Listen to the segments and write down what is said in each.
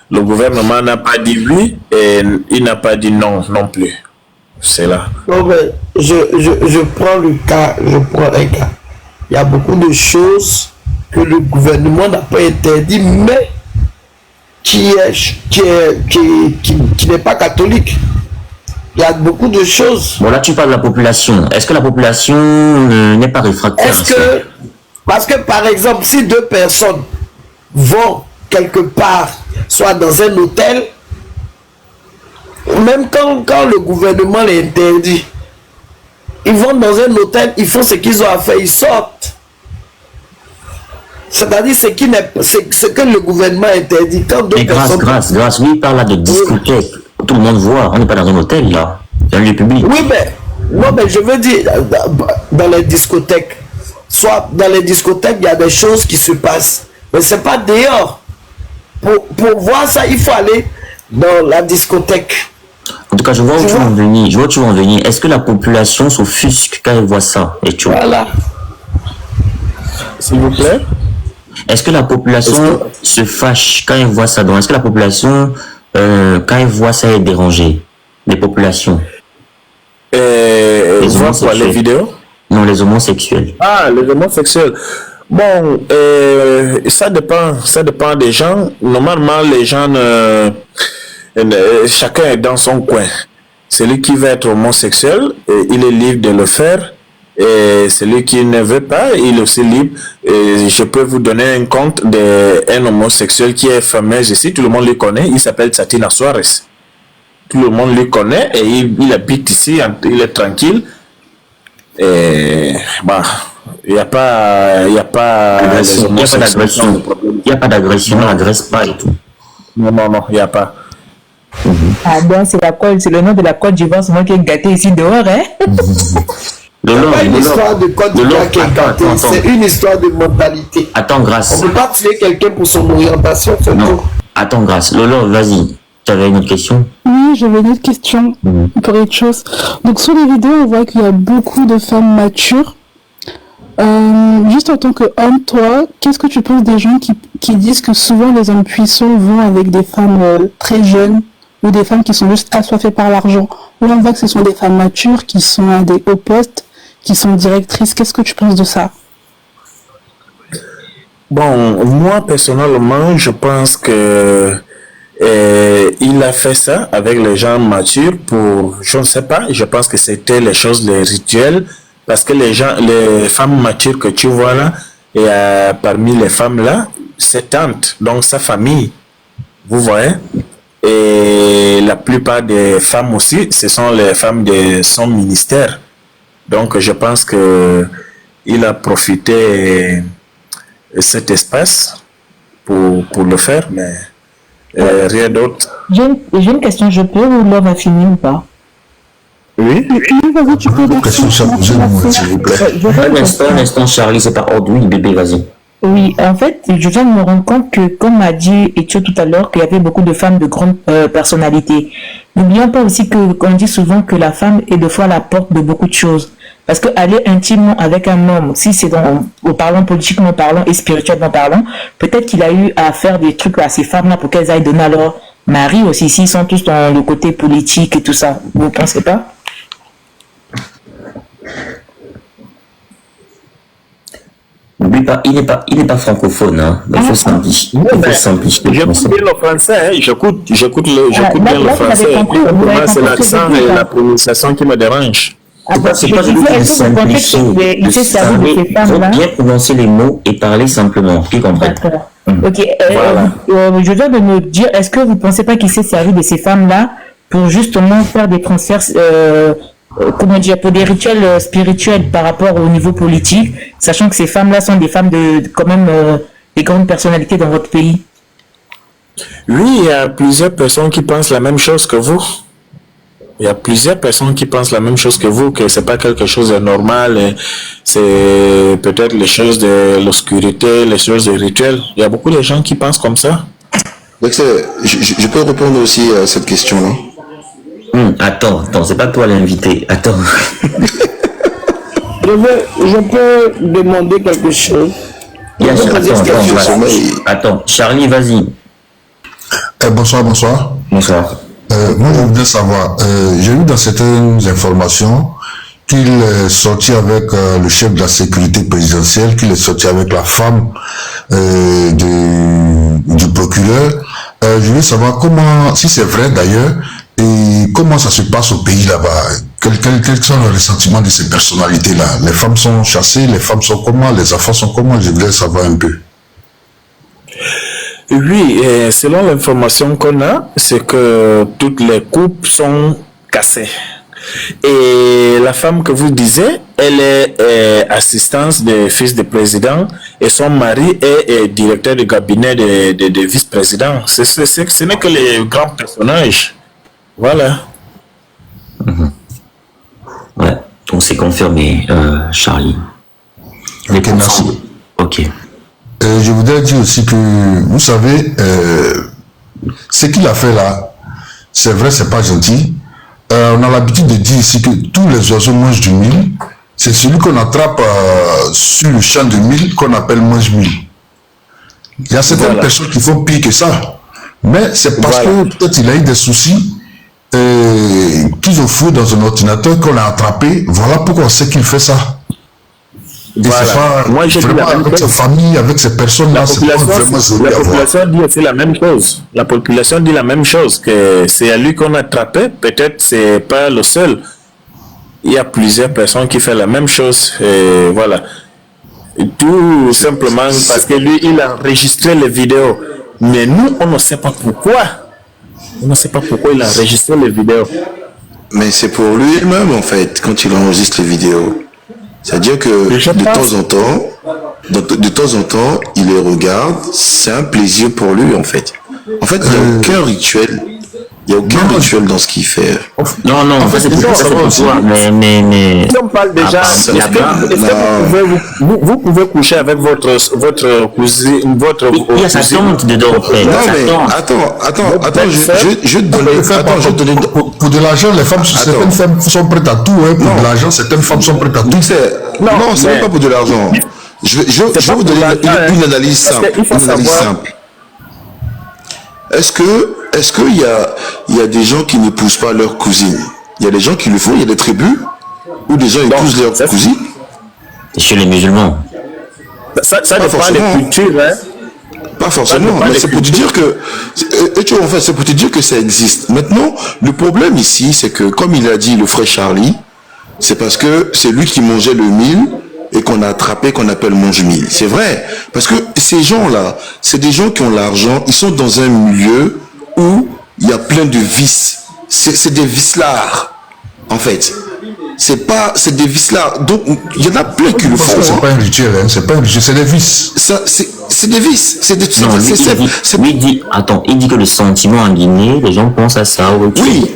Le gouvernement n'a pas dit oui et il n'a pas dit non non plus. C'est là. Non, mais je prends le cas, je prends un cas. Il y a beaucoup de choses que le gouvernement n'a pas interdit, mais qui n'est pas catholique. Il y a beaucoup de choses. Bon, là, tu parles de la population. Est-ce que la population n'est pas réfractaire? Parce que, par exemple, si deux personnes vont quelque part, soit dans un hôtel, même quand le gouvernement l'interdit, ils vont dans un hôtel, ils font ce qu'ils ont à faire, ils sortent. C'est-à-dire ce que le gouvernement interdit. Quand deux grâce, lui, il parle là de discothèque. Tout le monde voit, on n'est pas dans un hôtel là, c'est un lieu public. Oui, mais je veux dire, dans les discothèques, soit dans les discothèques, il y a des choses qui se passent, mais c'est pas dehors. Pour voir ça, il faut aller dans la discothèque. En tout cas, je vois où tu vas en venir. Est-ce que la population s'offusque quand elle voit ça? Et tu vois. Voilà. S'il vous plaît. Est-ce que la population se fâche quand elle voit ça? Donc, est-ce que la population, quand elle voit ça, est dérangée? Les populations. Les homosexuels. Les vidéos? Non, les homosexuels. Ah, les homosexuels. Bon, ça dépend des gens. Normalement, les gens, chacun est dans son coin. Celui qui veut être homosexuel, il est libre de le faire. Et celui qui ne veut pas, il est aussi libre. Et je peux vous donner un compte d'un homosexuel qui est fameux ici. Tout le monde le connaît. Il s'appelle Satina Suarez. Tout le monde le connaît et il habite ici. Il est tranquille. Et bah, il n'y a pas d'agression. Il n'y a pas d'agression, on n'agresse pas et tout. Non, il n'y a pas. Ah donc c'est le nom de la Côte d'Ivoire, c'est moi qui est gâté ici dehors, hein? C'est pas une histoire de Côte d'Ivoire qui est gâté, c'est une histoire de mentalité. Attends, Grâce. On ne peut pas tuer quelqu'un pour son orientation, c'est tout. Attends, Grâce. Lolo, vas-y. Tu avais une autre question? Oui, j'avais une autre question pour autre chose. Donc sur les vidéos, on voit qu'il y a beaucoup de femmes matures. Juste en tant qu'homme, toi, qu'est-ce que tu penses des gens qui disent que souvent les hommes puissants vont avec des femmes très jeunes ou des femmes qui sont juste assoiffées par l'argent? Ou on voit que ce sont des femmes matures qui sont à des hauts postes, qui sont directrices. Qu'est-ce que tu penses de ça? Bon, moi personnellement, je pense que il a fait ça avec les gens matures pour, je ne sais pas, je pense que c'était les rituels, parce que les femmes matures que tu vois là, et parmi les femmes là, c'est tante, donc sa famille, vous voyez, et la plupart des femmes aussi, ce sont les femmes de son ministère, donc je pense que il a profité de cet espace pour le faire, mais rien d'autre. J'ai une question, je peux ou l'homme a fini ou pas? Oui. Vas-y, tu peux dire. S'il vous plaît. Un instant, Charlie, c'est par ordre. Oui, bébé, vas-y. Oui, en fait, je viens de me rendre compte que, comme a dit Etio tout à l'heure, qu'il y avait beaucoup de femmes de grande personnalité. N'oublions pas aussi qu'on dit souvent que la femme est de fois la porte de beaucoup de choses. Parce que aller intimement avec un homme, si c'est parlant politiquement parlant et spirituellement parlant, peut-être qu'il a eu à faire des trucs à ces femmes-là pour qu'elles aillent donner à leur mari aussi, s'ils sont tous dans le côté politique et tout ça. Vous ne pensez pas? N'oublie pas, il n'est pas francophone, hein. Il faut simplifier. J'écoute bien le français, j'écoute bien le français. C'est l'accent et la prononciation qui me dérange. C'est pas celui qui est simplifié. Il faut bien prononcer les mots et parler simplement. Tu comprends? D'accord. Ok. Je viens de me dire, est-ce que vous ne pensez pas qu'il s'est servi de ces femmes-là pour justement faire des transferts, pour des rituels spirituels par rapport au niveau politique, sachant que ces femmes-là sont des femmes quand même des grandes personnalités dans votre pays? Oui, il y a plusieurs personnes qui pensent la même chose que vous. Il y a plusieurs personnes qui pensent la même chose que vous, que c'est pas quelque chose de normal, c'est peut-être les choses de l'obscurité, les choses de rituels. Il y a beaucoup de gens qui pensent comme ça. Donc je peux répondre aussi à cette question-là. Attends, c'est pas toi l'invité. Attends. Je peux demander quelque chose. Attends, Charlie, vas-y. Bonsoir, bonsoir. Bonsoir. Moi, je voudrais savoir, j'ai vu dans certaines informations qu'il est sorti avec le chef de la sécurité présidentielle, qu'il est sorti avec la femme du procureur. Je veux savoir comment, si c'est vrai d'ailleurs, et comment ça se passe au pays là-bas. Quels sont les ressentiments de ces personnalités-là? Les femmes sont chassées, les femmes sont comment, les enfants sont comment? Je voudrais savoir un peu. Oui, selon l'information qu'on a, c'est que toutes les coupes sont cassées. Et la femme que vous disiez, elle est assistante des fils du président et son mari est directeur du cabinet de vice-président. Ce n'est que les grands personnages. Voilà. Ouais, donc c'est confirmé, Charlie. Ok, merci. Ok. Je voudrais dire aussi que, vous savez, ce qu'il a fait là, c'est vrai, c'est pas gentil. On a l'habitude de dire ici que tous les oiseaux mangent du mil. C'est celui qu'on attrape sur le champ de mil qu'on appelle mange-mil. Il y a certaines personnes qui font pire que ça. Mais c'est parce que peut-être il a eu des soucis qu'ils ont fouillé dans un ordinateur qu'on a attrapé. Voilà pourquoi on sait qu'il fait ça. Et c'est pas moi, j'ai vraiment avec sa famille, avec ces personnes-là, c'est pas vraiment joli à voir. La population dit aussi la même chose. La population dit la même chose, que c'est à lui qu'on a attrapé. Peut-être c'est pas le seul. Il y a plusieurs personnes qui font la même chose. Et voilà. Et tout simplement parce que lui, il a enregistré les vidéos. Mais nous, on ne sait pas pourquoi. On ne sait pas pourquoi il a enregistré les vidéos. Mais c'est pour lui-même, en fait, quand il enregistre les vidéos. C'est-à-dire que de temps en temps, il les regarde, c'est un plaisir pour lui en fait. En fait, il n'y a aucun rituel. Il n'y a aucun rituel dans ce qu'il fait. Non, en fait, c'est pour toi. Mais... Si on parle déjà, vous pouvez coucher avec votre cousine, il y a sa tante dedans. Non, mais attends, je vais te donner... Pour de l'argent, les femmes, certaines femmes sont prêtes à tout. Hein. Pour de l'argent, certaines femmes sont prêtes à tout. Non, ce n'est pas pour de l'argent. Je vais vous donner une analyse simple. Est-ce qu'il y a des gens qui n'épousent pas leur cousine? Il y a des gens qui le font, il y a des tribus où des gens épousent leur cousine. Chez les musulmans. Ça dépend des cultures, hein. Pas forcément, mais c'est pour te dire que c'est pour te dire que ça existe. Maintenant, le problème ici, c'est que comme il a dit le frère Charlie, c'est parce que c'est lui qui mangeait le mil et qu'on a attrapé, qu'on appelle mange-mil. C'est vrai, parce que ces gens-là, c'est des gens qui ont l'argent, ils sont dans un milieu où il y a plein de vices. C'est des vicelards, en fait. C'est des vicelards. Donc, il y en a plein qui le font. C'est pas un rituel, hein. C'est pas un rituel, c'est des vices. C'est des vices. Il dit que le sentiment en Guinée, les gens pensent à ça. Oui,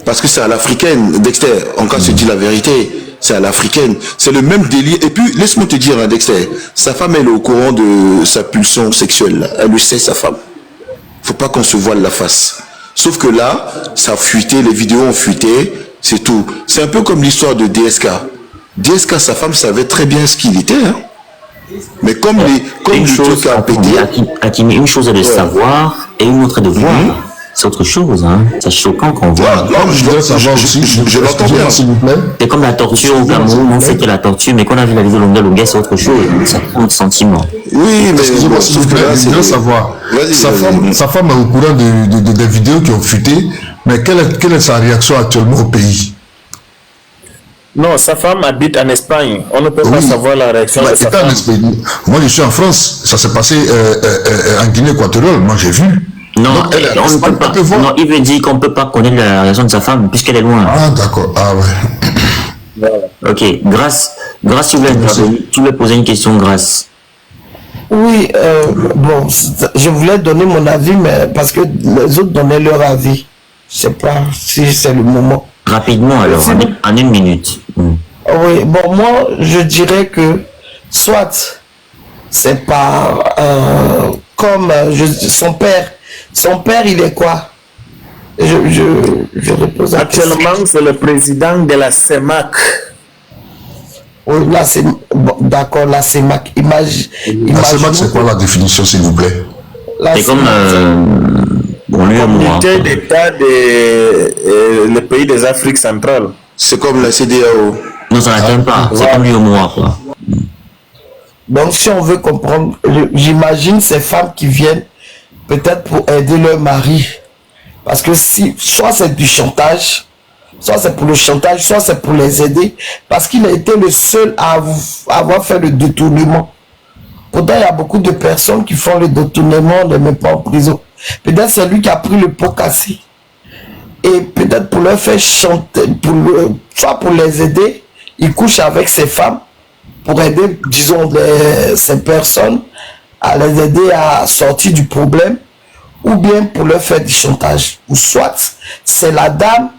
parce que c'est à l'africaine, Dexter. En cas, se dit la vérité. C'est à l'africaine. C'est le même délire. Et puis, laisse-moi te dire, hein, Dexter, sa femme, elle est au courant de sa pulsion sexuelle. Là. Elle le sait, sa femme. Faut pas qu'on se voile la face. Sauf que là, ça a fuité, les vidéos ont fuité, c'est tout. C'est un peu comme l'histoire de DSK. DSK, sa femme savait très bien ce qu'il était. Hein. Mais comme le truc a pété... Une chose est de savoir et une autre est de voir. C'est autre chose, hein. C'est choquant qu'on voit. Je voudrais savoir aussi, je l'entends bien, s'il vous plaît. C'est comme la torture au Cameroun, on sait que la torture, mais quand on a vu la vidéo Longa, c'est autre chose. Ça prend de sentiments. Oui, mais excusez-moi, s'il vous plaît, je voudrais savoir. Sa femme est au courant des vidéos qui ont fuité, mais quelle est sa réaction actuellement au pays? Non, sa femme habite en Espagne. On ne peut pas savoir la réaction de sa femme. Moi, je suis en France. Ça s'est passé en Guinée équatoriale. Moi, j'ai vu. Non, on ne peut pas. Non, il veut dire qu'on ne peut pas connaître la réaction de sa femme puisqu'elle est loin. Ah, d'accord. Ah, ouais. Ok, Grâce, tu voulais poser une question, Grâce. Oui, bon, je voulais donner mon avis, mais parce que les autres donnaient leur avis. Je sais pas si c'est le moment. Rapidement alors, en une minute. Oui, bon, moi, je dirais que soit c'est par comme son père, il est quoi? Je repose actuellement, c'est le président de la CEMAC. Oui, là, c'est... Bon, d'accord, la CEMAC. La CEMAC, c'est quoi la définition, s'il vous plaît? C'est comme... communauté d'États des pays des Afriques centrales. C'est comme la CEDEAO. Non, ça n'atteint pas. C'est comme l'UEMOA, quoi. Donc, si on veut comprendre, j'imagine ces femmes qui viennent peut-être pour aider leur mari. Parce que si, soit c'est du chantage, soit c'est pour le chantage, soit c'est pour les aider. Parce qu'il a été le seul à avoir fait le détournement. Pourtant, il y a beaucoup de personnes qui font le détournement, ne mettent pas en prison. Peut-être c'est lui qui a pris le pot cassé. Et peut-être pour leur faire chanter, soit pour les aider, il couche avec ces femmes pour aider, disons, ces personnes à les aider à sortir du problème, ou bien pour leur faire du chantage. Ou soit c'est la dame,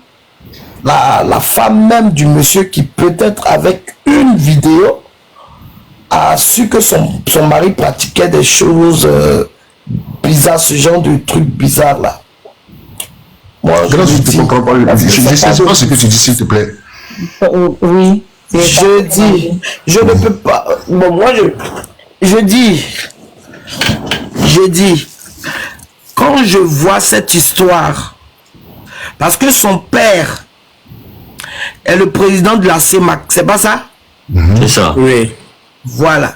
la femme même du monsieur qui peut-être avec une vidéo a su que son mari pratiquait des choses bizarres, ce genre de trucs bizarres là. Moi, je ne sais pas ce que tu dis, s'il te plaît. Oui. Je ne peux pas. Bon, moi, je dis, quand je vois cette histoire, parce que son père est le président de la CEMAC, c'est pas ça? C'est ça. Oui. Voilà.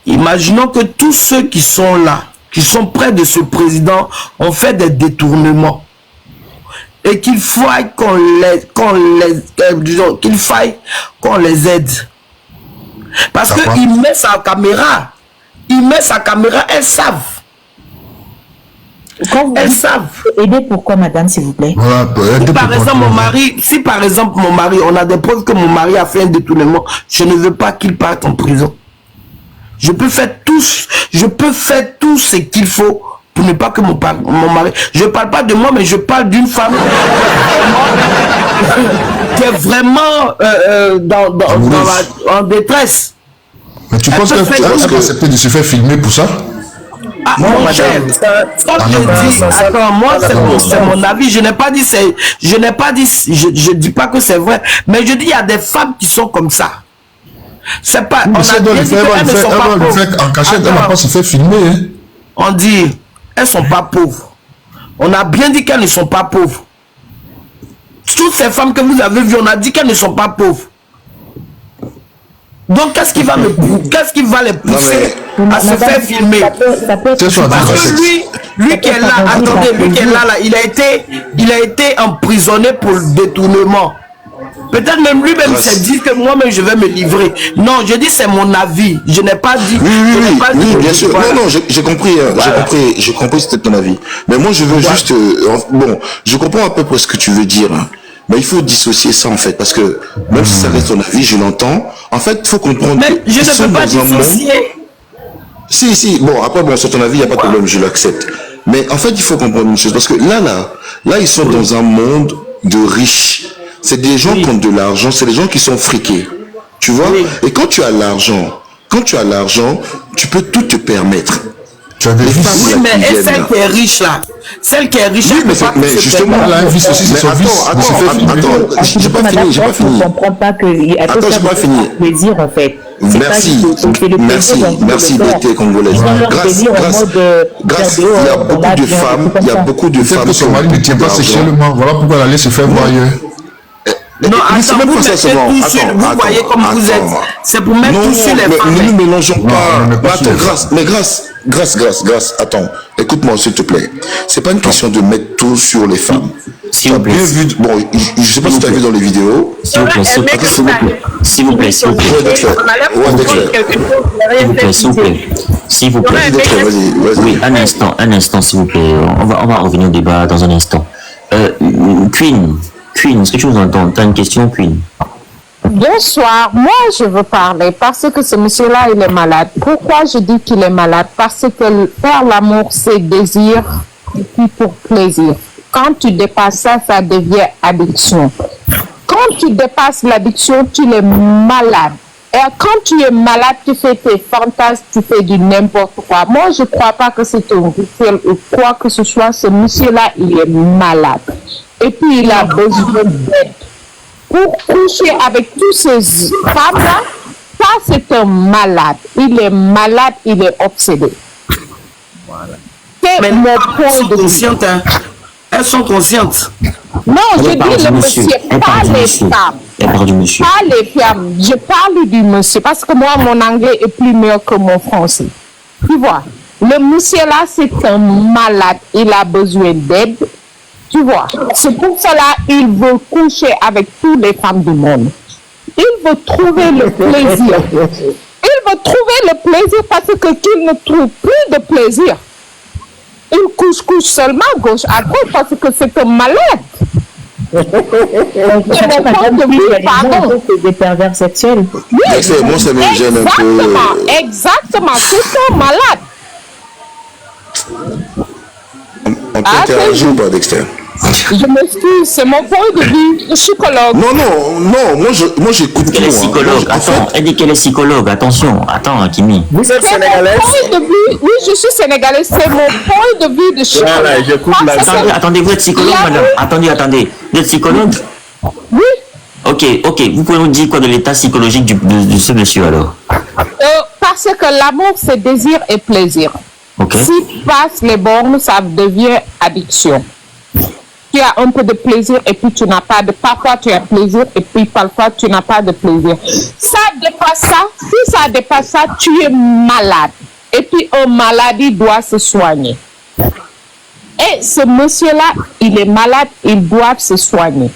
Imaginons que tous ceux qui sont là, qui sont près de ce président, ont fait des détournements. Et qu'il faille qu'on les aide. Parce qu'il met sa caméra. Elles savent. Elles savent. Aider pourquoi, madame, s'il vous plaît? Voilà, si par exemple mon mari, on a des preuves que mon mari a fait un détournement, je ne veux pas qu'il parte en prison. Je peux faire tout ce qu'il faut pour ne pas que mon mari... Je ne parle pas de moi, mais je parle d'une femme qui est vraiment en détresse. Mais tu penses qu'elle peut accepter de se faire filmer pour ça? Ah, mon cher, moi c'est mon avis, je n'ai pas dit, je dis pas que c'est vrai, mais je dis il y a des femmes qui sont comme ça. C'est pas, on a dit qu'elles ne sont pas pauvres. En cachette, elle n'a pas se fait filmer. On dit, elles sont pas pauvres. On a bien dit qu'elles ne sont pas pauvres. Toutes ces femmes que vous avez vues, on a dit qu'elles ne sont pas pauvres. Donc qu'est-ce qui va les pousser à se faire filmer? Parce que lui qui est là, attendez, lui qui est là, il a été emprisonné pour le détournement. Peut-être même lui-même s'est dit que moi-même je vais me livrer. Non, je dis c'est mon avis. Je n'ai pas dit. Oui, bien sûr. Non, j'ai compris. J'ai compris c'était ton avis. Mais moi je veux juste. Bon, je comprends à peu près ce que tu veux dire. Mais il faut dissocier ça en fait, parce que même si ça reste ton avis, je l'entends. En fait, il faut comprendre. Mais je ne peux pas dissocier. Si. Bon, après, sur ton avis, il n'y a pas de problème, je l'accepte. Mais en fait, il faut comprendre une chose, parce que là, ils sont dans un monde de riches. C'est des gens qui ont de l'argent, c'est des gens qui sont friqués. Tu vois? Et quand tu as l'argent, tu peux tout te permettre. Tu as des vies. Oui, mais celle qui est riche là, mais justement, elle a un vice aussi, c'est son vice. Attends, j'ai pas fini. Je ne comprends pas qu'il y a tout ça plaisir en fait. Merci, BT congolaise. Grâce, il y a beaucoup de femmes que son mari ne tient pas sexuellement. Voilà pourquoi elle allait se faire voir ailleurs. Non, attends, vous voyez comme vous êtes. C'est pour mettre tout sur les femmes. Ne nous mélangeons pas. Grâce. Attends, écoute-moi s'il te plaît. C'est pas une question de mettre tout sur les femmes. S'il vous plaît. Bon, je sais pas si tu as vu dans les vidéos. S'il vous plaît. Vas-y. Oui, un instant, s'il vous plaît. On va revenir au débat dans un instant. Queen, est-ce que tu nous entends? Tu as une question, Queen? Bonsoir, moi je veux parler parce que ce monsieur-là il est malade. Pourquoi je dis qu'il est malade? Parce que faire l'amour c'est désir et puis pour plaisir. Quand tu dépasses ça, ça devient addiction. Quand tu dépasses l'addiction, tu es malade. Et quand tu es malade, tu fais tes fantasmes, tu fais du n'importe quoi. Moi, je ne crois pas que c'est un rituel ou quoi que ce soit. Ce monsieur-là, il est malade. Et puis, il a besoin d'aide. Pour coucher avec tous ces femmes-là, ça, c'est un malade. Il est malade, il est obsédé. Voilà. c'est mon point de vue. Conscientes, hein. Elles sont conscientes. Non, je dis le monsieur, pas les femmes. Elle parle du monsieur. Pas les femmes. Je parle du monsieur parce que moi, mon anglais est plus meilleur que mon français. Tu vois, le monsieur là, c'est un malade. Il a besoin d'aide. Tu vois, c'est pour cela qu'il veut coucher avec toutes les femmes du monde. Il veut trouver le plaisir. Il veut trouver le plaisir parce que qu'il ne trouve plus de plaisir. Il couche seulement gauche à droite parce que c'est un malade. C'est mon point de vue, pardon. C'est des pervers sexuels. Oui, Moi, ça me gêne un peu. Exactement, c'est un malade. On peut interagir ou pas, Dexter? Je m'excuse, c'est mon point de vue de psychologue. Non, moi j'écoute tout. Elle est psychologue, attends, elle dit qu'elle est psychologue, attention, attends, Kimi. Vous êtes C'est mon sénégalaise? point de vue, oui, je suis sénégalaise, c'est mon point de vue de psychologue. Voilà, j'écoute la Attendez, vous êtes psychologue, madame? Attendez, vous êtes psychologue? Oui. Ok, vous pouvez nous dire quoi de l'état psychologique de ce monsieur alors? Parce que l'amour, c'est désir et plaisir. Ok. Si tu passes les bornes, ça devient addiction. Tu as un peu de plaisir et puis tu n'as pas de... Parfois tu as plaisir et puis parfois tu n'as pas de plaisir. Ça dépasse ça. Si ça dépasse ça, tu es malade. Et puis un maladie doit se soigner. Et ce monsieur-là, il est malade, il doit se soigner.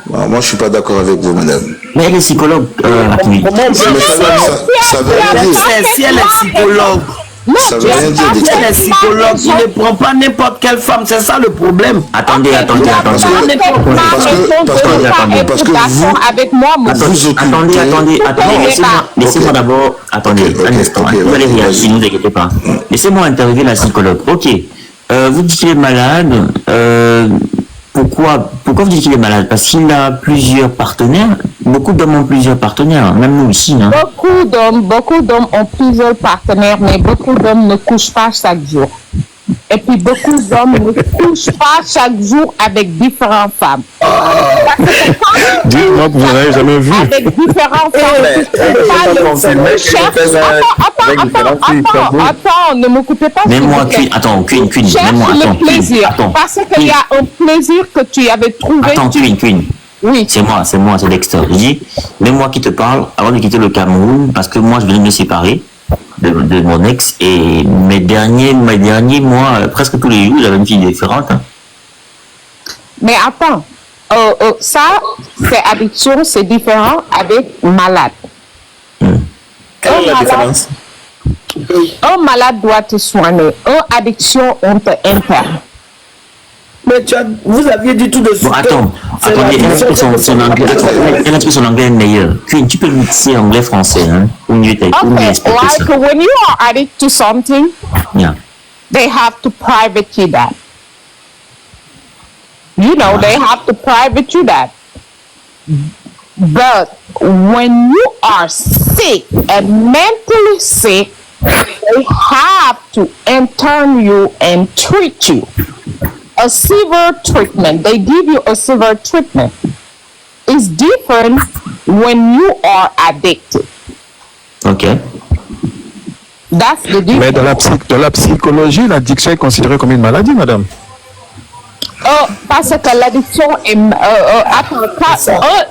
Moi, je ne suis pas d'accord avec vous, madame. Mais elle est psychologue, Kimi. Ça veut rien dire. Si elle est psychologue, Non, Ça veut rien dire, si Dexter. elle est psychologue, il ne prend pas n'importe quelle femme. C'est ça le problème. Attendez. Parce que vous avec moi, laissez-moi d'abord, attendez, un instant, vous allez réagir, ne vous inquiétez pas. Laissez-moi interviewer la psychologue. Ok, vous dites qu'il est malade, pourquoi vous dites qu'il est malade? Parce qu'il a plusieurs partenaires. Beaucoup d'hommes ont plusieurs partenaires, même nous ici. Hein. Beaucoup d'hommes ont plusieurs partenaires, mais beaucoup d'hommes ne couchent pas chaque jour. Et puis beaucoup d'hommes ne couchent pas chaque jour avec différentes femmes. Dites-moi que vous n'avez jamais vu. Avec différentes femmes. Attends, ne me coupez pas. Même moi, Queen, Cherche le plaisir. Parce qu'il y a un plaisir que tu avais trouvé. Attends, Queen. Oui. C'est moi, c'est Dexter. Je dis, même moi qui te parle, avant de quitter le Cameroun, parce que moi je venais de me séparer de mon ex, et mes derniers mois, presque tous les jours, j'avais une fille différente. Hein. Mais attends, ça, c'est addiction, c'est différent avec malade. Quelle est la différence? Un malade doit te soigner. Une addiction, on te interne. Mais vous aviez dit tout de suite. Bon, attendez, elle explique son anglais meilleur. Queen, tu peux mixer anglais-français, hein? Okay, like when you are addicted to something, yeah. They have to private you that. You know, they have to private you that. But when you are sick and mentally sick, they have to intern you and treat you. A severe treatment. They give you a severe treatment. It's different when you are addicted. Okay. That's the difference. Mais dans la psychologie, l'addiction est considérée comme une maladie, madame. Parce que l'addiction est...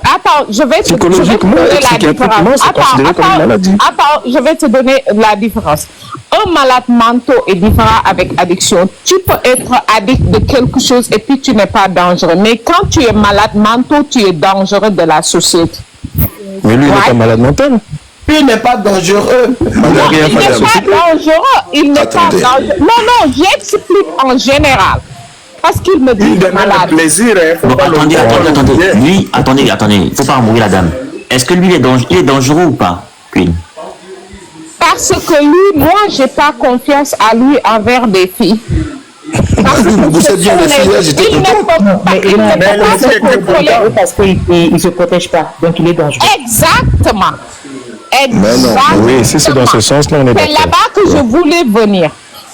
attends, je vais te donner la différence. Attends, je vais te donner la différence. Un malade mental est différent avec addiction. Tu peux être addict de quelque chose et puis tu n'es pas dangereux. Mais quand tu es malade mental, tu es dangereux de la société. Mais lui, il n'est pas malade mental. Il n'est pas dangereux. Il n'est pas dangereux. Il n'est pas dangereux. Non, j'explique en général. Parce qu'il me dit malade. Plaisir, bon, attendez. Lui, attendez. Faut pas embrouiller la dame. Est-ce que lui, il est dangereux ou pas, Queen? Parce que lui, moi, j'ai pas confiance à lui envers des filles. Parce que vous savez bien, les filles, j'étais content. Mais il ne peut pas se contrôler parce qu'il ne se protège pas. Donc il est dangereux. Exactement. Oui, si c'est dans ce sens-là, on est d'accord. C'est là-bas que je voulais venir.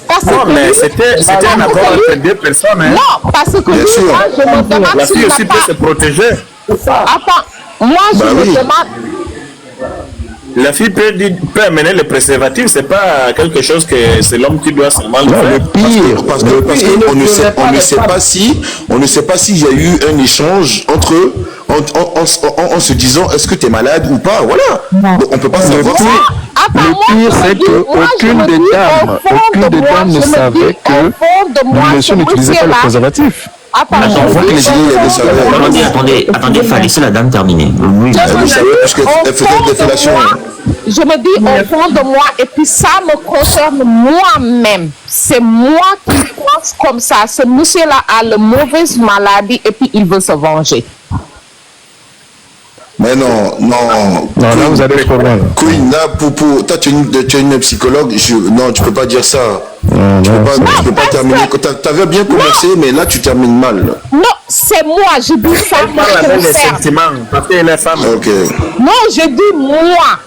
Parce non, que mais lui, c'était un accord entre deux personnes. Hein. Non, parce que lui, moi, je me demande la fille aussi peut se protéger. Attends, moi, je me demande... La fille peut amener le préservatif, c'est pas quelque chose que c'est l'homme qui doit seulement le faire. Le pire, parce qu'on ne sait pas s'il y a eu un échange entre eux en se disant est-ce que tu es malade ou pas. Voilà. Donc, on peut pas savoir ça. Le pire, c'est qu'aucune des dames ne savait que le monsieur n'utilisait pas le préservatif. Attendez, il fallait laisser la dame terminer. Oui, je me dis au fond de moi, et puis ça me concerne moi-même. C'est moi qui pense comme ça. Ce monsieur-là a la mauvaise maladie et puis il veut se venger. Mais non, là vous avez des problèmes. Queen, là, toi, tu es une psychologue, non, tu peux pas dire ça. Tu peux pas terminer. Tu avais bien commencé, mais là, tu termines mal. Non, c'est moi, je dis ça. Elle parle avec les sentiments, parce qu'elle est femme. Ok. Non, je dis moi.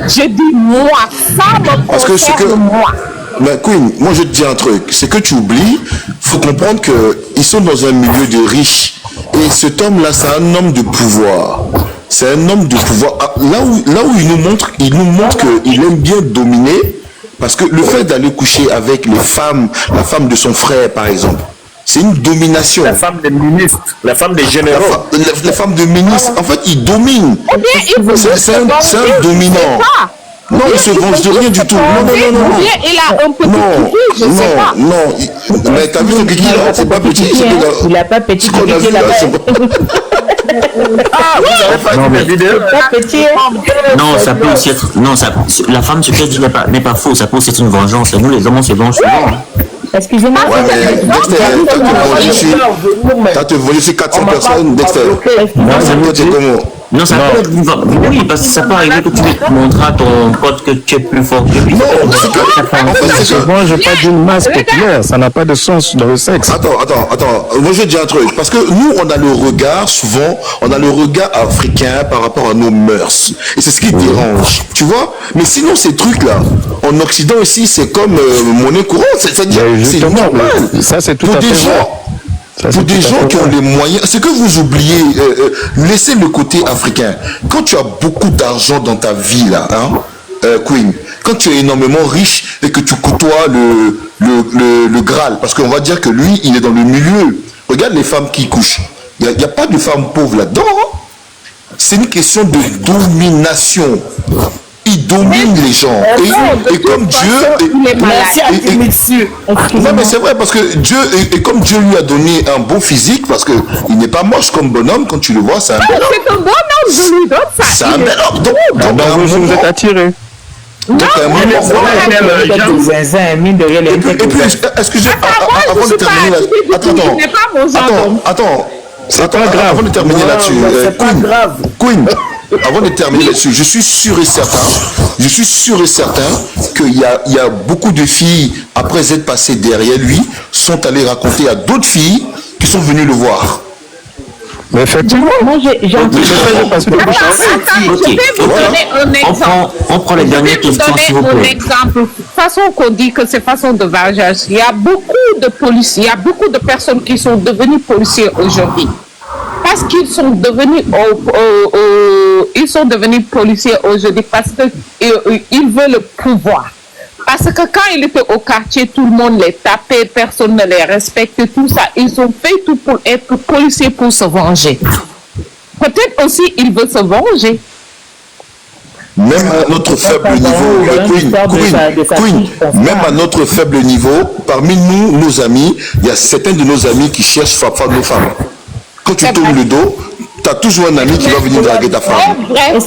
Je dis moi. Ça me concerne moi. Mais Queen, moi, je te dis un truc. C'est que tu oublies, faut comprendre qu'ils sont dans un milieu de riches. Et cet homme-là, c'est un homme de pouvoir. C'est un homme de pouvoir. Là où il nous montre qu'il aime bien dominer, parce que le fait d'aller coucher avec les femmes, la femme de son frère, par exemple, c'est une domination. La femme des ministres, la femme des généraux. La femme de ministre, en fait, il domine. C'est un dominant. Non, il se venge de rien du tout. Non. Il a un petit kiki, je sais pas. Non, mais t'as vu son kiki là, c'est pas petit. Il n'a pas petit kiki là-bas. Vous avez pas vu la vidéo? Non, ça peut aussi être. Non, la femme, ce qu'elle dit n'est pas faux. Ça peut aussi être une vengeance. Nous, les hommes, on se venge souvent. Excusez-moi. T'as te volé sur 400 personnes, Dexter. Non, ça peut être oui, parce que ça peut arriver que tu montres à ton pote que tu es plus fort que lui. Non, je ne pas d'une masse populaire, ça n'a pas de sens dans le sexe. Attends, moi je vais dire un truc, parce que nous on a le regard, souvent, on a le regard africain par rapport à nos mœurs, et c'est ce qui dérange, tu vois, mais sinon ces trucs-là, en Occident aussi, c'est comme monnaie courante, c'est-à-dire, c'est normal. Ça c'est tout à fait vrai. Pour des gens qui ont les moyens, c'est que vous oubliez, laissez le côté africain. Quand tu as beaucoup d'argent dans ta vie, là, Queen, quand tu es énormément riche et que tu côtoies le Graal, parce qu'on va dire que lui, il est dans le milieu. Regarde les femmes qui couchent. Il n'y a pas de femmes pauvres là-dedans. C'est une question de domination. Il domine les gens. Et comme Dieu... Non mais c'est vrai, parce que Dieu, et comme Dieu lui a donné un beau physique, parce qu'il n'est pas moche comme bonhomme, quand tu le vois, c'est un bel homme. C'est un bon homme, je lui donne ça. C'est un bel homme. Donc vous êtes attiré. Donc à un moment... Et puis, excusez, avant de terminer avant de terminer là-dessus, Queen, avant de terminer là-dessus, je suis sûr et certain qu'il y a beaucoup de filles, après être passées derrière lui, sont allées raconter à d'autres filles qui sont venues le voir. Mais effectivement, moi j'ai On prend les dernières questions, s'il vous plaît. Exemple, façon qu'on dit que c'est façon de vengeance. Il y a beaucoup de policiers, il y a beaucoup de personnes qui sont devenues policiers aujourd'hui. Parce qu'ils sont devenus policiers aujourd'hui parce qu'ils veulent le pouvoir. Parce que quand ils étaient au quartier, tout le monde les tapait, personne ne les respectait, tout ça. Ils ont fait tout pour être policiers pour se venger. Peut-être aussi ils veulent se venger. Même à notre faible niveau, Queen, même à notre faible niveau, parmi nous, nos amis, il y a certains de nos amis qui cherchent à nos femmes. Quand tu tournes le dos, tu as toujours un ami qui va venir draguer ta femme.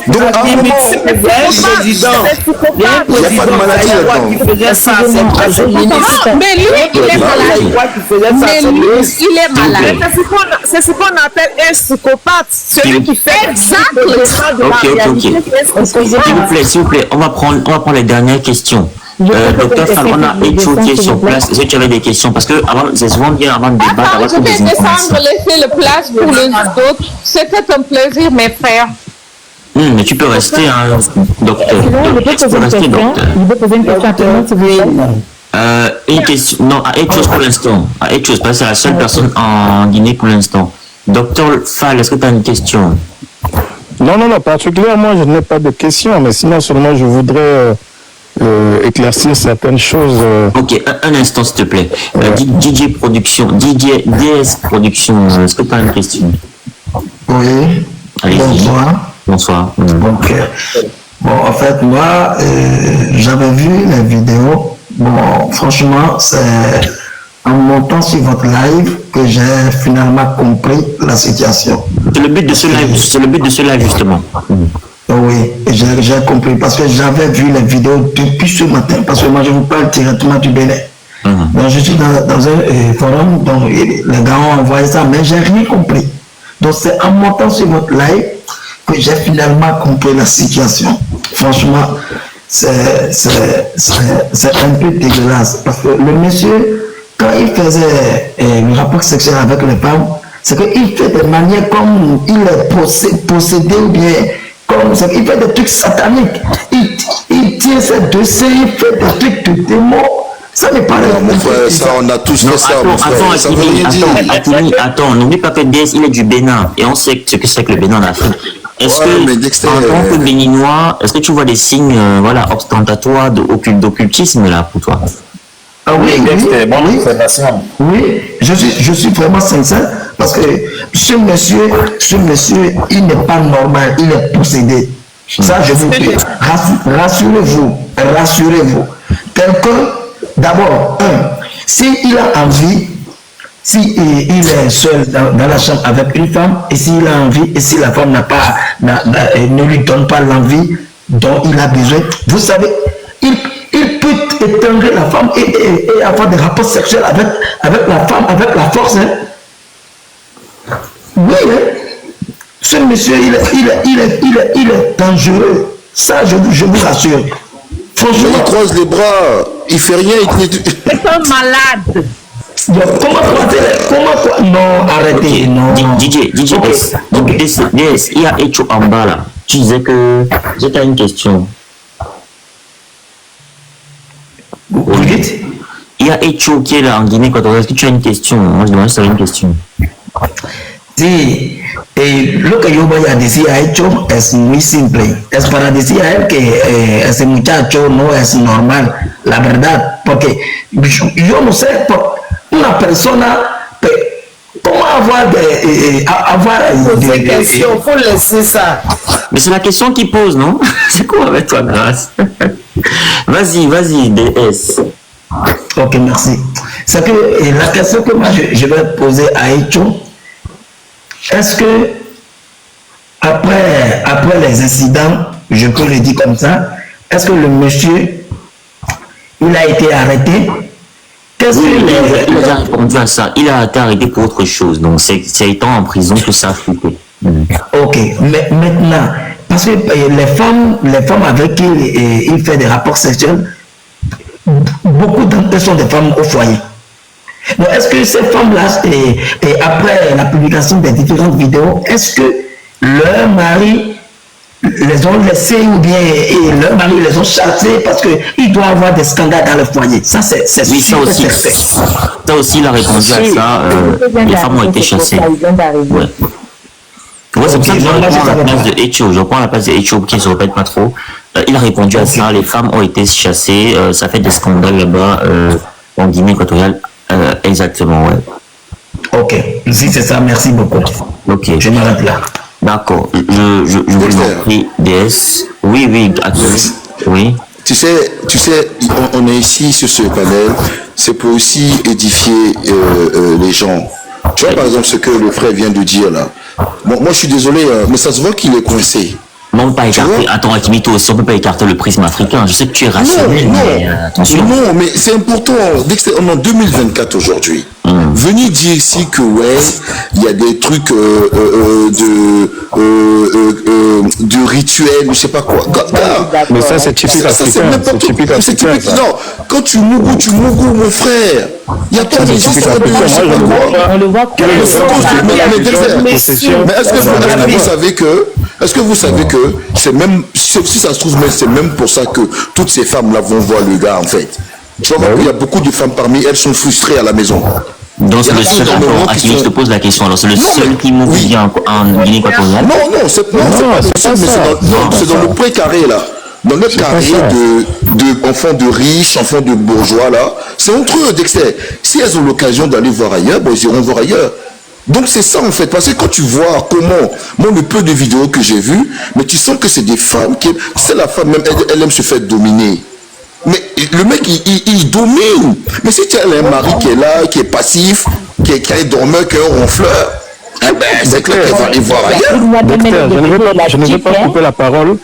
Donc, à un moment, il n'y a pas de maladie là-dedans. Mais lui, il est malade. C'est ce qu'on appelle un psychopathe. Celui qui fait exactement. Ok. S'il vous plaît, on va prendre les dernières questions. Docteur Falona et Cho qui est sur place, est-ce que tu avais des questions? Parce que c'est souvent bien avant de débattre, avoir je vais des informations. descendre, laisser la place pour les autres. C'était un plaisir, mes frères. Mais tu peux rester, docteur. Tu peux rester, docteur. Je peux poser une question à tout le monde, s'il vous plaît. Une question, non, à autre chose pour l'instant. À autre chose, parce que c'est la seule personne en Guinée pour l'instant. Docteur Fall, est-ce que tu as une question? Non, particulièrement, je n'ai pas de questions, mais sinon, seulement, je voudrais éclaircir certaines choses. Ok, un instant, s'il te plaît. DJ Production, DS Production, est-ce que tu as une question? Oui. Allez-y. Bonsoir. Bonsoir. Ok. Bon, en fait, moi, j'avais vu les vidéos. Bon, franchement, c'est en montant sur votre live que j'ai finalement compris la situation. C'est le but de ce live, justement. Oui, j'ai compris parce que j'avais vu les vidéos depuis ce matin, parce que moi je vous parle directement du Bénin. Donc je suis dans un forum, donc les gars ont envoyé ça, mais j'ai rien compris. Donc c'est en montant sur votre live que j'ai finalement compris la situation. Franchement, c'est un peu dégueulasse. Parce que le monsieur, quand il faisait le rapport sexuel avec les femmes, c'est qu'il fait de manière comme il est possédé ou bien comme il fait des trucs sataniques. Il tient ses dossiers, il fait des trucs de démons. Ça n'est pas mon frère, ça, on a tous fait ça, mon frère. Attends, n'oublie pas que DS, il est du Bénin. Et on sait ce que c'est que le Bénin en Afrique. Est-ce que, en tant que Béninois, est-ce que tu vois des signes ostentatoires d'occultisme là pour toi? Ah oui, je suis vraiment sincère parce que ce monsieur, il n'est pas normal, il est possédé. Ça, je vous dis, rassurez-vous. Quelqu'un, d'abord, s'il a envie, s'il est seul dans la chambre avec une femme, et s'il a envie, et si la femme ne lui donne pas l'envie dont il a besoin, vous savez, il peut éteindre la femme et avoir des rapports sexuels avec la femme, avec la force. Hein. Oui, hein. Ce monsieur, il est dangereux. Ça, je vous rassure. Franchement, il croise les bras, il fait rien. C'est un malade. Comment non, arrêtez, okay. Non. DJ, il y a Echo en bas là. Tu disais que j'ai une question. Vous dites? Il y a Echo qui est là en Guinée équatoriale. Est-ce que tu as une question? Moi, je demande si tu as une question. Sí, lo que yo voy a decir a Echo es muy simple. Es para decir a él que ese muchacho no es normal, la verdad. Porque yo no sé, una persona, comment avoir des questions, faut laisser ça. Mais c'est la question qu'il pose, non? C'est quoi avec toi, Grâce? Vas-y, DS. Ok, merci. C'est que la question que moi je vais poser à Echo, est-ce que après les incidents, je peux le dire comme ça, est-ce que le monsieur, il a été arrêté? Il a répondu à ça. Il a été arrêté pour autre chose. Donc c'est étant en prison que ça a flippé. Ok, mais maintenant, parce que les femmes avec qui il fait des rapports sexuels, beaucoup d'entre eux sont des femmes au foyer. Donc, est-ce que ces femmes-là, et après la publication des différentes vidéos, est-ce que leur mari les ont laissés ou bien leur mari les ont chassés parce qu'il doit avoir des scandales dans le foyer? Ça, c'est oui, ça aussi. Ça aussi, il a répondu à ça. Les femmes ont été chassées. Ouais. Ouais, c'est pour ça que je reprends la place de Echo. Je reprends la place de Echo qui ne se répète pas trop. Il a répondu à ça. Les femmes ont été chassées. Ça fait des scandales là-bas en Guinée équatoriale. Exactement, ouais. Ok, si c'est ça, merci beaucoup. Ok. Je m'arrête là. D'accord. Je vous en prie, DS. Oui, oui. Tu sais, on est ici sur ce panel, c'est pour aussi édifier les gens. Tu vois, par exemple, ce que le frère vient de dire là. Bon, moi, je suis désolé, mais ça se voit qu'il est coincé. Non, pas écarter. Attends, Akimito, aussi, on peut pas écarter le prisme africain. Je sais que tu es rationnel, mais attention. Non, mais c'est important. Dès que on est en 2024 aujourd'hui. Venir dire ici que ouais, il y a des trucs de rituels, je sais pas quoi. Mais ça, c'est typique africain. C'est typique. Non, quand tu mougou, mon frère. Il n'y a pas de histoire de on le voit comme mais est-ce que vous savez que c'est même, si ça se trouve, c'est même pour ça que toutes ces femmes-là vont voir le gars, en fait. Tu vois, il y a beaucoup de femmes parmi elles sont frustrées à la maison. Donc c'est le seul à qui je te pose la question. Alors c'est le seul qui mourut en Guinée équatoriale. Non, c'est pas ça, mais c'est dans le précaré là. Dans le carré de enfants de riches, enfants de bourgeois là, c'est entre eux, Dexter. Si elles ont l'occasion d'aller voir ailleurs, bon, ils iront voir ailleurs. Donc c'est ça en fait, parce que quand tu vois comment, moi le peu de vidéos que j'ai vues, mais tu sens que c'est des femmes qui, c'est la femme même, elle aime se faire dominer. Mais le mec il domine. Mais si tu as un mari qui est là, qui est passif, qui est dormeur, qui est ronfleur, eh ben c'est clair qu'elle va aller voir ailleurs. Docteur, je ne veux pas couper la parole,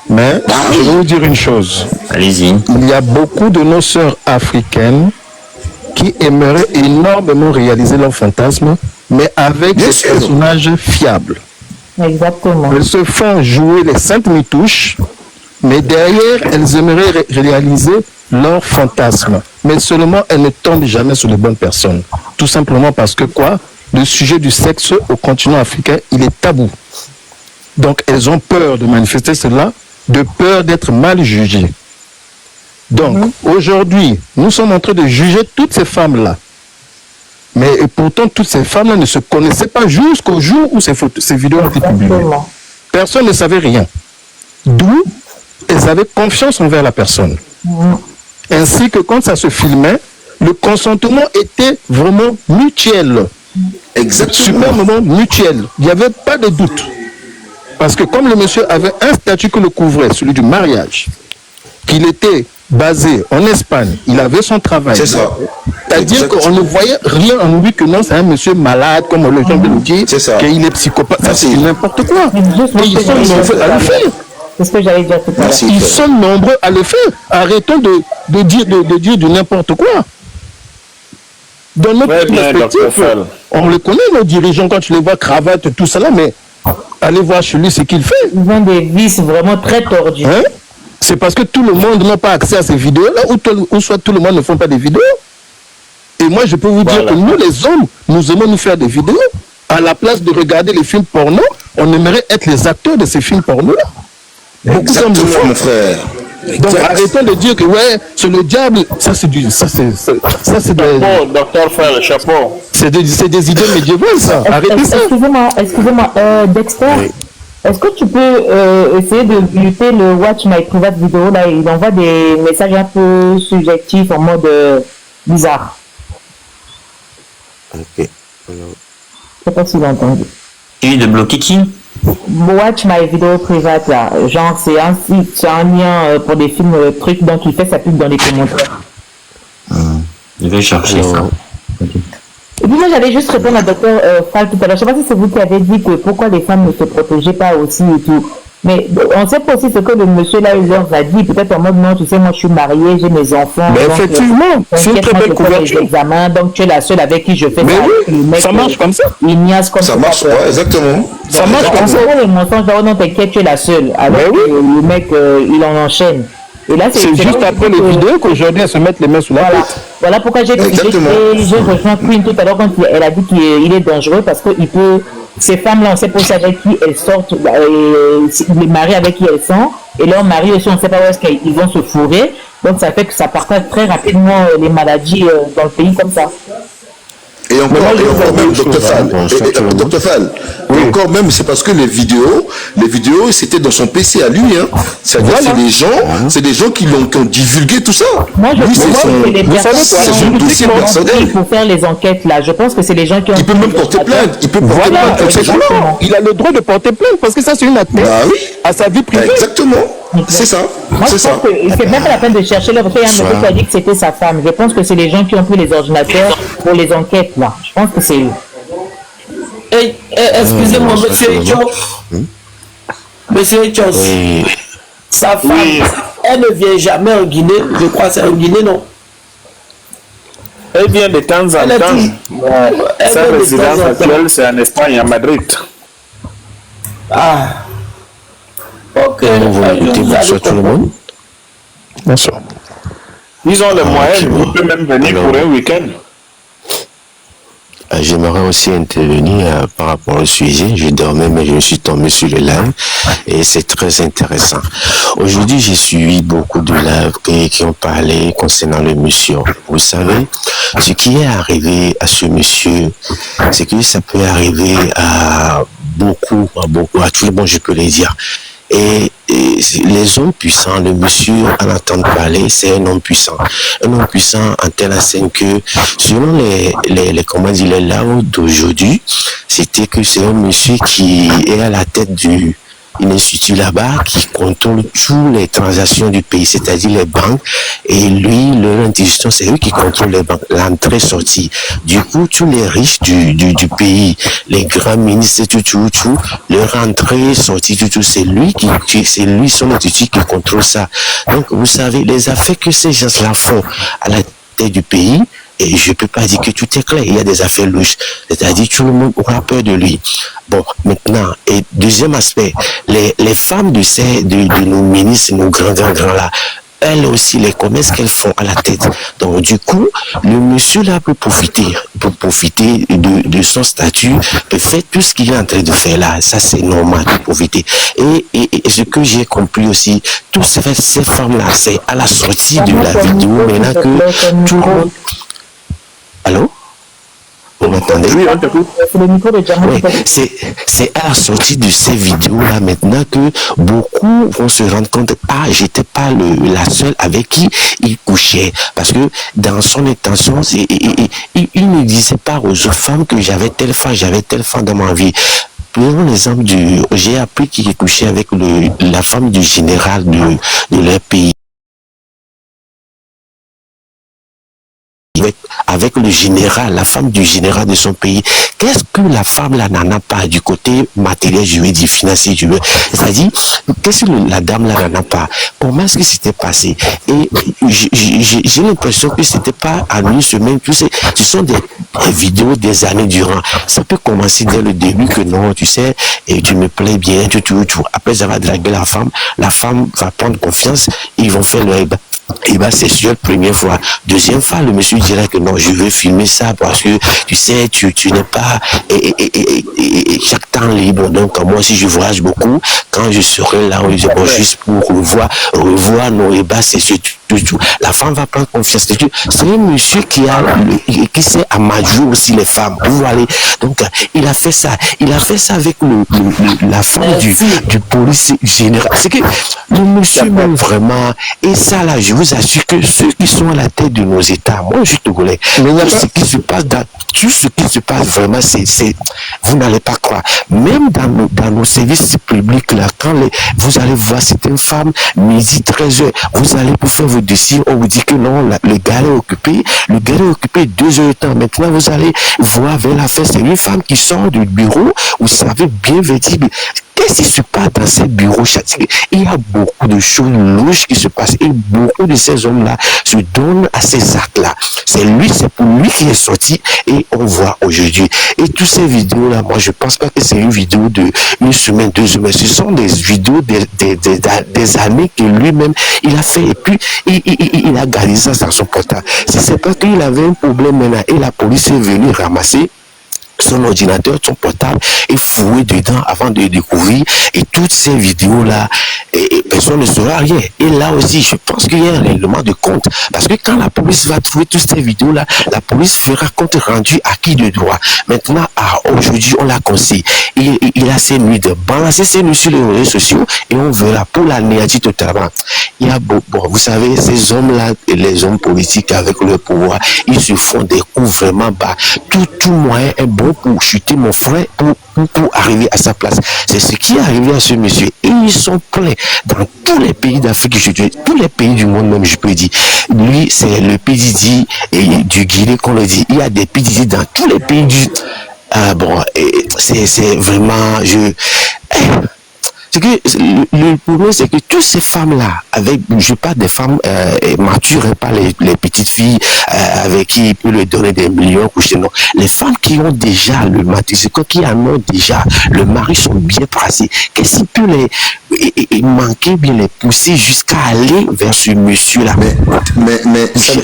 mais je vais vous dire une chose. Allez-y. Il y a beaucoup de nos sœurs africaines qui aimeraient énormément réaliser leur fantasme, mais avec des personnages fiables. Exactement. Elles se font jouer les saintes mitouches, mais derrière, elles aimeraient réaliser leur fantasme. Mais seulement, elles ne tombent jamais sur les bonnes personnes. Tout simplement parce que quoi? Le sujet du sexe au continent africain, il est tabou. Donc, elles ont peur de manifester cela, de peur d'être mal jugées. Donc, aujourd'hui, nous sommes en train de juger toutes ces femmes-là. Mais pourtant, toutes ces femmes-là ne se connaissaient pas jusqu'au jour où ces vidéos ont été publiées. Personne ne savait rien. D'où elles avaient confiance envers la personne. Ainsi que quand ça se filmait, le consentement était vraiment mutuel. Exactement. Superbement mutuel. Il n'y avait pas de doute. Parce que comme le monsieur avait un statut que le couvrait, celui du mariage, qu'il était basé en Espagne, il avait son travail. C'est ça. C'est-à-dire qu'on ne voyait rien en lui que non, c'est un monsieur malade, comme le gens le dit, qu'il est psychopathe. Ça, c'est n'importe quoi. Et ils sont nombreux à le faire. C'est ce que j'allais dire tout à l'heure. Ils sont nombreux à le faire. Arrêtons de dire du n'importe quoi. Dans notre perspective, on le connaît, nos dirigeants, quand tu les vois cravate, tout ça là, mais allez voir chez lui ce qu'il fait. Ils ont des vices vraiment très tordus. Hein? C'est parce que tout le monde n'a pas accès à ces vidéos-là, ou soit tout le monde ne fait pas des vidéos. Et moi, je peux vous dire que nous, les hommes, nous aimons nous faire des vidéos. À la place de regarder les films porno, on aimerait être les acteurs de ces films porno-là. Beaucoup d'hommes le font, mon frère. Donc arrêtons de dire que ouais, c'est le diable, ça c'est du. Ça c'est des. Docteur Frère, chapeau. C'est des idées médiévales, ça. Arrêtez ça. Excusez-moi, Dexter. Est-ce que tu peux essayer de muter le Watch My Private Video là? Il envoie des messages un peu subjectifs en mode bizarre. Ok. Je sais pas si vous avez entendu. Et de bloquer qui? Watch My Video Private là. Genre c'est un site, c'est un lien pour des films trucs, donc il fait sa pub dans les commentaires. Je vais chercher ça. Et puis moi j'allais juste répondre à Dr Fall tout à l'heure. Je sais pas si c'est vous qui avez dit que pourquoi les femmes ne se protégeaient pas aussi et tout. Mais on sait pas aussi ce que le monsieur là il leur a dit, peut-être en mode non, tu sais, moi je suis mariée, j'ai mes enfants. Mais donc, effectivement, c'est une très belle couverture. Examens, donc tu es la seule avec qui je fais mais ça. Oui, mec, ça marche comme ça. Il niaise comme ça. Ça marche, ouais, exactement. Donc, ça marche comme ça. Le mensonge, non, t'inquiète, tu es la seule. Alors le mec, il en enchaîne. Et là, c'est juste après les vidéos qu'aujourd'hui elles se mettent les mains sous la tête. Voilà pourquoi j'ai rejoint Queen tout à l'heure quand elle a dit qu'il est dangereux parce qu'il peut. Ces femmes-là, on sait pas aussi avec qui elles sortent, les maris avec qui elles sont, et leurs maris aussi, on ne sait pas où est-ce qu'ils vont se fourrer. Donc ça fait que ça partage très rapidement les maladies dans le pays comme ça. Et encore même, Dr Fall, encore même, c'est parce que les vidéos, c'était dans son PC à lui, hein. C'est-à-dire, c'est des gens qui ont divulgué tout ça. Moi, je pense que c'est son dossier personnel. Il faut faire les enquêtes là. Je pense que c'est les gens qui ont. Il peut même porter plainte. Il peut porter plainte contre ces gens-là. Il a le droit de porter plainte parce que ça, c'est une atteinte à sa vie privée. Exactement. C'est ça. Moi, je pense que c'est même pas la peine de chercher là, parce qu'il y a un monsieur qui a dit que c'était sa femme. Je pense que c'est les gens qui ont pris les ordinateurs pour les enquêtes là. Je pense que c'est eux. Excusez-moi, monsieur Etchos. Monsieur Etchos. Sa femme, elle ne vient jamais en Guinée. Je crois que c'est en Guinée, non? Elle vient de temps en temps. Sa résidence actuelle, c'est en Espagne, à Madrid. Ah. Ok. Bonsoir tout le monde. Bonsoir. Ils ont les moyens, vous pouvez même venir pour un week-end. J'aimerais aussi intervenir par rapport au sujet. Je dormais, mais je suis tombé sur le live et c'est très intéressant. Aujourd'hui, j'ai suivi beaucoup de lives qui ont parlé concernant le monsieur. Vous savez, ce qui est arrivé à ce monsieur, c'est que ça peut arriver à beaucoup, à tout le monde, je peux le dire. Et les hommes puissants, le monsieur en entendre parler, c'est un homme puissant. Un homme puissant en telle enseigne que, selon les laws d'aujourd'hui, c'était que c'est un monsieur qui est à la tête d'une institut là-bas qui contrôle toutes les transactions du pays, c'est-à-dire les banques, et lui, leur institution, c'est lui qui contrôle les banques, l'entrée-sortie. Du coup, tous les riches du pays, les grands ministres, tout, leur entrée-sortie, tout, c'est lui son institut qui contrôle ça. Donc, vous savez, les affaires que ces gens-là font à la tête du pays, et je peux pas dire que tout est clair, il y a des affaires louches, c'est-à-dire tout le monde aura peur de lui. Bon, maintenant, et deuxième aspect, les femmes de nos ministres, nos grands là, elles aussi, les commerces qu'elles font à la tête. Donc, du coup, le monsieur là peut profiter de son statut, peut faire tout ce qu'il est en train de faire là. Ça, c'est normal de profiter. Et ce que j'ai compris aussi, toutes ces femmes-là, c'est à la sortie de la vidéo, maintenant que tout le monde... Allô? Vous m'entendez? Oui, on t'écoute. Oui, c'est à la sortie de ces vidéos-là maintenant que beaucoup vont se rendre compte, j'étais pas la seule avec qui il couchait. Parce que dans son intention, il ne disait pas aux autres femmes que j'avais telle femme dans ma vie. Prenons l'exemple j'ai appris qu'il couchait avec la femme du général de leur pays. Avec le général, la femme du général de son pays. Qu'est-ce que la femme là n'en a pas du côté matériel, je veux dire financier, c'est-à-dire, qu'est-ce que la dame là n'en a pas? Comment est-ce que c'était passé? Et j'ai l'impression que c'était pas à une semaine, ce sont des vidéos des années durant. Ça peut commencer dès le début que non, tu sais, et tu me plais bien, tout. Après, ça va draguer la femme va prendre confiance, ils vont faire le sexuel première fois. Deuxième fois, le monsieur dirait que non, je veux filmer ça parce que tu sais, tu n'es pas chaque temps libre. Donc moi aussi je voyage beaucoup. Quand je serai là, bon, juste pour revoir nos ébats sexuels, tout. La femme va prendre confiance. C'est un monsieur qui sait amadouer aussi les femmes. Vous voyez. Donc il a fait ça. Avec la femme du policier général. C'est que le monsieur même vraiment, et ça là, je vous assure que ceux qui sont à la tête de nos États, moi je suis togolais, tout ce qui se passe vraiment, vous n'allez pas croire. Même dans nos services publics là, quand vous allez voir certaines femmes, midi 13h, vous allez pour faire vos dossiers, on vous dit que non, le gars est occupé 2 heures de temps. Maintenant vous allez voir vers la fin, c'est une femme qui sort du bureau, vous savez bien vêtue. Qu'est-ce qui se passe dans ces bureaux? Il y a beaucoup de choses louches qui se passent et beaucoup de ces hommes-là se donnent à ces actes-là. C'est pour lui qui est sorti et on voit aujourd'hui. Et toutes ces vidéos-là, moi je pense pas que c'est une vidéo de une semaine, 2 semaines. Ce sont des vidéos des années que lui-même il a fait et puis il a gardé ça dans son portable. Si c'est pas qu'il avait un problème maintenant et la police est venue ramasser son ordinateur, son portable est fouillé dedans avant de découvrir et toutes ces vidéos là et personne ne saura rien. Et là aussi je pense qu'il y a un règlement de compte parce que quand la police va trouver toutes ces vidéos là, la police fera compte rendu à qui de droit. Maintenant aujourd'hui on l'a conseillé, il a ses nuits de balancer ses nuits sur les réseaux sociaux et on verra pour l'anéantir totalement. Il y a vous savez ces hommes là, les hommes politiques avec le pouvoir, ils se font des coups vraiment bas. Tout moyen est bon pour chuter mon frère, pour arriver à sa place. C'est ce qui est arrivé à ce monsieur. Et ils sont pleins dans tous les pays d'Afrique, tous les pays du monde même, je peux dire. Lui, c'est le PDD du Guinée qu'on le dit. Il y a des PDD dans tous les pays du... c'est vraiment... C'est que le problème, c'est que toutes ces femmes-là, je parle des femmes matures, pas les petites filles avec qui il peut leur donner des millions, coucher, non. Les femmes qui ont déjà le mari, c'est quoi qui en ont déjà, le mari sont bien placés. Qu'est-ce qu'il peut manquer, bien les pousser jusqu'à aller vers ce monsieur-là. Mais c'est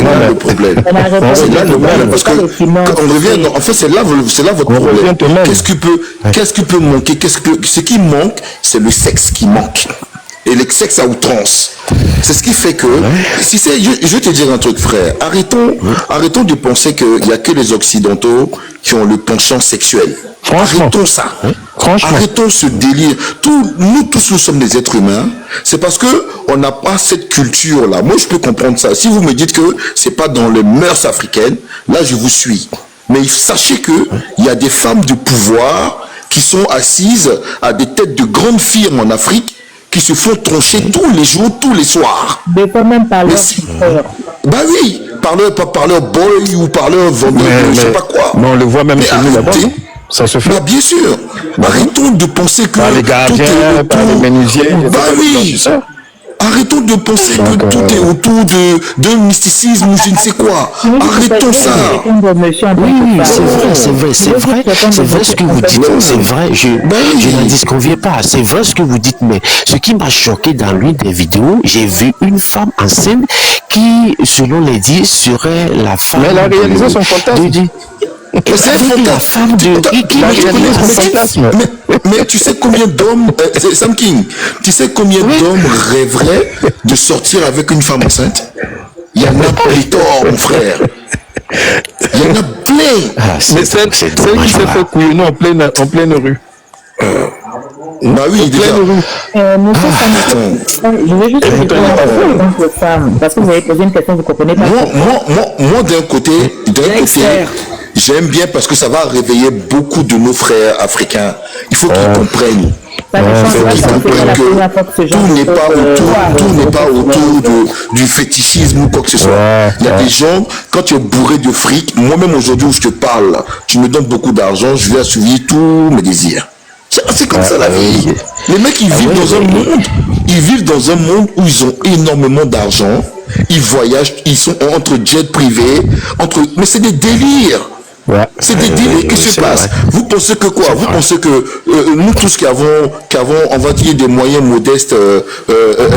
là le problème. C'est là le problème parce que on revient. En fait, c'est là votre problème. Qu'est-ce qui peut manquer? Ce qui manque, c'est le sexe qui manque. Et le sexe à outrance. C'est ce qui fait que, je vais te dire un truc, frère. Arrêtons de penser qu'il n'y a que les Occidentaux qui ont le penchant sexuel. Arrêtons ça. Arrêtons ce délire. Nous tous, nous sommes des êtres humains. C'est parce que on n'a pas cette culture-là. Moi, je peux comprendre ça. Si vous me dites que c'est pas dans les mœurs africaines, là, je vous suis. Mais sachez que il y a des femmes de pouvoir qui sont assises à des têtes de grandes firmes en Afrique qui se font trancher tous les jours, tous les soirs. Des fois même par leur frère. Bah oui, par leur boy ou par leur vendeur, je sais pas quoi. Mais on le voit même chez nous là-bas. Ça se fait. Bah bien sûr. Arrêtons de penser que par les gardiens, par les menuisiers. Bah oui. Arrêtons de penser que tout est autour d'un mysticisme ou je ne sais quoi. Arrêtons ça. Oui, c'est vrai ce que vous dites. C'est vrai, je n'en disconviens pas. C'est vrai ce que vous dites, mais ce qui m'a choqué dans l'une des vidéos, j'ai vu une femme enceinte qui, selon les dits, serait la femme. Mais elle a réalisé son fantasme. La femme mais tu sais combien d'hommes, Sam King, tu sais combien d'hommes rêveraient de sortir avec une femme enceinte? Il y en a pléthore, mon frère. Il y en a plein. Mais celle qui s'est fait couillonner en pleine rue. Bah oui, déjà. Je vais juste répondre en tant que femme, parce que vous avez posé une question, vous ne comprenez pas. Moi d'un côté, j'aime bien parce que ça va réveiller beaucoup de nos frères africains. Il faut qu'ils comprennent. Qu'ils comprennent que tout n'est pas autour du fétichisme ou quoi que ce soit. Il y a des gens, quand tu es bourré de fric, moi-même aujourd'hui où je te parle, tu me donnes beaucoup d'argent, je vais assouvir tous mes désirs. C'est comme ça la vie. Les mecs, ils vivent dans un monde où ils ont énormément d'argent, ils voyagent, ils sont entre jets privés, mais c'est des délires. C'est des délires qui se passent. Vous pensez que quoi? Vous pensez que nous tous qui avons, on va dire, des moyens modestes,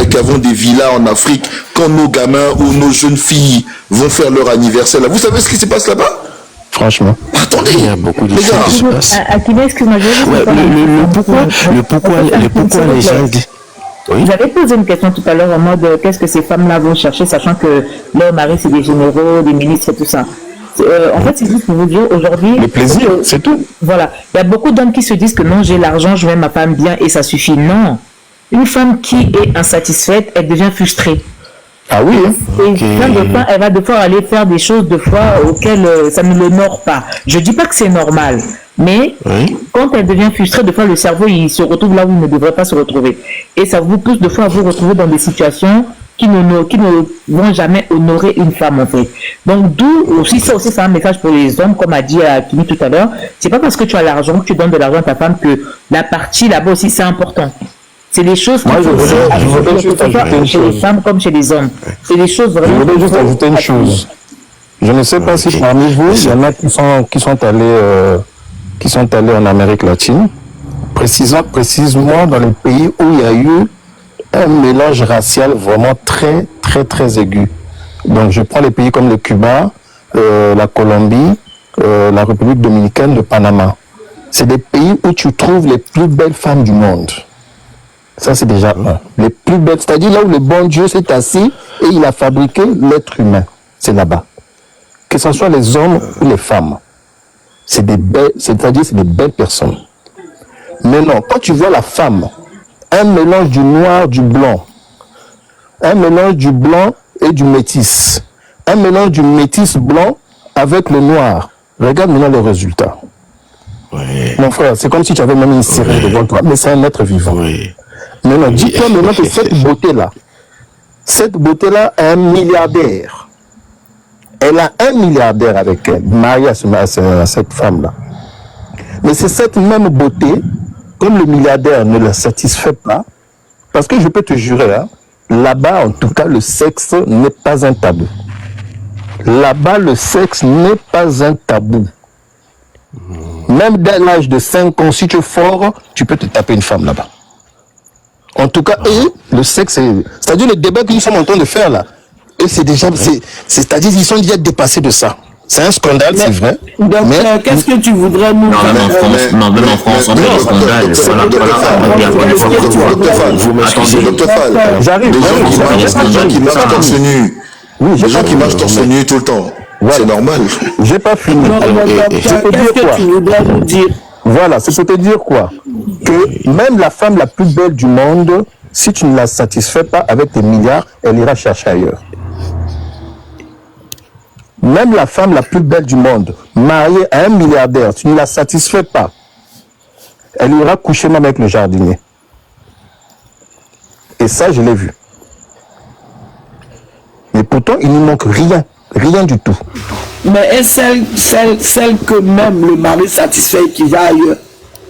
qui avons des villas en Afrique, quand nos gamins ou nos jeunes filles vont faire leur anniversaire là, vous savez ce qui se passe là-bas? Franchement. Attendez, il y a beaucoup de choses qui se passent. Excuse-moi, le pourquoi les gens disent. Oui. J'avais posé une question tout à l'heure en mode qu'est-ce que ces femmes-là vont chercher, sachant que leur mari c'est des généraux, des ministres et tout ça. En fait, c'est juste pour vous dire aujourd'hui. Le plaisir, c'est tout. Voilà. Il y a beaucoup d'hommes qui se disent que non, j'ai l'argent, je mets ma femme bien et ça suffit. Non. Une femme qui est insatisfaite, elle devient frustrée. Ah oui. Et plein de fois, elle va devoir aller faire des choses de fois auxquelles ça ne l'honore pas. Je dis pas que c'est normal, mais quand elle devient frustrée, de fois le cerveau il se retrouve là où il ne devrait pas se retrouver, et ça vous pousse de fois à vous retrouver dans des situations qui ne vont jamais honorer une femme en fait. Donc d'où aussi ça aussi c'est un message pour les hommes, comme a dit Kimi tout à l'heure. C'est pas parce que tu as l'argent que tu donnes de l'argent à ta femme que la partie là-bas aussi c'est important. C'est des choses qui chez les femmes comme chez les hommes. C'est des choses vraiment. Je voudrais juste ajouter une chose. Je ne sais pas si parmi vous, il y en a qui sont allés en Amérique latine, précisément dans les pays où il y a eu un mélange racial vraiment très, très, très aigu. Donc je prends les pays comme le Cuba, la Colombie, la République dominicaine, le Panama. C'est des pays où tu trouves les plus belles femmes du monde. Ça, c'est déjà un. Les plus belles, c'est-à-dire là où le bon Dieu s'est assis et il a fabriqué l'être humain. C'est là-bas. Que ce soit les hommes ou les femmes. C'est des belles, c'est-à-dire c'est des belles personnes. Mais non, quand tu vois la femme, un mélange du noir, du blanc, un mélange du blanc et du métis, un mélange du métis blanc avec le noir, regarde maintenant le résultat. Mon frère, c'est comme si tu avais même une série devant toi, mais c'est un être vivant. Maintenant, dis-toi maintenant que cette beauté-là est un milliardaire. Elle a un milliardaire avec elle, mariée à cette femme-là. Mais c'est cette même beauté, comme le milliardaire ne la satisfait pas, parce que je peux te jurer, hein, là-bas, en tout cas, le sexe n'est pas un tabou. Là-bas, le sexe n'est pas un tabou. Même dès l'âge de 5 ans, si tu es fort, tu peux te taper une femme là-bas. En tout cas, et le sexe, c'est-à-dire le débat que nous sommes en train de faire là, et c'est déjà, c'est-à-dire qu'ils sont déjà dépassés de ça. C'est un scandale, c'est vrai. Donc, qu'est-ce que tu voudrais nous dire? Non, même en France, on fait des scandales. Vous m'excusez, Dr Fall. J'arrive. Les gens qui marchent torse nu. Les gens qui marchent torse nu tout le temps. C'est normal. J'ai pas fini. Qu'est-ce que tu voudrais nous dire? Voilà, c'est pour te dire quoi? Que même la femme la plus belle du monde, si tu ne la satisfais pas avec tes milliards, elle ira chercher ailleurs. Même la femme la plus belle du monde, mariée à un milliardaire, tu ne la satisfais pas, elle ira coucher même avec le jardinier. Et ça, je l'ai vu. Mais pourtant, il ne manque rien du tout. Mais est-ce celle que même le mari satisfait et qui va ailleurs?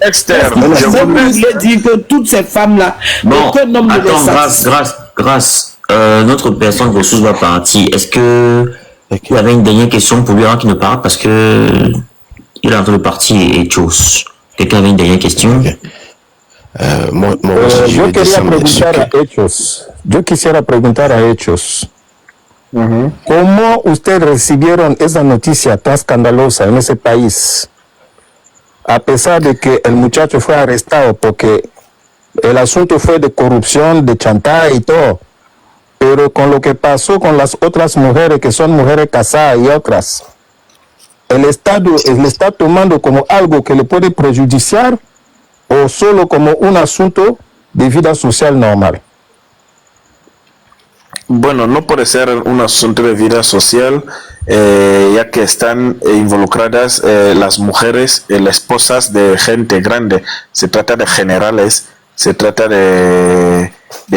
Externe. Je voulais dire que toutes ces femmes-là, aucun homme ne les satisfait. Grâce, notre personne ressource va partir. Est-ce que il y avait une dernière question pour lui avant qu'il ne parte parce que il est en train de partir et chose. Quelqu'un avait une dernière question? Yo quisiera preguntar a Hechos. ¿Cómo ustedes recibieron esa noticia tan escandalosa en ese país? A pesar de que el muchacho fue arrestado porque el asunto fue de corrupción, de chantaje y todo. Pero con lo que pasó con las otras mujeres que son mujeres casadas y otras, ¿el Estado le está tomando como algo que le puede perjudiciar o solo como un asunto de vida social normal? Bueno, no puede ser un asunto de vida social, ya que están involucradas las mujeres, las esposas de gente grande. Se trata de generales, se trata de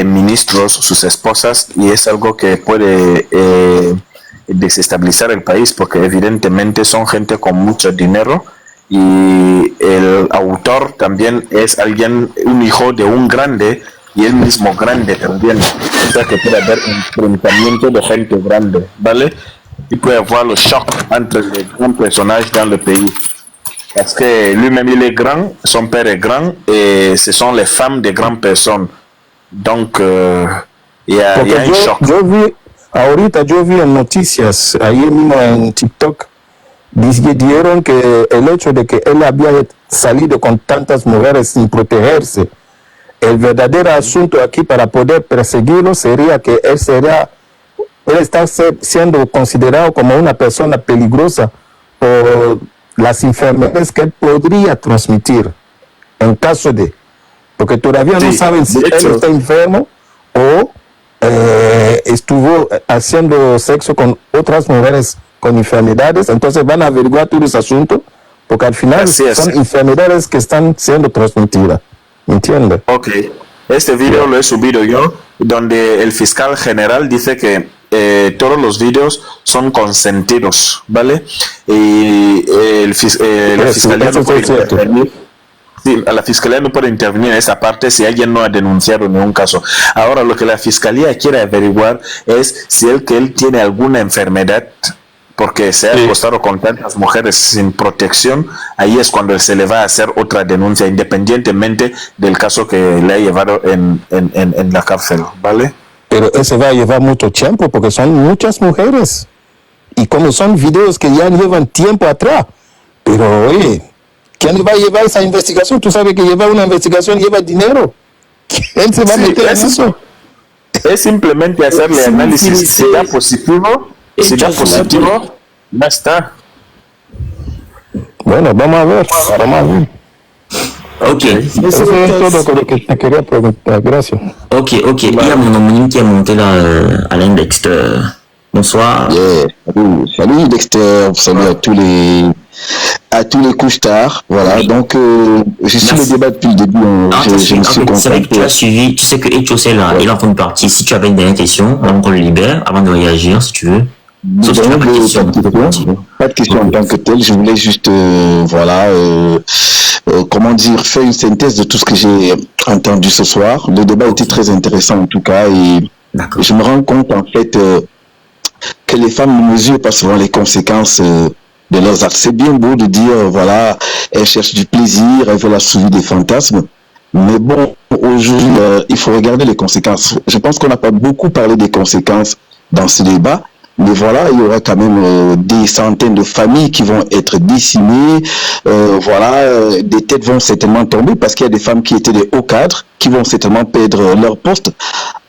ministros, sus esposas, y es algo que puede desestabilizar el país, porque evidentemente son gente con mucho dinero, y el autor también es un hijo de un grande, y él mismo grande también. O sea que puede haber un enfrentamiento de gente grande, ¿vale? Y puede avoir le choc entre les grands personnages dans le pays. Parce que lui-même il est grand, son père est grand, et ce sont les femmes de grandes personnes. Donc, il y a un choc. Ahorita yo vi en noticias, ahí mismo en TikTok, dijeron que el hecho de que él había salido con tantas mujeres sin protegerse, el verdadero asunto aquí para poder perseguirlo sería que él está siendo considerado como una persona peligrosa por las enfermedades que él podría transmitir en caso de, porque todavía no saben si él está enfermo o estuvo haciendo sexo con otras mujeres con enfermedades, entonces van a averiguar todo ese asunto, porque al final son enfermedades que están siendo transmitidas. ¿Entiende? Ok. Este video lo he subido yo, donde el fiscal general dice que todos los videos son consentidos, ¿vale? Y la fiscalía no puede intervenir. Sí, la fiscalía no puede intervenir en esa parte si alguien no ha denunciado ningún caso. Ahora lo que la fiscalía quiere averiguar es si él tiene alguna enfermedad, porque se ha acostado con tantas mujeres sin protección. Ahí es cuando se le va a hacer otra denuncia, independientemente del caso que le ha llevado en la cárcel, ¿vale? Pero eso va a llevar mucho tiempo, porque son muchas mujeres. Y como son videos que ya llevan tiempo atrás. Pero, oye, ¿quién va a llevar esa investigación? Tú sabes que llevar una investigación lleva dinero. ¿Quién se va a meter en eso? Es simplemente hacerle análisis. Si da positivo, ya está. Bueno, vamos a ver. Ok. Eso es todo lo que te quería preguntar. Gracias. Ok. Il y a mon homonyme qui est monté là, Alain Dexter. Bonsoir. Salut Dexter, salut à tous les couches-tard. Voilà, donc je suis le débat depuis le début. C'est vrai que tu as suivi, tu sais que Echos est là, il est en train de partir. Si tu avais une dernière question, on le libère avant de réagir si tu veux. Sauf si tu n'as pas de question. Pas de question en tant que telle, je voulais juste, comment dire, faire une synthèse de tout ce que j'ai entendu ce soir. Le débat était très intéressant en tout cas, et je me rends compte en fait que les femmes ne mesurent pas souvent les conséquences de leurs actes. C'est bien beau de dire, voilà, elles cherchent du plaisir, elles veulent la suivi des fantasmes, mais bon, aujourd'hui, il faut regarder les conséquences. Je pense qu'on n'a pas beaucoup parlé des conséquences dans ce débat, mais voilà, il y aura quand même des centaines de familles qui vont être décimées. Voilà, des têtes vont certainement tomber parce qu'il y a des femmes qui étaient des hauts cadres qui vont certainement perdre leur poste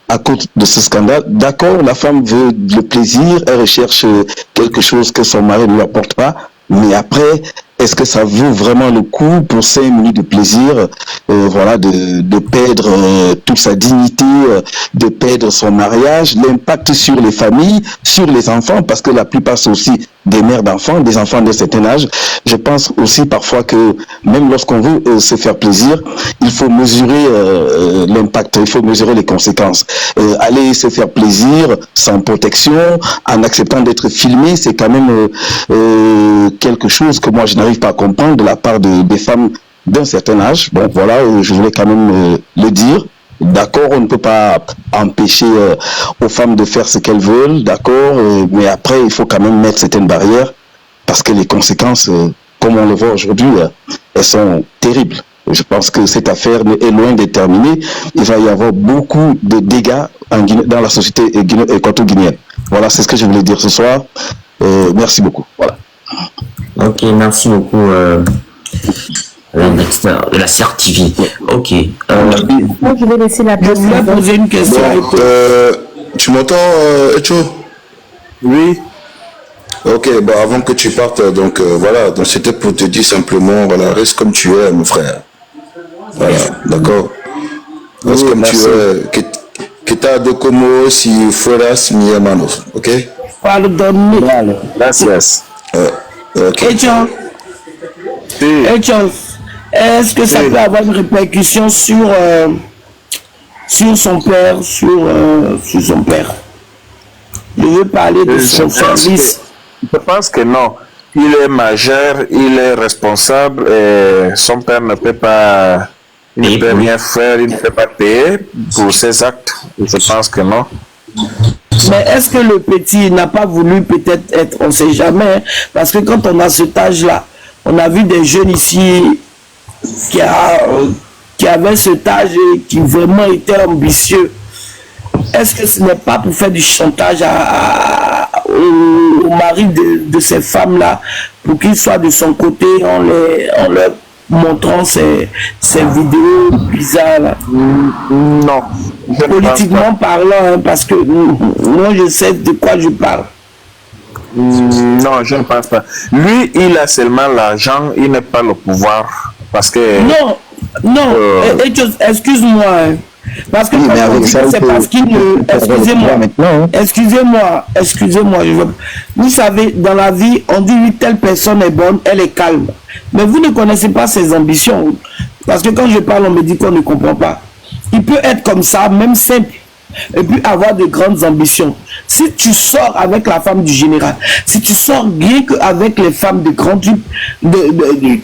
à cause de ce scandale. D'accord, la femme veut le plaisir, elle recherche quelque chose que son mari ne lui apporte pas, mais après, est-ce que ça vaut vraiment le coup pour 5 minutes de plaisir, voilà, de perdre toute sa dignité, de perdre son mariage, l'impact sur les familles, sur les enfants, parce que la plupart sont aussi des mères d'enfants, des enfants d'un certain âge. Je pense aussi parfois que même lorsqu'on veut se faire plaisir, il faut mesurer l'impact, il faut mesurer les conséquences. Aller se faire plaisir sans protection, en acceptant d'être filmé, c'est quand même quelque chose que moi je n'arrive pas à comprendre de la part des femmes d'un certain âge. Bon voilà, je voulais quand même le dire. D'accord, on ne peut pas empêcher aux femmes de faire ce qu'elles veulent, d'accord, mais après il faut quand même mettre certaines barrières parce que les conséquences, comme on le voit aujourd'hui, elles sont terribles. Je pense que cette affaire est loin d'être terminée. Il va y avoir beaucoup de dégâts dans la société équato-guinéenne. Voilà, c'est ce que je voulais dire ce soir. Merci beaucoup. Voilà. Ok, merci beaucoup. De la certification. Ok. Moi, je vais laisser la place. Je voulais poser une question. Tu m'entends, Echo? Oui. Ok, bon, avant que tu partes, donc voilà, donc c'était pour te dire simplement, voilà, reste comme tu es, mon frère. Voilà, d'accord. Reste comme tu es. Que t'as de como si fueras mi hermano, ok? Pardonne-moi. Gracias. Ok. Echo, est-ce que ça peut avoir une répercussion sur son père, sur son père? Je veux parler de son service. Je pense que non. Il est majeur, il est responsable et son père ne peut pas, il ne peut rien faire, il ne peut pas payer pour ses actes. Je pense que non. Mais est-ce que le petit n'a pas voulu peut-être être, on ne sait jamais, parce que quand on a cet âge-là, on a vu des jeunes ici qui avaient cet âge et qui vraiment étaient ambitieux. Est-ce que ce n'est pas pour faire du chantage au mari de ces femmes-là, pour qu'ils soient de son côté en leur montrant ces vidéos bizarres là? Non. Politiquement parlant, hein, parce que moi je sais de quoi je parle. Non, je ne pense pas. Lui, il a seulement l'argent, il n'a pas le pouvoir. Parce que... Non, excuse-moi. Hein. Parce que c'est parce qu'il ne... Excusez-moi. Vous savez, dans la vie, on dit oui, telle personne est bonne, elle est calme. Mais vous ne connaissez pas ses ambitions. Parce que quand je parle, on me dit qu'on ne comprend pas. Il peut être comme ça, même simple, et puis avoir de grandes ambitions. Si tu sors avec la femme du général, si tu sors bien qu'avec les femmes de grands types, des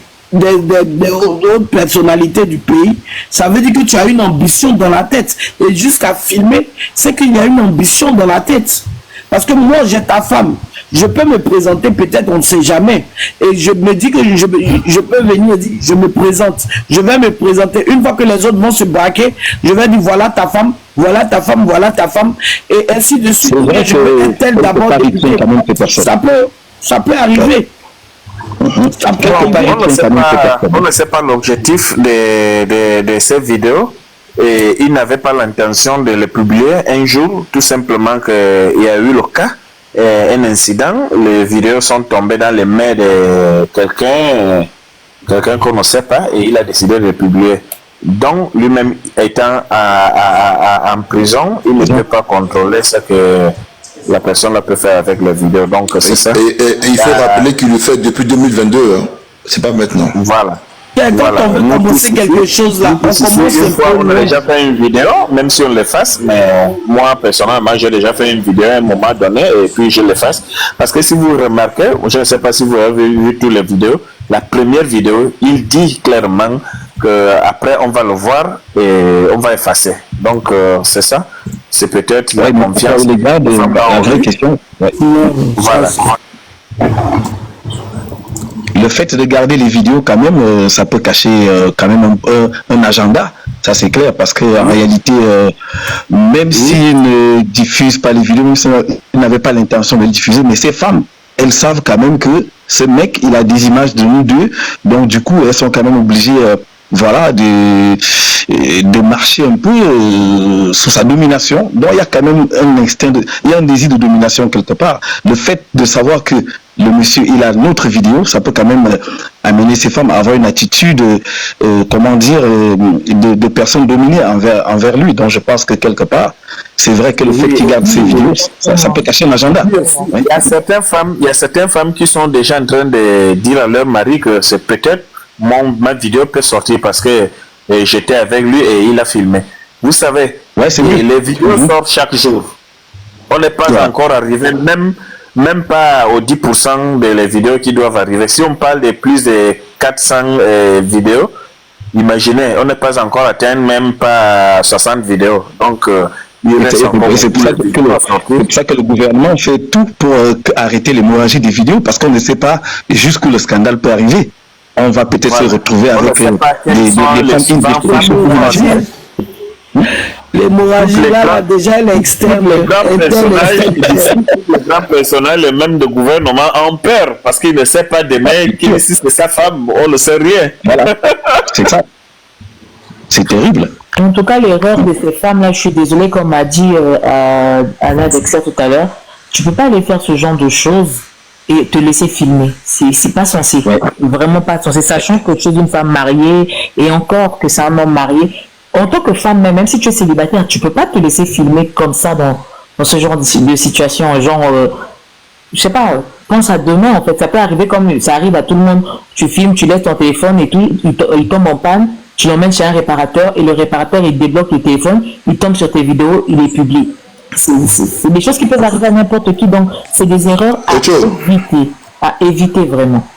autres personnalités du pays, ça veut dire que tu as une ambition dans la tête. Et jusqu'à filmer, c'est qu'il y a une ambition dans la tête. Parce que moi, j'ai ta femme. Je peux me présenter, peut-être, on ne sait jamais. Et je me dis que je peux venir et dire, je me présente. Je vais me présenter. Une fois que les autres vont se braquer, je vais dire, voilà ta femme, voilà ta femme, voilà ta femme. Et ainsi de suite. Je vais être tel d'abord. Ça peut arriver. On ne sait pas l'objectif de ces vidéos. Et il n'avait pas l'intention de les publier un jour, tout simplement qu'il y a eu le cas, un incident, les vidéos sont tombées dans les mains de quelqu'un qu'on ne sait pas, et il a décidé de les publier. Donc, lui-même étant en prison, il ne peut pas contrôler ce que la personne peut faire avec les vidéos. Donc, c'est ça. Et il faut rappeler qu'il le fait depuis 2022, hein. C'est pas maintenant. Voilà. Quand on veut commencer quelque chose là, on a déjà fait une vidéo, même si on l'efface, mais moi personnellement j'ai déjà fait une vidéo à un moment donné et puis je l'efface. Parce que si vous remarquez, je ne sais pas si vous avez vu toutes les vidéos, la première vidéo, il dit clairement qu'après on va le voir et on va effacer. Donc c'est ça, c'est peut-être la confiance. Les gars, la vraie question. Ouais. Voilà. Le fait de garder les vidéos, quand même, ça peut cacher quand même un agenda. Ça, c'est clair, parce qu'en réalité, même s'ils ne diffusent pas les vidéos, même s'ils n'avaient pas l'intention de les diffuser, mais ces femmes, elles savent quand même que ce mec, il a des images de nous deux, donc du coup, elles sont quand même obligées, voilà, de marcher un peu sous sa domination. Donc, il y a quand même un instinct, il y a un désir de domination quelque part. Le fait de savoir que le monsieur, il a notre vidéo, ça peut quand même amener ces femmes à avoir une attitude, comment dire, de personnes dominées envers lui. Donc je pense que quelque part, c'est vrai que le fait qu'il garde ces vidéos, ça peut cacher un agenda. Il y a certaines femmes qui sont déjà en train de dire à leur mari que c'est peut-être ma vidéo peut sortir parce que j'étais avec lui et il a filmé. Vous savez, les vidéos sortent chaque jour. On n'est pas encore arrivé, même pas aux 10% des vidéos qui doivent arriver. Si on parle de plus de 400 vidéos, imaginez, on n'est pas encore atteint même pas 60 vidéos. Donc, c'est pour ça que le gouvernement fait tout pour arrêter l'hémorragie des vidéos, parce qu'on ne sait pas jusqu'où le scandale peut arriver. On va peut-être se retrouver avec des femmes. L'hémorragie là, déjà, elle est externe. Les grands personnages, les mêmes de gouvernement, ont peur parce qu'ils ne savent pas demain qui c'est sa femme, on ne sait rien. Voilà, c'est ça. C'est terrible. En tout cas, l'erreur de ces femmes-là, je suis désolée, comme m'a dit Alain Dexter tout à l'heure, tu ne peux pas aller faire ce genre de choses et te laisser filmer. C'est pas censé. Vraiment pas censé. Sachant que tu es une femme mariée et encore que c'est un homme marié. En tant que femme, même si tu es célibataire, tu peux pas te laisser filmer comme ça dans ce genre de situation. Genre, je sais pas, pense à demain, en fait. Ça peut arriver comme ça arrive à tout le monde. Tu filmes, tu laisses ton téléphone et tout, il tombe en panne, tu l'emmènes chez un réparateur et le réparateur, il débloque le téléphone, il tombe sur tes vidéos, il les publie. C'est des choses qui peuvent arriver à n'importe qui, donc c'est des erreurs à éviter vraiment.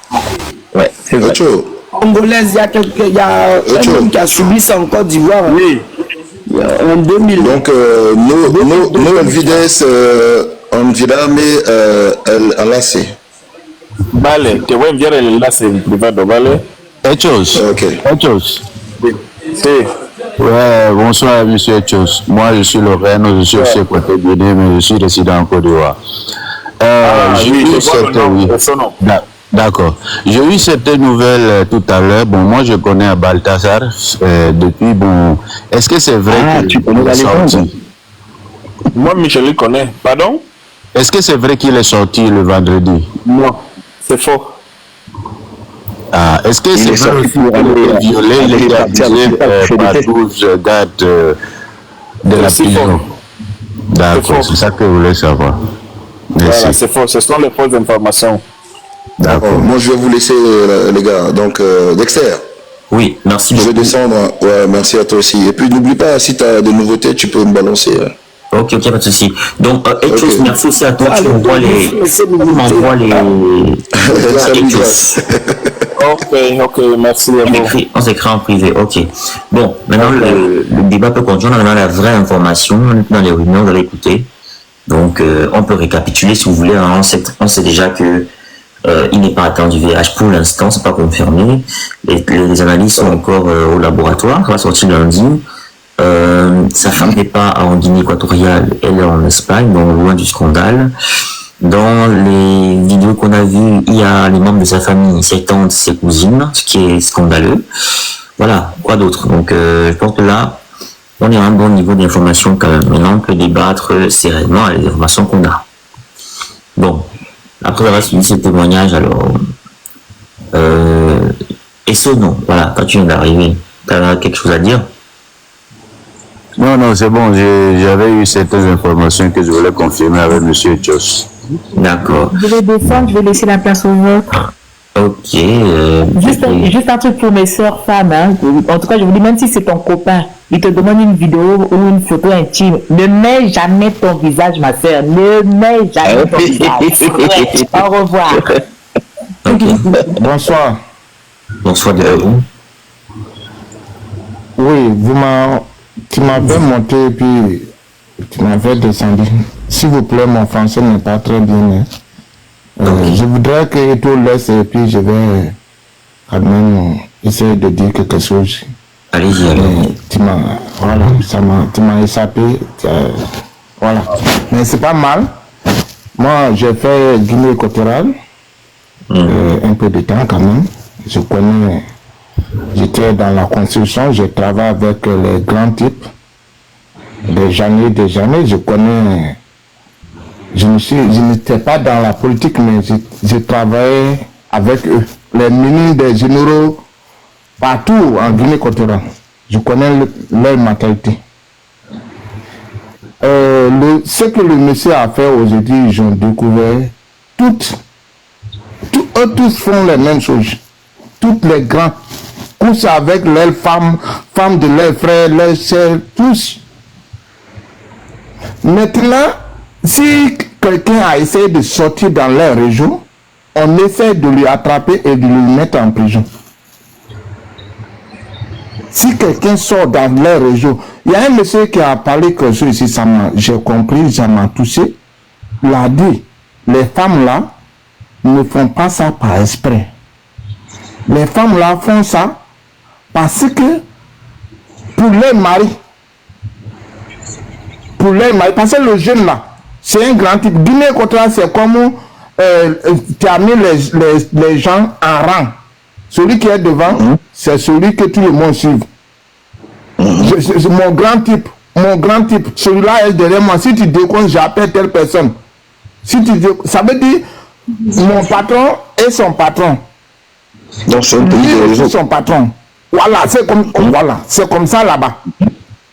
Ouais, c'est vrai. Congolaise, il y a un homme qui a subi ça en Côte d'Ivoire. Oui. En 2000. Donc, no olvides olvidarme el enlace. Vale, te voy a enviar el enlace en privado, ¿vale? Hechos. Ok. Hechos. Sí. Ouais, bonsoir, monsieur Hechos. Moi, je suis Lorraine, je suis aussi côté Guinée, mais je suis résident en Côte d'Ivoire. D'accord. J'ai eu cette nouvelle tout à l'heure. Bon, moi, je connais à Balthazar depuis, bon... Est-ce que c'est vrai tu connais la légende? Moi, Michel le connaît. Pardon? Est-ce que c'est vrai qu'il est sorti le vendredi? Non, c'est faux. Ah, est-ce que c'est vrai qu'il est violé, il est accusé par 12 gardes de la prison? D'accord, c'est ça que je voulais savoir. Merci. Voilà, c'est faux. Ce sont les fausses informations. D'accord. Moi, je vais vous laisser, les gars. Donc, Dexter. Oui, merci beaucoup. Je vais descendre. Ouais, merci à toi aussi. Et puis, n'oublie pas, si tu as des nouveautés, tu peux me balancer. Ok, pas de souci. Donc, merci aussi à toi. Tu m'envoies les... Ok, merci. On s'écrit en privé, ok. Bon, maintenant, le débat peut continuer. On a la vraie information. On est dans les réunions, vous allez écouter. Donc, on peut récapituler si vous voulez. Hein. On sait déjà que il n'est pas atteint du VIH pour l'instant, c'est pas confirmé. Les analyses sont encore au laboratoire. Ça va sortir lundi. Sa femme n'est pas en Guinée équatoriale, elle est en Espagne, donc loin du scandale. Dans les vidéos qu'on a vues, il y a les membres de sa famille, ses tantes, ses cousines, ce qui est scandaleux. Voilà, quoi d'autre. Donc, je pense que là, on est à un bon niveau d'information quand même. Maintenant, on peut débattre sereinement avec les informations qu'on a. Bon, après avoir suivi ce témoignage, alors... et ce non, voilà, quand tu viens d'arriver, tu as quelque chose à dire? Non, c'est bon, j'avais eu certaines informations que je voulais confirmer avec M. Tchos. D'accord. Je vais descendre, je vais laisser la place aux autres. Ok. Juste un truc pour mes sœurs femmes. Hein. En tout cas, je vous dis, même si c'est ton copain, il te demande une vidéo ou une photo intime, ne mets jamais ton visage, ma sœur. Ne mets jamais ton visage. Au revoir. Okay. Bonsoir. Bonsoir de vous. Oui, tu m'avais monté et puis tu m'avais descendu. S'il vous plaît, mon français n'est pas très bien. Je voudrais que tu laisses et puis je vais quand même essayer de dire quelque chose. Allez-y, allez. Voilà, tu m'as échappé. Voilà. Mais c'est pas mal. Moi, j'ai fait Guinée équatoriale. Un peu de temps quand même. Je connais. J'étais dans la construction. Je travaille avec les grands types. Des années. Je connais. Je n'étais pas dans la politique, mais je travaillais avec eux. Les ministres des généraux partout en Guinée équatoriale. Je connais leur mentalité. Ce que le monsieur a fait aujourd'hui, ils ont découvert eux tous font les mêmes choses. Toutes les grands couchent avec leurs femmes de leurs frères, leurs sœurs, tous. Maintenant, si quelqu'un a essayé de sortir dans leur région, on essaie de lui attraper et de lui mettre en prison. Si quelqu'un sort dans leur région, il y a un monsieur qui a parlé que ici, j'ai compris, ça m'a touché. Il a dit, les femmes là ne font pas ça par esprit. Les femmes là font ça parce que pour leur mari, parce que le jeune là, c'est un grand type. Guinée équatoriale, c'est comme tu as mis les gens en rang. Celui qui est devant, c'est celui que tout le monde suit. Mon grand type, celui-là est derrière moi. Si tu déconnes, j'appelle telle personne. Si tu ça veut dire mon patron et son patron. Donc c'est un pays de son patron. Voilà, c'est comme ça là-bas.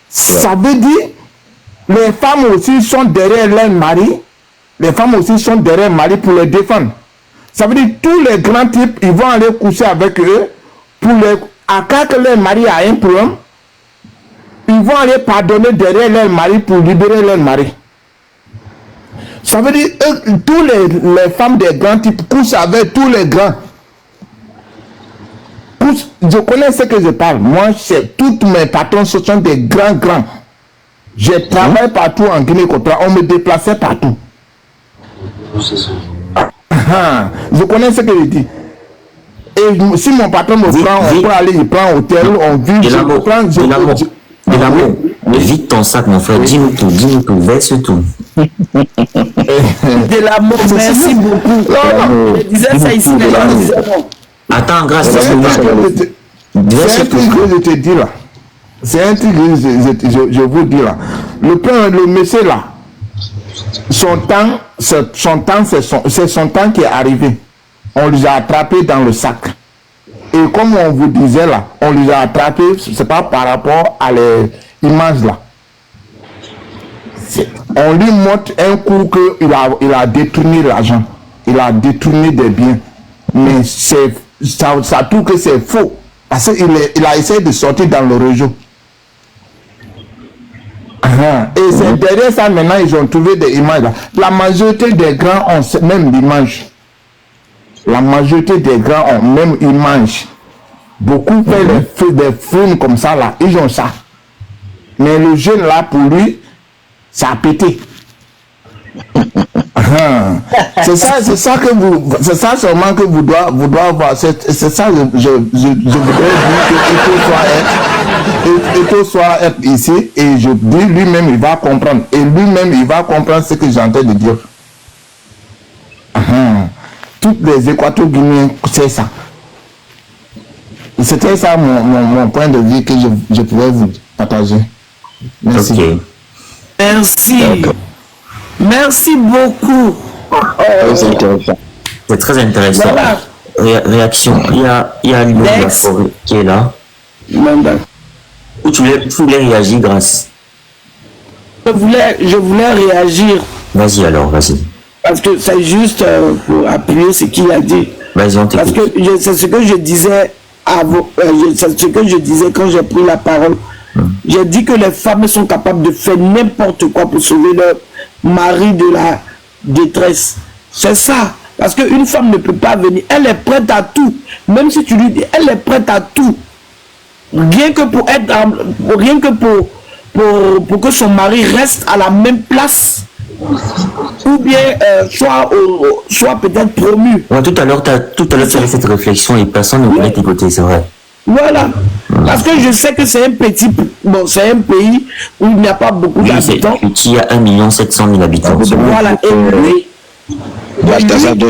Ça veut dire les femmes aussi sont derrière leur mari. Les femmes aussi sont derrière leur mari pour les défendre. Ça veut dire tous les grands types, ils vont aller coucher avec eux pour à cas que leur mari a un problème, ils vont aller pardonner derrière leur mari pour libérer leur mari. Ça veut dire tous les femmes des grands types couchent avec tous les grands. Je connais ce que je parle. Moi, toutes mes patrons, ce sont des grands. Je travaille partout en Guinée équatoriale. On me déplaçait partout. Je connais ce que je dis. Et si mon patron me prend, on peut aller, il prend hôtel, on vit, De l'amour. Vite ton sac, mon frère. Dis-nous tout, verse tout. De l'amour, merci beaucoup. Je disais ça ici, les gens disaient non. Attends, grâce c'est un truc que je te dis là. C'est un truc que je vous dis là. Le monsieur là, son temps, c'est son temps qui est arrivé. On les a attrapés dans le sac. Et comme on vous disait là, on les a attrapés, c'est pas par rapport à les images là. On lui montre un coup qu'il a détourné l'argent. Il a détourné des biens. Mais ça trouve que c'est faux. Parce qu'il a essayé de sortir dans le réseau. Et c'est derrière ça maintenant ils ont trouvé des images là. La majorité des grands ont même l'image. La majorité des grands ont même image. Beaucoup font des films comme ça là. Ils ont ça. Mais le jeune là pour lui, ça a pété. C'est ça que vous, c'est ça seulement que vous doit voir. C'est ça je voudrais dire qu'il faut soit être ici et je dis lui-même il va comprendre et lui-même il va comprendre ce que j'ai en train de dire. Toutes les Équato-Guinéens c'est ça. C'était ça mon point de vue que je pouvais vous partager. Merci. Okay. Merci. Merci beaucoup. C'est très intéressant. Voilà. Réaction. Il y a Lyon de la forêt qui est là. Tu voulais réagir, Grâce? Je voulais réagir. Vas-y alors, vas-y. Parce que c'est juste pour appuyer ce qu'il a dit. Vas-y, on t'écoute. Parce que c'est ce que je disais c'est ce que je disais quand j'ai pris la parole. J'ai dit que les femmes sont capables de faire n'importe quoi pour sauver leur mari de la détresse. C'est ça. Parce qu'une femme ne peut pas venir. Elle est prête à tout. Même si tu lui dis, elle est prête à tout. Rien que pour que son mari reste à la même place. Ou bien soit peut-être promu. Ouais, tout à l'heure tu as fait cette réflexion et personne ne voulait t'écouter, c'est vrai. Voilà. Parce que je sais que c'est un petit... Bon, c'est un pays où il n'y a pas beaucoup d'habitants. Qui a 1 700 000 habitants. Voilà. Et lui,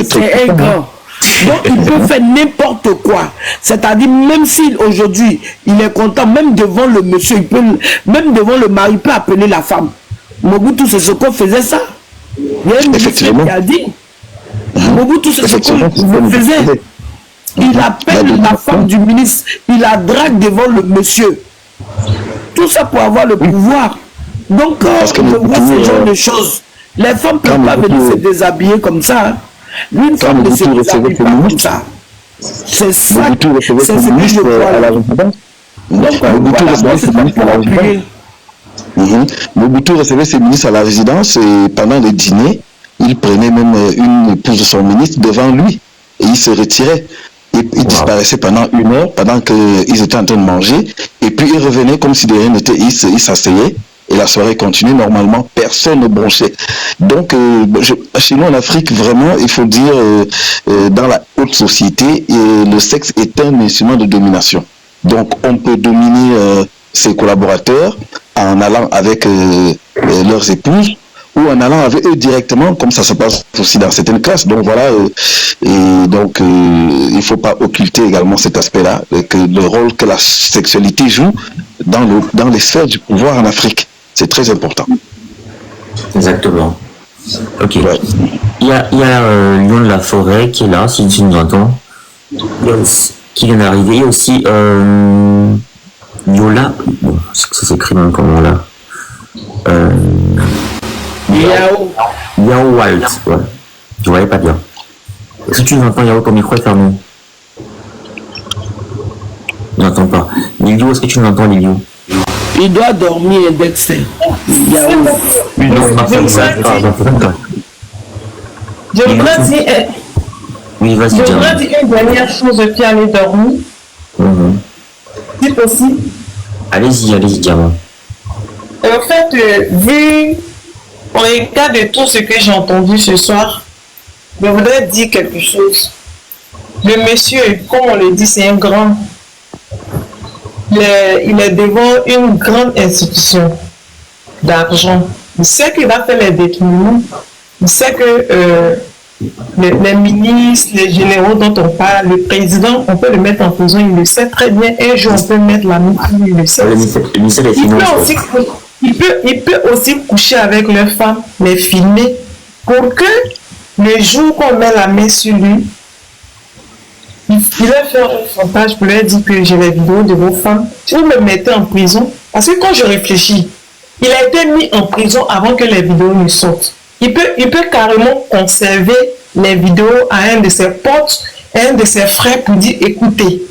c'est un grand. Donc il peut faire n'importe quoi. C'est-à-dire, même si aujourd'hui il est content, même devant le monsieur, il peut, même devant le mari, il peut appeler la femme. Mobutu Seseko faisait ça. Il y a un ministre qui a dit. Mobutu Seseko le faisait. Il appelle la femme du ministre, il la drague devant le monsieur. Tout ça pour avoir le pouvoir. Donc quand on voit ce genre de choses, les femmes ne peuvent pas venir se déshabiller comme ça. Hein. Une femme ne se déshabille pas comme ça. C'est ça, c'est ce que je vois. Mobutu recevait ses ministres à la résidence et pendant les dîners, il prenait même une épouse de son ministre devant lui et il se retirait. Il disparaissait pendant 1 heure, pendant qu'ils étaient en train de manger, et puis il revenait comme si de rien n'était, il s'asseyait, et la soirée continuait normalement, personne ne bronchait. Donc, chez nous en Afrique, vraiment, il faut dire, dans la haute société, le sexe est un instrument de domination. Donc, on peut dominer ses collaborateurs en allant avec leurs épouses, ou en allant avec eux directement, comme ça se passe aussi dans certaines classes. Donc voilà, et donc il ne faut pas occulter également cet aspect-là, que le rôle que la sexualité joue dans les sphères du pouvoir en Afrique. C'est très important. Exactement. Ok. Ouais. Il y a Lion de la Forêt qui est là, si tu nous entends. Qui vient d'arriver. Il y a aussi Yola. Bon, ça s'écrit même comment là. Yao Walt, ouais. Je voyais pas bien. Est-ce que tu nous entends, Yao, ton micro est fermé? Je n'entends pas. Lilio, est-ce que tu nous entends, Lilio? Il doit dormir, Dexter. Yao. Je voudrais dire... Oui, vas-y. Je voudrais dire une dernière chose qui allait dormir. Si possible. Allez-y, Diamant. En fait, vu au regard de tout ce que j'ai entendu ce soir, je voudrais dire quelque chose. Le monsieur, comme on le dit, c'est un grand. Il est devant une grande institution d'argent. Il sait qu'il va faire les détournements. Il sait que les ministres, les généraux dont on parle, le président, on peut le mettre en prison, il le sait très bien. Un jour, on peut mettre la main, il le sait. Il peut aussi coucher avec leur femme, les filmer, pour que le jour qu'on met la main sur lui, il va faire un chantage pour leur dire que j'ai les vidéos de vos femmes. Si vous me mettez en prison, parce que quand je réfléchis, il a été mis en prison avant que les vidéos ne sortent. Il peut carrément conserver les vidéos à un de ses potes, un de ses frères pour dire écoutez,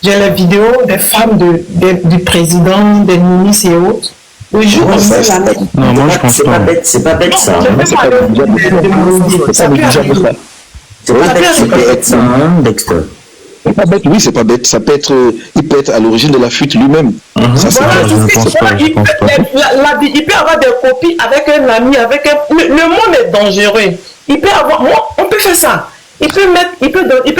j'ai les vidéos des femmes du président, des ministres et autres. Le jour où on met la main. Non, moi je pense pas. C'est pas bête ça. C'est pas bête ça, Dexter. C'est pas bête, oui, c'est pas bête. Ça peut être, il peut être à l'origine de la fuite lui-même. Ça, il peut avoir des copies avec un ami, avec un... Le monde est dangereux. Il peut avoir... On peut faire ça. Il peut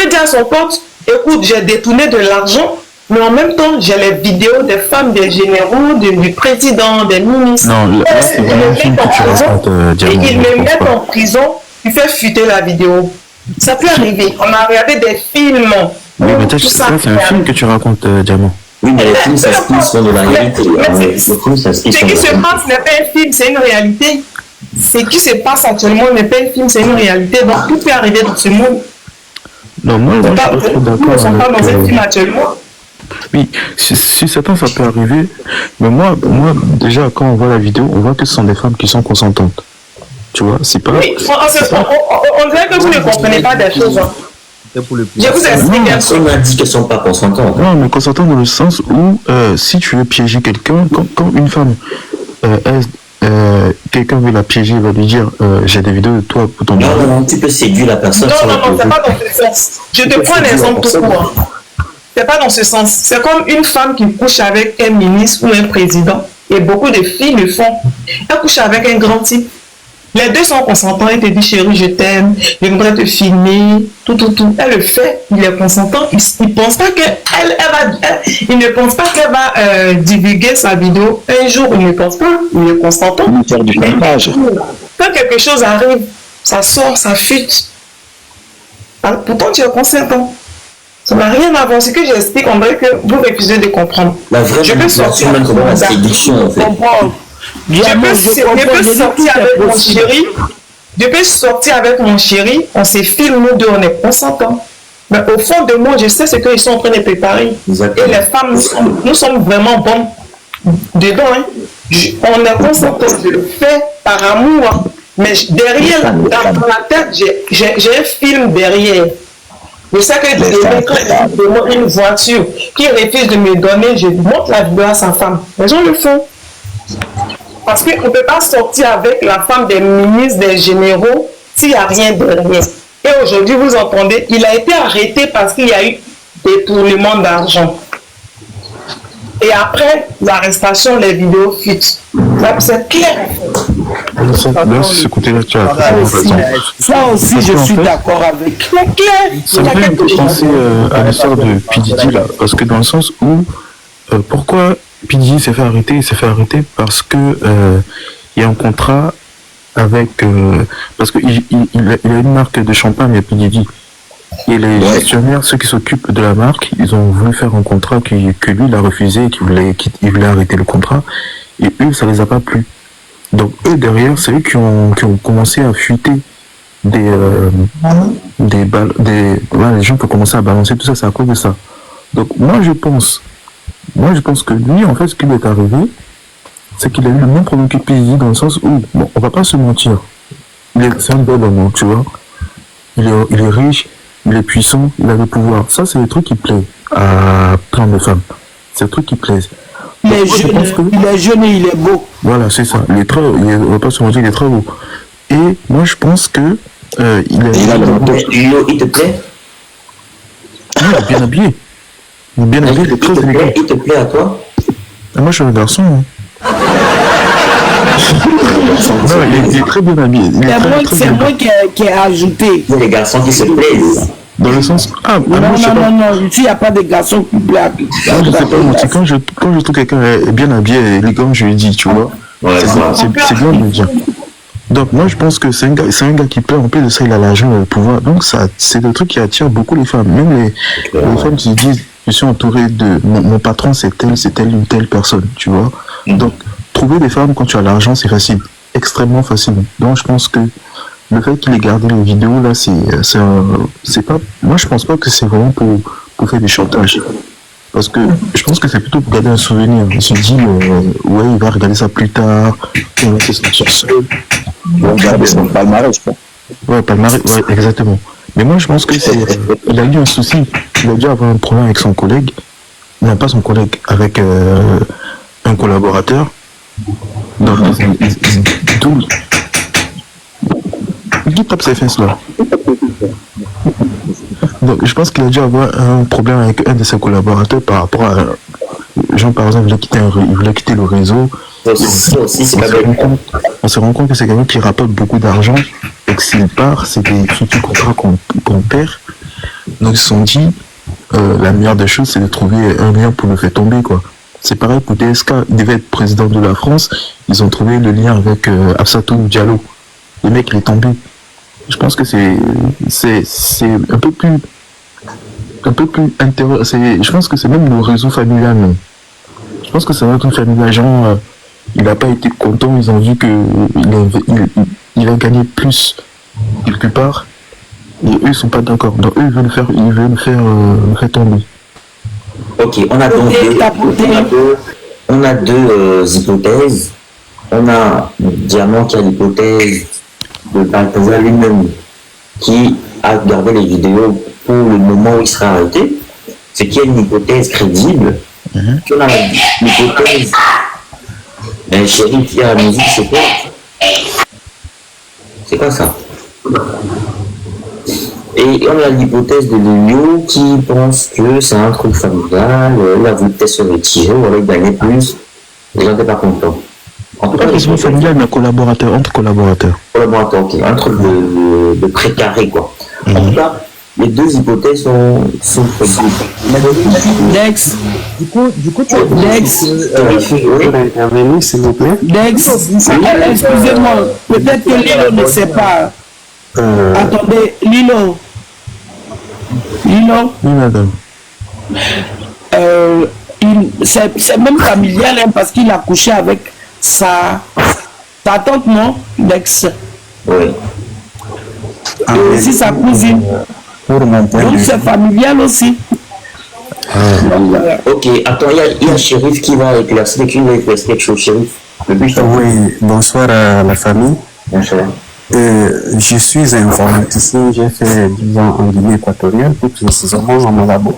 dire à son pote, écoute, j'ai détourné de l'argent, mais en même temps, j'ai les vidéos des femmes, des généraux, du président, des ministres. Non, là, c'est vraiment un film que tu racontes, Diamant. Ils le mettent en prison, il fait fuiter la vidéo. Ça peut arriver. On a regardé des films. Oui, mais ça, c'est un film que tu racontes, Diamant. Oui, mais les films, ça se passe dans la réalité. Ce qui se passe n'est pas un film, c'est une réalité. Ce qui se passe actuellement n'est pas un film, c'est une réalité. Donc, tout peut arriver dans ce monde. Non, moi je suis pas d'accord. Nous ne sommes pas dans un film actuellement. Oui, si certains ça peut arriver, mais moi, déjà, quand on voit la vidéo, on voit que ce sont des femmes qui sont consentantes. Tu vois, c'est pas... Oui, on dirait que vous ne comprenez pas des choses. Je vous explique un peu. On a dit qu'elles ne sont pas consentantes. Non, mais consentantes dans le sens où, si tu veux piéger quelqu'un, quand une femme, quelqu'un veut la piéger, il va lui dire, j'ai des vidéos de toi pour ton mari. Non, tu peux séduire la personne. Non, c'est pas dans ce sens. Je te prends un exemple tout court. C'est pas dans ce sens. C'est comme une femme qui couche avec un ministre ou un président. Et beaucoup de filles le font. Elle couche avec un grand type. Les deux sont consentants. Il te dit, chérie, je t'aime, j'aimerais te filmer, tout. Elle le fait, il est consentant. Il pense pas il ne pense pas qu'elle va divulguer sa vidéo. Un jour, il ne pense pas, il est consentant. Faire du chantage. Quand quelque chose arrive, ça sort, ça fuite. Pourtant, tu es consentant. Ça n'a rien à voir. Ce que j'explique, on dirait que vous refusez de comprendre. La vraie manipulation, même comment la séduction, en fait. Je peux sortir avec mon chéri. Je peux sortir avec mon chéri. On se filme, nous deux, on est consentants. Mais au fond de moi, je sais ce qu'ils sont en train de préparer. Exactement. Et les femmes, nous sommes vraiment bonnes dedans. Hein. On est consentants. Je le fais par amour. Mais derrière, dans la tête, j'ai un film derrière. Je sais que de moi une voiture qui refuse de me donner, je montre la vidéo à sa femme. Les gens le font. Parce qu'on ne peut pas sortir avec la femme des ministres, des généraux, s'il n'y a rien derrière. Et aujourd'hui, vous entendez, il a été arrêté parce qu'il y a eu détournement d'argent. Et après l'arrestation, les vidéos fuitent. C'est clair. Là, ce côté-là, tu as ça aussi, je suis d'accord avec. C'est clair. Ça me fait penser à l'histoire de P. Diddy, là. Parce que dans le sens où, pourquoi P. Diddy s'est fait arrêter? Il s'est fait arrêter parce que il y a un contrat avec... parce qu'il a une marque de champagne, P. Diddy. Et les gestionnaires, ceux qui s'occupent de la marque, ils ont voulu faire un contrat que lui, il a refusé, qu'il voulait arrêter le contrat. Et eux, ça les a pas plu. Donc eux, derrière, c'est eux qui ont commencé à fuiter des les gens qui ont commencé à balancer tout ça, c'est à cause de ça. Donc moi, je pense que lui, en fait, ce qui lui est arrivé, c'est qu'il a eu le même problème que P. Diddy dans le sens où, bon, on va pas se mentir. C'est un bel homme, tu vois. Il est riche, il est puissant, il a le pouvoir. Ça, c'est des trucs qui plaisent à plein de femmes. C'est des trucs qui plaisent. Il est jeune et il est beau. Voilà, c'est ça. On va pas se mentir, il est très beau. Et moi, je pense que il te plaît? Il est bien habillé. Il est bien habillé, il est très élégant. Il te plaît à toi? Moi, je suis un garçon. Hein. Non, il est très bien habillé. C'est moi qui ai ajouté. Il y a des garçons qui se plaisent. Dans le sens... non, ici, il n'y a pas de garçons qui plaisent. Je sais pas mentir. Quand je trouve quelqu'un est bien habillé, élégant, je lui dis, tu vois. C'est bien de le dire. Donc moi, je pense que c'est un gars qui plaît. En plus de ça, il a l'argent et le pouvoir. Donc c'est des trucs qui attirent beaucoup les femmes. Même les femmes qui disent, je suis entouré de... Mon patron, c'est telle ou telle personne, tu vois. Donc, trouver des femmes quand tu as l'argent, c'est facile. Extrêmement facile. Donc je pense que le fait qu'il ait gardé les vidéos là, c'est pas. Moi je pense pas que c'est vraiment pour faire des chantages. Parce que je pense que c'est plutôt pour garder un souvenir. Il se dit ouais, il va regarder ça plus tard, on va se sentir seul. Il va garder son palmarès, quoi. Ouais, palmarès, ouais, exactement. Mais moi je pense que il a eu un souci. Il a dû avoir un problème avec son collègue. Non, pas son collègue, avec un collaborateur. Donc, qui tape ses fesses là? Donc, je pense qu'il a dû avoir un problème avec un de ses collaborateurs par rapport à. Genre, par exemple, il voulait quitter le réseau. On se rend compte que c'est quelqu'un qui rapporte beaucoup d'argent et que s'il part, c'est des futurs contrats qu'on perd. Donc, ils se sont dit, la meilleure des choses, c'est de trouver un lien pour le faire tomber, quoi. C'est pareil pour DSK, il devait être président de la France, ils ont trouvé le lien avec Absatou Diallo. Le mec, il est tombé. Je pense que c'est un peu plus intéressant. Je pense que c'est même le réseau familial. Mais je pense que c'est un truc familial. Genre, il n'a pas été content, ils ont vu qu'il a gagné plus quelque part. Et eux, ils sont pas d'accord. Donc eux, ils veulent faire tomber. Ok, on a donc deux hypothèses. On a Diamant qui a l'hypothèse de Balthazar lui-même qui a gardé les vidéos pour le moment où il sera arrêté, ce qui est une hypothèse crédible. Puis on a l'hypothèse d'un chéri qui a la musique, c'est quoi? C'est quoi ça? Et on a l'hypothèse de Lelio qui pense que c'est un truc familial, il a voulu peut-être se retirer ou alors gagner plus, les gens n'étaient pas contents. En tout cas, les familial, mais collaborateurs, entre collaborateurs. Collaborateurs, ok, entre de précarés, quoi. En tout cas, les deux hypothèses sont possibles. Dex, du coup, tu Dex, intervenir, s'il vous plaît. Dex, excusez-moi, peut-être que Lilo ne sait pas. Attendez, Lilo. Oui, madame. C'est même familial, hein, parce qu'il a couché avec sa tante, non, Dex. Oui. Et aussi sa cousine. Donc c'est familial aussi. Ok, attends, il y a Chérif qui va éclaircir quelque chose, Chérif. Oui, bonsoir à la famille. Bonsoir. Je suis informaticien, j'ai fait 10 ans en Guinée équatoriale, plus précisément en Malabo.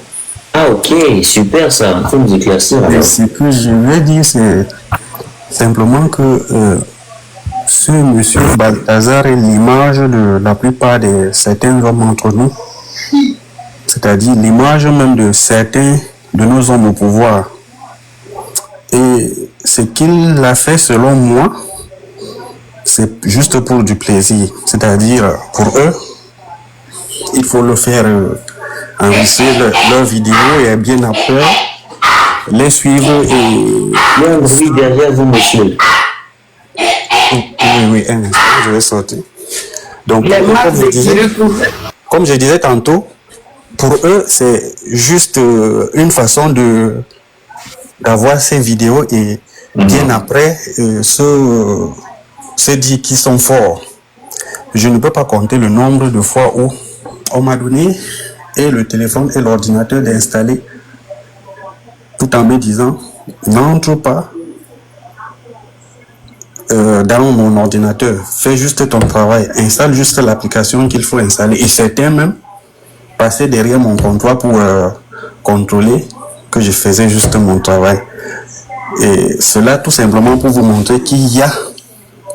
Ah ok, super ça, faut nous éclaircir. Et ce que je veux dire, c'est simplement que ce monsieur Balthazar est l'image de la plupart de certains hommes entre nous, c'est-à-dire l'image même de certains de nos hommes au pouvoir. Et ce qu'il a fait selon moi, c'est juste pour du plaisir, c'est-à-dire pour eux, il faut le faire enregistrer leur vidéo et bien après les suivre et... Il y a un bruit derrière vous, monsieur. Oui, un instant, je vais sortir. Donc, comme je disais tantôt, pour eux, c'est juste une façon d'avoir ces vidéos et bien après se dire qu'ils sont forts. Je ne peux pas compter le nombre de fois où on m'a donné et le téléphone et l'ordinateur d'installer tout en me disant n'entre pas dans mon ordinateur, fais juste ton travail, installe juste l'application qu'il faut installer. Et certains même passaient derrière mon comptoir pour contrôler que je faisais juste mon travail. Et cela tout simplement pour vous montrer qu'il y a,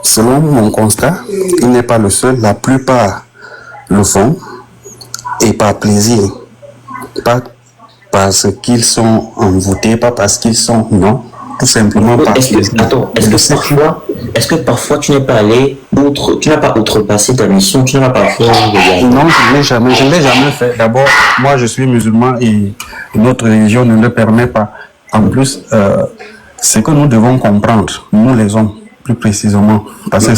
selon mon constat, il n'est pas le seul, la plupart le font et par plaisir, pas parce qu'ils sont envoûtés, pas parce qu'ils sont non, tout simplement par plaisir. Est-ce que parfois tu n'es pas allé tu n'as pas outrepassé ta mission, tu n'as pas fait... Non, je ne l'ai jamais fait. D'abord, moi je suis musulman et notre religion ne le permet pas. En plus, c'est que nous devons comprendre, nous les hommes, plus précisément, parce que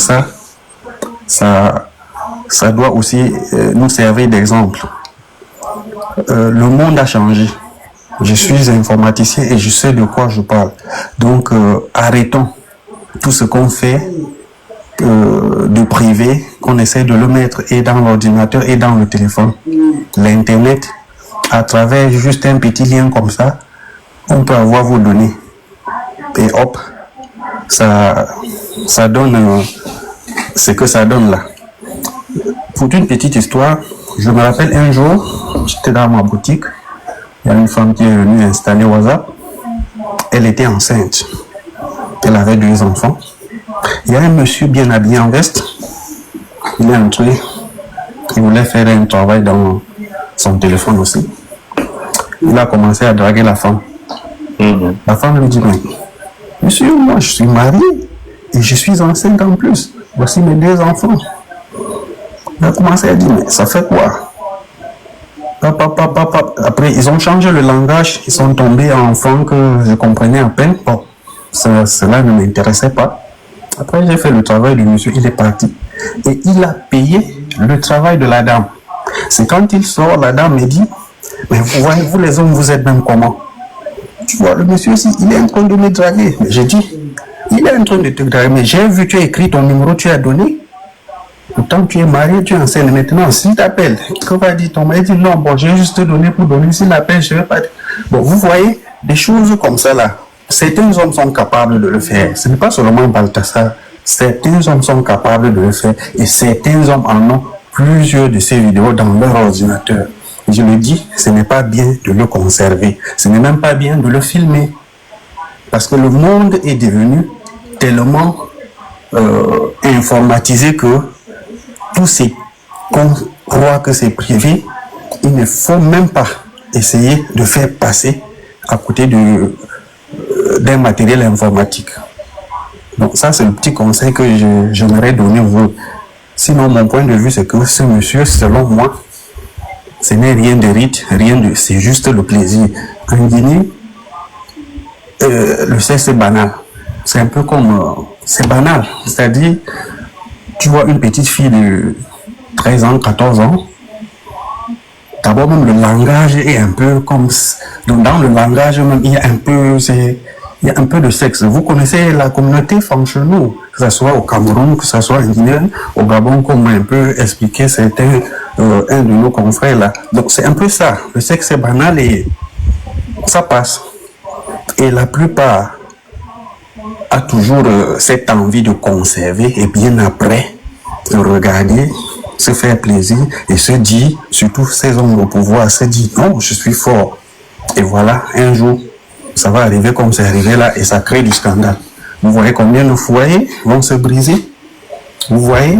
ça doit aussi nous servir d'exemple. Le monde a changé. Je suis informaticien et je sais de quoi je parle. Donc, arrêtons tout ce qu'on fait de privé, qu'on essaie de le mettre et dans l'ordinateur et dans le téléphone. L'Internet, à travers juste un petit lien comme ça, on peut avoir vos données. Et hop, ça donne ce que ça donne là. Pour une petite histoire, je me rappelle un jour, j'étais dans ma boutique, il y a une femme qui est venue installer WhatsApp, elle était enceinte, elle avait 2 enfants. Il y a un monsieur bien habillé en veste, il est entré, il voulait faire un travail dans son téléphone aussi. Il a commencé à draguer la femme. La femme lui dit, mais monsieur, moi je suis marié et je suis enceinte en plus, voici mes 2 enfants. Il a commencé à dire, mais ça fait quoi? Après, ils ont changé le langage, ils sont tombés en enfants que je comprenais à peine. Bon, cela ne m'intéressait pas. Après, j'ai fait le travail du monsieur, il est parti. Et il a payé le travail de la dame. C'est quand il sort, la dame me dit, mais vous voyez, vous les hommes, vous êtes même comment? Tu vois, le monsieur ici, il est en train de me draguer. Mais j'ai dit, il est en train de te draguer, mais j'ai vu, tu as écrit ton numéro, tu as donné. Pourtant, tu es marié, tu es enceinte. Maintenant, s'il t'appelle, que va dire ton mari? Il dit non, bon, j'ai juste donné pour donner. S'il appelle, je ne vais pas. Bon, vous voyez, des choses comme ça là, certains hommes sont capables de le faire. Ce n'est pas seulement Balthazar. Certains hommes sont capables de le faire. Et certains hommes en ont plusieurs de ces vidéos dans leur ordinateur. Je le dis, ce n'est pas bien de le conserver. Ce n'est même pas bien de le filmer. Parce que le monde est devenu tellement informatisé que tout ce qu'on croit que c'est privé, il ne faut même pas essayer de faire passer à côté d'un matériel informatique. Donc ça, c'est le petit conseil que j'aimerais donner aux autres. Sinon, mon point de vue, c'est que ce monsieur, selon moi, ce n'est rien de rite, c'est juste le plaisir. En Guinée, le sexe, c'est banal. C'est un peu comme... c'est banal. C'est-à-dire, tu vois une petite fille de 13 ans, 14 ans, d'abord même le langage est un peu comme... Dans le langage même, il y a un peu de sexe. Vous connaissez la communauté Fanchenou, que ce soit au Cameroun, que ce soit en Guinée, au Gabon, comme un peu expliqué certains, un de nos confrères là. Donc c'est un peu ça. Le sexe est banal et ça passe. Et la plupart a toujours cette envie de conserver et bien après de regarder, se faire plaisir et se dire, surtout ces hommes au pouvoir, se dire non, je suis fort. Et voilà, un jour, ça va arriver comme c'est arrivé là et ça crée du scandale. Vous voyez combien de foyers vont se briser? Vous voyez,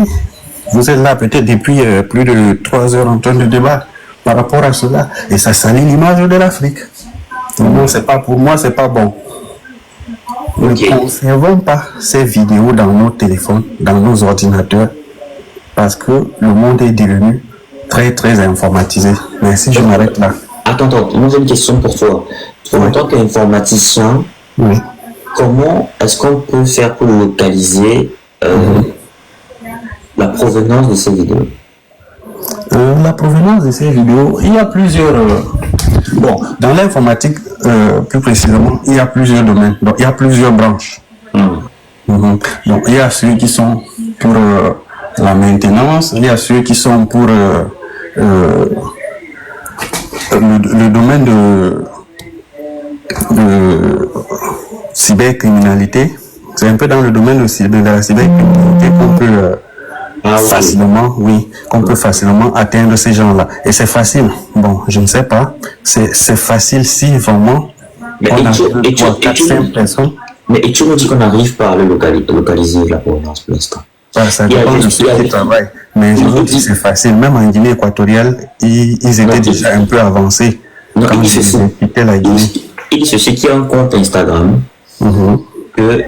vous êtes là peut-être depuis plus de 3 heures en train de débattre par rapport à cela et ça salit l'image de l'Afrique. Non, c'est pas pour moi, c'est pas bon. Ne conservons pas ces vidéos dans nos téléphones, dans nos ordinateurs, parce que le monde est devenu très très informatisé. Merci, je m'arrête là. Attends, nous avons une question pour toi. Toi, en tant qu'informaticien, comment est-ce qu'on peut faire pour localiser la provenance de ces vidéos? La provenance de ces vidéos, il y a plusieurs... bon, dans l'informatique, plus précisément, il y a plusieurs domaines. Donc, il y a plusieurs branches. Donc, il y a ceux qui sont pour la maintenance, il y a ceux qui sont pour le domaine de cybercriminalité. C'est un peu dans le domaine de la cybercriminalité qu'on peut facilement, qu'on peut facilement atteindre ces gens-là. Et c'est facile. Bon, je ne sais pas. C'est facile si vraiment on a 3-4-5 personnes. Mais et tu me dis qu'on n'arrive pas à le localiser la provenance pour l'instant. Ça dépend de ceux qui travaillent. Mais je vous dis, c'est facile. Même en Guinée équatoriale, ils étaient déjà un peu avancés. Quand j'ai quitté la Guinée. Il dit ceci qui a un compte Instagram, que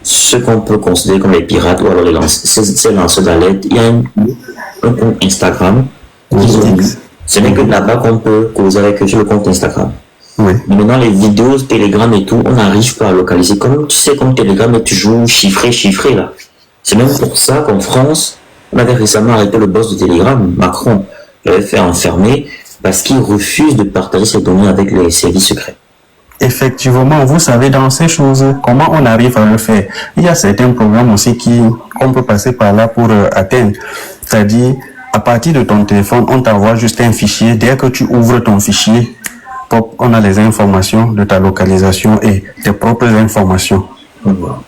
ce qu'on peut considérer comme les pirates ou alors ces lanceurs d'alerte, il y a un compte Instagram qu'ils ont eu. Ce n'est que là-bas qu'on peut causer avec eux sur le compte Instagram. Mais maintenant, les vidéos, Telegram et tout, on n'arrive pas à localiser. Comme tu sais, comme Telegram est toujours chiffré là. C'est même pour ça qu'en France, on avait récemment arrêté le boss de Telegram, Macron, l'avait fait enfermer parce qu'il refuse de partager ses données avec les services secrets. Effectivement, vous savez, dans ces choses, comment on arrive à le faire? Il y a certains programmes aussi qu'on peut passer par là pour atteindre. C'est-à-dire, à partir de ton téléphone, on t'envoie juste un fichier. Dès que tu ouvres ton fichier, on a les informations de ta localisation et tes propres informations.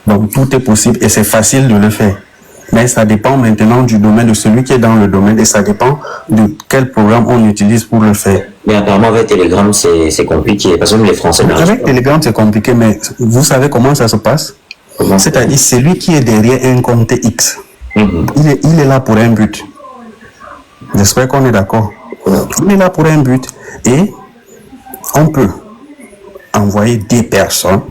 Donc, tout est possible et c'est facile de le faire. Mais ça dépend maintenant du domaine de celui qui est dans le domaine et ça dépend de quel programme on utilise pour le faire. Mais apparemment avec Telegram c'est compliqué parce que les Français n'arrivent pas. Avec Telegram c'est compliqué, mais vous savez comment ça se passe? C'est-à-dire celui qui est derrière un compte X, il est là pour un but. J'espère qu'on est d'accord. Il est là pour un but et on peut envoyer des personnes.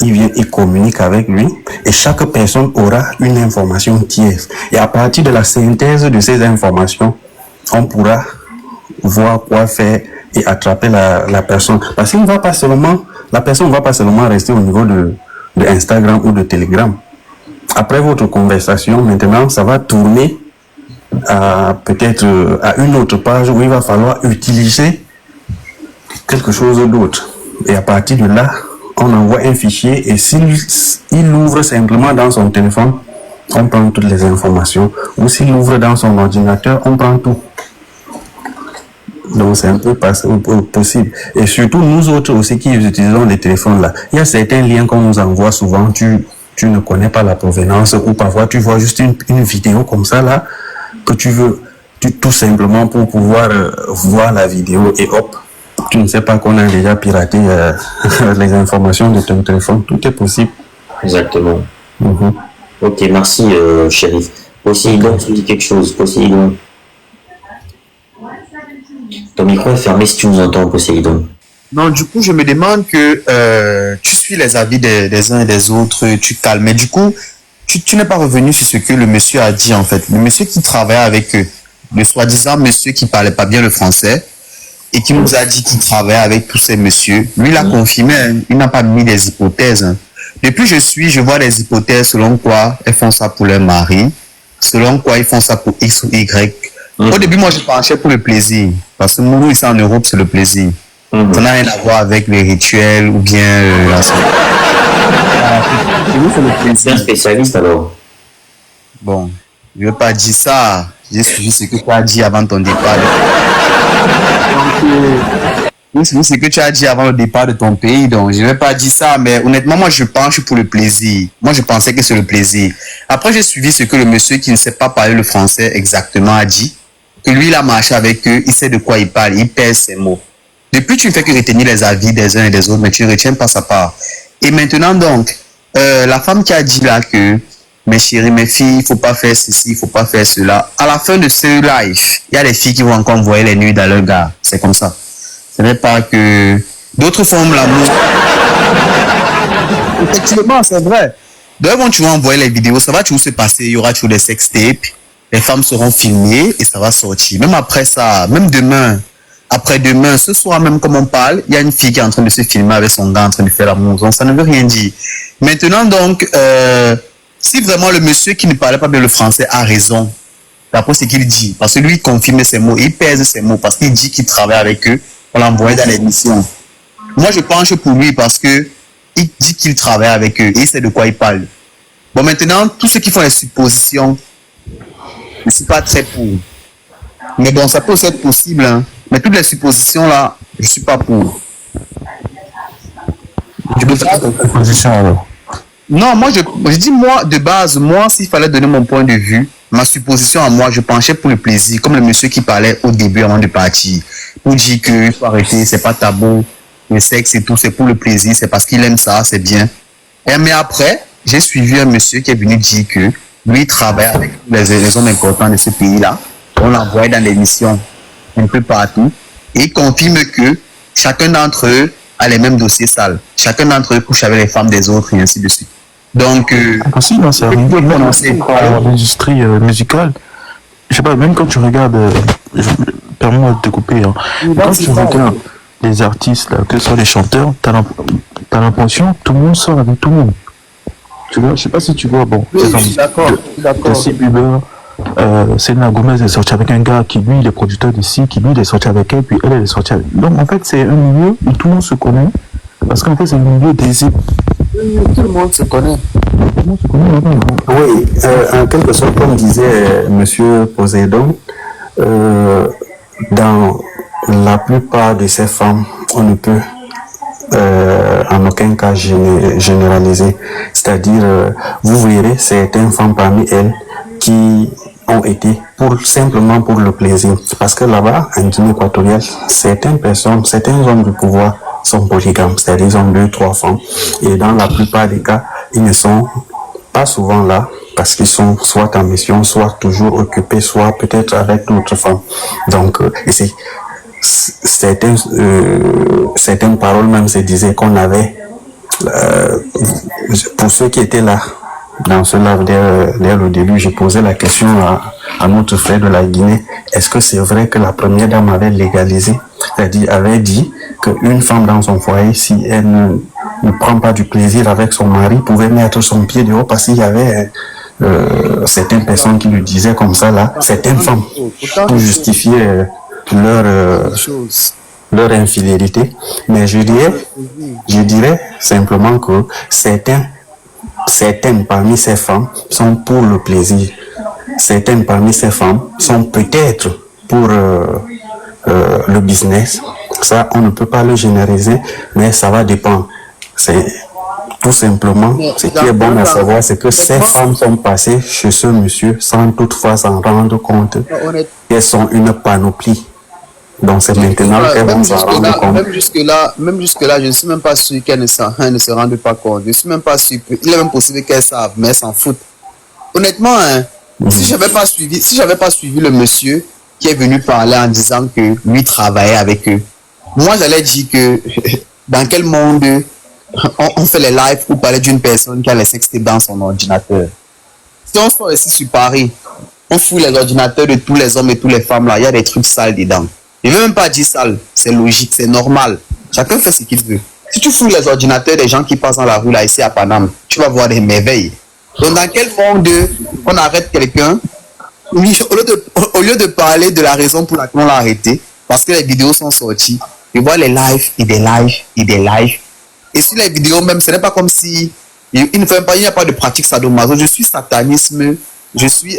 Il vient, il communique avec lui et chaque personne aura une information tierce. Et à partir de la synthèse de ces informations, on pourra voir quoi faire et attraper la personne. Parce qu'il ne va pas seulement, la personne ne va pas seulement rester au niveau de Instagram ou de Telegram. Après votre conversation, maintenant, ça va tourner à peut-être à une autre page où il va falloir utiliser quelque chose d'autre. Et à partir de là, on envoie un fichier et s'il l'ouvre simplement dans son téléphone, on prend toutes les informations. Ou s'il l'ouvre dans son ordinateur, on prend tout. Donc c'est un peu possible. Et surtout nous autres aussi qui utilisons les téléphones là, il y a certains liens qu'on nous envoie souvent, tu ne connais pas la provenance ou parfois tu vois juste une vidéo comme ça là, que tu veux tout simplement pour pouvoir voir la vidéo et hop, tu ne sais pas qu'on a déjà piraté les informations de ton téléphone. Tout est possible. Exactement. Ok, merci Chérif. Poséidon, tu dis quelque chose. Poséidon. Ton micro est fermé si tu nous entends, Poséidon. Non, du coup, je me demande que tu suis les avis des uns et des autres, tu calmes. Mais du coup, tu n'es pas revenu sur ce que le monsieur a dit, en fait. Le monsieur qui travaillait avec eux, le soi-disant monsieur qui parlait pas bien le français, et qui nous a dit qu'il travaillait avec tous ces messieurs, lui, il a confirmé, hein, il n'a pas mis des hypothèses. Hein. Depuis je vois des hypothèses selon quoi elles font ça pour leur mari, selon quoi ils font ça pour X ou Y. Au début, moi, je penchais pour le plaisir. Parce que nous, ici en Europe, c'est le plaisir. Ça n'a rien à voir avec les rituels ou bien la santé. C'est un spécialiste alors. Bon, je ne veux pas dire ça. J'ai suivi ce que tu as dit avant ton départ. J'ai suivi ce que tu as dit avant le départ de ton pays. Donc, je ne vais pas dire ça. Mais honnêtement, moi, je penche pour le plaisir. Moi, je pensais que c'est le plaisir. Après, j'ai suivi ce que le monsieur qui ne sait pas parler le français exactement a dit. Que lui, il a marché avec eux, il sait de quoi il parle, il pèse ses mots. Depuis, tu ne fais que retenir les avis des uns et des autres, mais tu ne retiens pas sa part. Et maintenant, donc, la femme qui a dit là que, mes chéris, mes filles, il ne faut pas faire ceci, il ne faut pas faire cela. À la fin de ce live, il y a des filles qui vont encore envoyer les nuits dans leur gars. C'est comme ça. Ce n'est pas que d'autres font l'amour. Effectivement, c'est vrai. D'ailleurs, tu vas envoyer les vidéos, ça va toujours se passer, il y aura toujours des sextapes. Les femmes seront filmées et ça va sortir. Même après ça, même demain, après-demain, ce soir même comme on parle, il y a une fille qui est en train de se filmer avec son gars en train de faire l'amour. Donc ça ne veut rien dire. Maintenant donc, si vraiment le monsieur qui ne parlait pas bien le français a raison, d'après ce qu'il dit, parce que lui il confirme ses mots, il pèse ses mots, parce qu'il dit qu'il travaille avec eux, on l'envoie dans l'émission. Moi je penche pour lui parce que il dit qu'il travaille avec eux et il sait de quoi il parle. Bon maintenant, tous ceux qui font les suppositions, je ne suis pas très pour. Mais bon, ça peut aussi être possible. Hein. Mais toutes les suppositions là, je ne suis pas pour. Tu peux faire ta supposition alors? Non, moi je dis moi, de base, moi, s'il fallait donner mon point de vue, ma supposition à moi, je penchais pour le plaisir, comme le monsieur qui parlait au début avant de partir. Pour dire qu'il faut arrêter, c'est pas tabou, le sexe et tout, c'est pour le plaisir, c'est parce qu'il aime ça, c'est bien. Mais après, j'ai suivi un monsieur qui est venu dire que lui, il travaille avec les hommes importants de ce pays-là. On l'envoie dans des missions un peu partout. Et il confirme que chacun d'entre eux a les mêmes dossiers sales. Chacun d'entre eux couche avec les femmes des autres et ainsi de suite. Donc, impossible, non, c'est rien. Dans l'industrie musicale, je sais pas, même quand tu regardes, permets-moi de te couper, hein. Quand tu regardes les artistes, là, que ce soit les chanteurs, t'as l'impression que tout le monde sort avec tout le monde. Tu vois, je sais pas si tu vois, bon, oui, d'accord. Justin Bieber, Selena Gomez est sortie avec un gars qui lui il est producteur d'ici, qui lui il est sorti avec elle, puis elle est sortie avec. Donc en fait c'est un milieu où tout le monde se connaît, parce qu'en fait c'est un milieu des tout le monde se connaît. Oui, en quelque sorte comme disait Monsieur Poséidon, dans la plupart de ces femmes, on ne peut en aucun cas généraliser. C'est-à-dire, vous verrez certaines femmes parmi elles qui ont été simplement pour le plaisir. Parce que là-bas, en Guinée équatoriale, certaines personnes, certains hommes de pouvoir sont polygames, c'est-à-dire ils ont 2-3 femmes. Et dans la plupart des cas, ils ne sont pas souvent là parce qu'ils sont soit en mission, soit toujours occupés, soit peut-être avec d'autres femmes. Donc, certaines paroles même se disaient qu'on avait, pour ceux qui étaient là, dans ce live dès le début, j'ai posé la question à notre frère de la Guinée, est-ce que c'est vrai que la première dame avait légalisé, c'est-à-dire avait dit qu'une femme dans son foyer, si elle ne prend pas du plaisir avec son mari, pouvait mettre son pied dehors parce qu'il y avait certaines personnes qui lui disaient comme ça là, certaines femmes, pour justifier leur infidélité. Mais je dirais simplement que certaines parmi ces femmes sont pour le plaisir. Certaines parmi ces femmes sont peut-être pour le business. Ça, on ne peut pas le généraliser, mais ça va dépendre. C'est tout simplement, ce qui est bon à savoir, c'est que ces femmes sont passées chez ce monsieur sans toutefois s'en rendre compte qu'elles sont une panoplie. Donc c'est maintenant qu'elles vont s'en rendre compte. Même jusque-là, je ne suis même pas sûr qu'elles ne se rendent pas compte. Je ne suis même pas sûr. Il est même possible qu'elles savent, mais elles s'en foutent. Honnêtement, hein, si j'avais pas suivi le monsieur qui est venu parler en disant que lui travaillait avec eux, Moi, j'allais dire que dans quel monde on fait les lives pour parler d'une personne qui a les sextapes dans son ordinateur. Si on sort ici sur Paris, on fouille les ordinateurs de tous les hommes et toutes les femmes là, il y a des trucs sales dedans. Je ne veux même pas dire sale, c'est logique, c'est normal. Chacun fait ce qu'il veut. Si tu fouilles les ordinateurs des gens qui passent dans la rue là, ici à Paname, tu vas voir des merveilles. Donc dans quel monde on arrête quelqu'un, au lieu de parler de la raison pour laquelle on l'a arrêté, parce que les vidéos sont sorties, je vois les lives et des lives et des lives. Et sur les vidéos même, ce n'est pas comme si il n'y a pas de pratique sadomaso. Je suis satanisme, je suis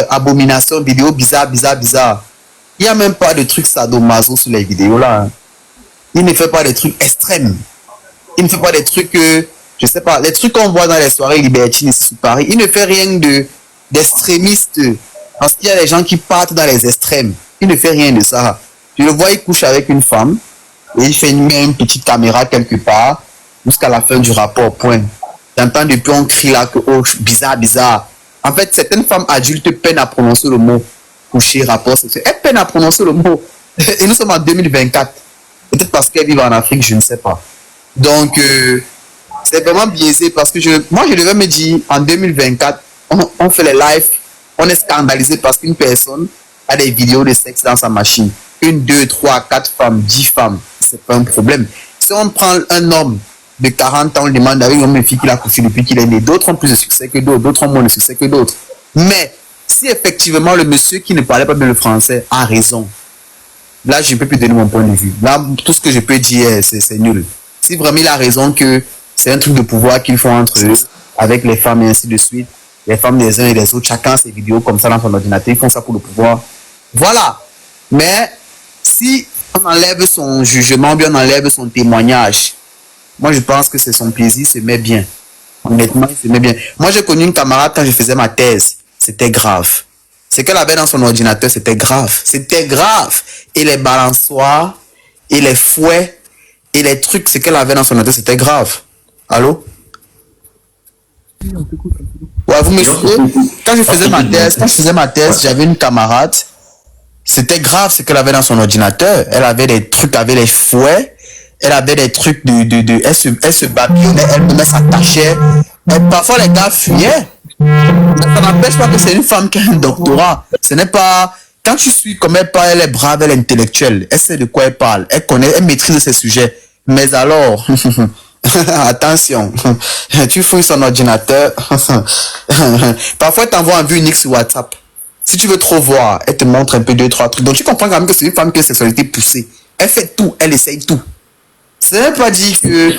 abomination, vidéo bizarre. Il n'y a même pas de trucs sadomaso sur les vidéos là. Il ne fait pas des trucs extrêmes. Il ne fait pas des trucs, je sais pas, les trucs qu'on voit dans les soirées libertines ici sur Paris. Il ne fait rien d'extrémiste. Parce qu'il y a des gens qui partent dans les extrêmes. Il ne fait rien de ça. Je le vois, il couche avec une femme. Et il fait une petite caméra quelque part. Jusqu'à la fin du rapport, point. J'entends depuis on crie là que, oh, bizarre. En fait, certaines femmes adultes peinent à prononcer le mot coucher, rapport sexuel. Elles peinent à prononcer le mot. Et nous sommes en 2024. Peut-être parce qu'elles vivent en Afrique, je ne sais pas. Donc, c'est vraiment biaisé parce que moi, je devais me dire, en 2024, on fait les lives, on est scandalisé parce qu'une personne a des vidéos de sexe dans sa machine. 1, 2, 3, 4 femmes, 10 femmes, c'est pas un problème. Si on prend un homme de 40 ans, on lui demande avec un homme et fille qu'il a couché depuis qu'il est né, d'autres ont plus de succès que d'autres, d'autres ont moins de succès que d'autres. Mais, si effectivement le monsieur qui ne parlait pas bien le français a raison, là, je ne peux plus donner mon point de vue. Là, tout ce que je peux dire, c'est nul. Si vraiment il a raison que c'est un truc de pouvoir qu'ils font entre eux, avec les femmes et ainsi de suite, les femmes des uns et des autres, chacun ses vidéos comme ça dans son ordinateur, ils font ça pour le pouvoir. Voilà. Mais, si on enlève son jugement, bien on enlève son témoignage, moi je pense que c'est son plaisir, il se met bien. Honnêtement, il se met bien. Moi j'ai connu une camarade quand je faisais ma thèse, c'était grave. Ce qu'elle avait dans son ordinateur, c'était grave. C'était grave. Et les balançoires, et les fouets, et les trucs, ce qu'elle avait dans son ordinateur, c'était grave. Allô? Ouais, vous me suivez? Quand je faisais ma thèse, j'avais une camarade, c'était grave ce qu'elle avait dans son ordinateur. Elle avait des trucs avec les fouets, elle avait des trucs elle se babillonnait, elle-même s'attachait. Parfois les gars fuyaient. Mais ça n'empêche pas que c'est une femme qui a un doctorat. Ce n'est pas... Quand tu suis comme elle parle, elle est brave, elle est intellectuelle. Elle sait de quoi elle parle. Elle connaît, elle maîtrise ses sujets. Mais alors... attention. Tu fouilles son ordinateur. Parfois, elle t'envoie un vue unique sur WhatsApp. Si tu veux trop voir, elle te montre un peu 2, 3 trucs. Donc, tu comprends quand même que c'est une femme qui a une sexualité poussée. Elle fait tout, elle essaye tout. Ça ne veut pas dire que...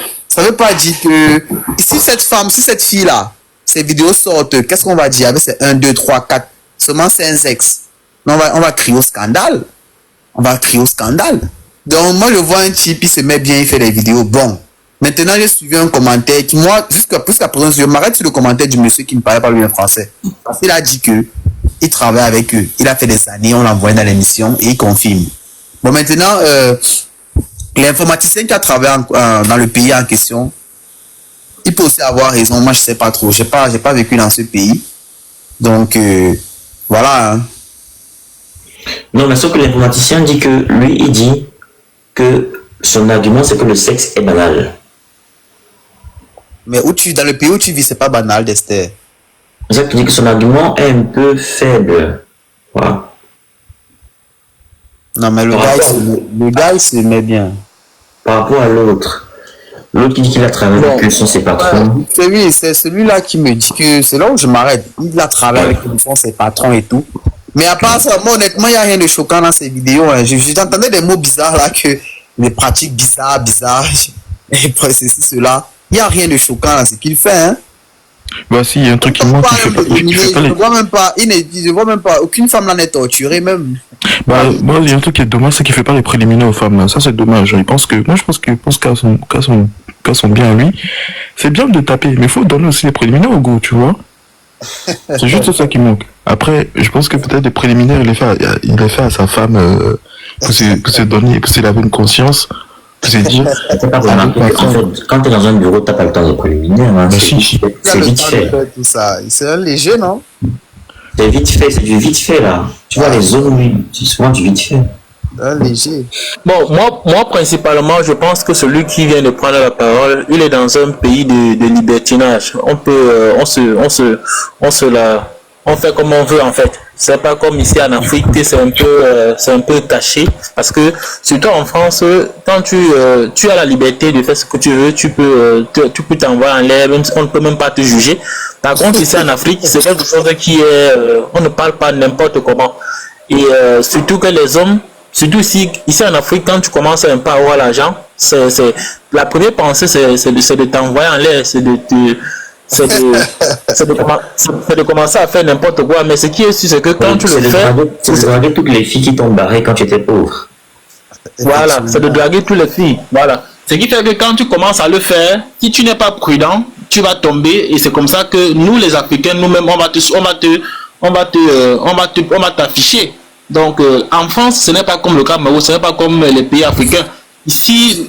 Si cette fille-là, ces vidéos sortent, qu'est-ce qu'on va dire avec ces 1, 2, 3, 4, seulement 5 ex. On va crier au scandale. Donc, moi, je vois un type, il se met bien, il fait des vidéos. Bon. Maintenant, j'ai suivi un commentaire qui, moi, jusqu'à présent, je m'arrête sur le commentaire du monsieur qui ne parlait pas bien français. Parce qu'il a dit que il travaille avec eux. Il a fait des années, on l'a envoyé dans l'émission et il confirme. Bon, maintenant, l'informaticien qui a travaillé dans le pays en question, il peut aussi avoir raison. Moi, je sais pas trop. J'ai pas vécu dans ce pays. Donc, voilà. Hein. Non, mais sauf que l'informaticien dit que, lui, il dit que son argument, c'est que le sexe est banal. Mais dans le pays où tu vis, c'est pas banal, Dester. C'est ça qui dit que son argument est un peu faible. Voilà. Non, mais le gars, il se met bien. Par rapport à l'autre. L'autre qui dit qu'il a travaillé avec eux sont ses patrons. C'est celui-là qui me dit que c'est là où je m'arrête. Il a travaillé avec eux sont ses patrons et tout. Mais à part ça, moi, honnêtement, il n'y a rien de choquant dans ces vidéos. Hein. J'entendais des mots bizarres là, que des pratiques bizarres, et ceci, cela. Il n'y a rien de choquant dans ce qu'il fait. Hein. Bah si, il y a un truc qui manque. Je vois même pas, aucune femme là n'est torturée même. Bah, moi, il y a un truc qui est dommage, c'est qu'il fait pas les préliminaires aux femmes là. Ça c'est dommage. Je pense qu'à son bien à lui, c'est bien de taper, mais il faut donner aussi les préliminaires au go, tu vois. C'est juste ça qui manque. Après, je pense que peut-être les préliminaires, il les fait à sa femme que c'est la bonne conscience. C'est dire. Quand tu es dans un bureau, tu n'as pas le temps de préliminaire. Hein. C'est vite fait. Tout ça. C'est un léger, non? C'est vite fait, c'est du vite fait là. Tu vois, les zones, c'est souvent du vite fait. Léger. Bon, moi, principalement, je pense que celui qui vient de prendre la parole, il est dans un pays de libertinage. On peut, on fait comme on veut, en fait. C'est pas comme ici en Afrique, c'est un peu caché. Parce que, surtout en France, quand tu as la liberté de faire ce que tu veux, tu peux t'envoyer en l'air, même si on ne peut même pas te juger. Par contre, ici en Afrique, c'est quelque chose qui est, on ne parle pas n'importe comment. Et surtout que les hommes, surtout ici en Afrique, quand tu commences à un peu avoir l'argent, la première pensée, c'est de t'envoyer en l'air, c'est de commencer à faire n'importe quoi. Mais ce qui est sûr, c'est que quand tu le fais, c'est de draguer toutes les filles qui t'ont barré quand tu étais pauvre. Voilà, c'est de draguer toutes les filles. Voilà. Ce qui fait que quand tu commences à le faire, si tu n'es pas prudent, tu vas tomber. Et c'est comme ça que nous, les Africains, nous-mêmes, on va t'afficher. Donc, en France, ce n'est pas comme le Cameroun, ce n'est pas comme les pays africains. Ici,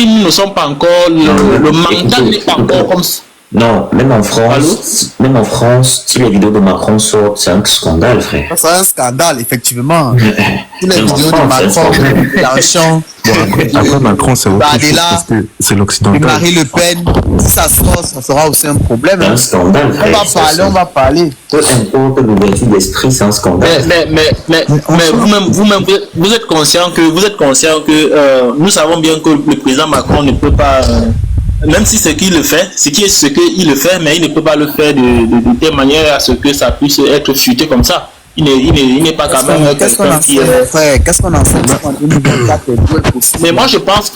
nous ne sommes pas encore, le mental n'est pas encore comme ça. Non, même en France, si les vidéos de Macron sortent, c'est un scandale, frère. C'est un scandale, effectivement. Si les vidéos de Macron, l'argent. Après Macron, c'est autre chose parce que c'est l'Occidental. Marie Le Pen, si ça sort, ça sera aussi un problème. C'est un scandale, frère. On va parler. Peu importe l'ouverture d'esprit, c'est un scandale. Mais vous-même, vous êtes conscient que nous savons bien que le président Macron ne peut pas, même si ce qu'il le fait, mais il ne peut pas le faire de telle manière à ce que ça puisse être fuité comme ça. Il n'est pas quand même quelqu'un qui est... Qu'est-ce qu'on en fait? Mais moi je pense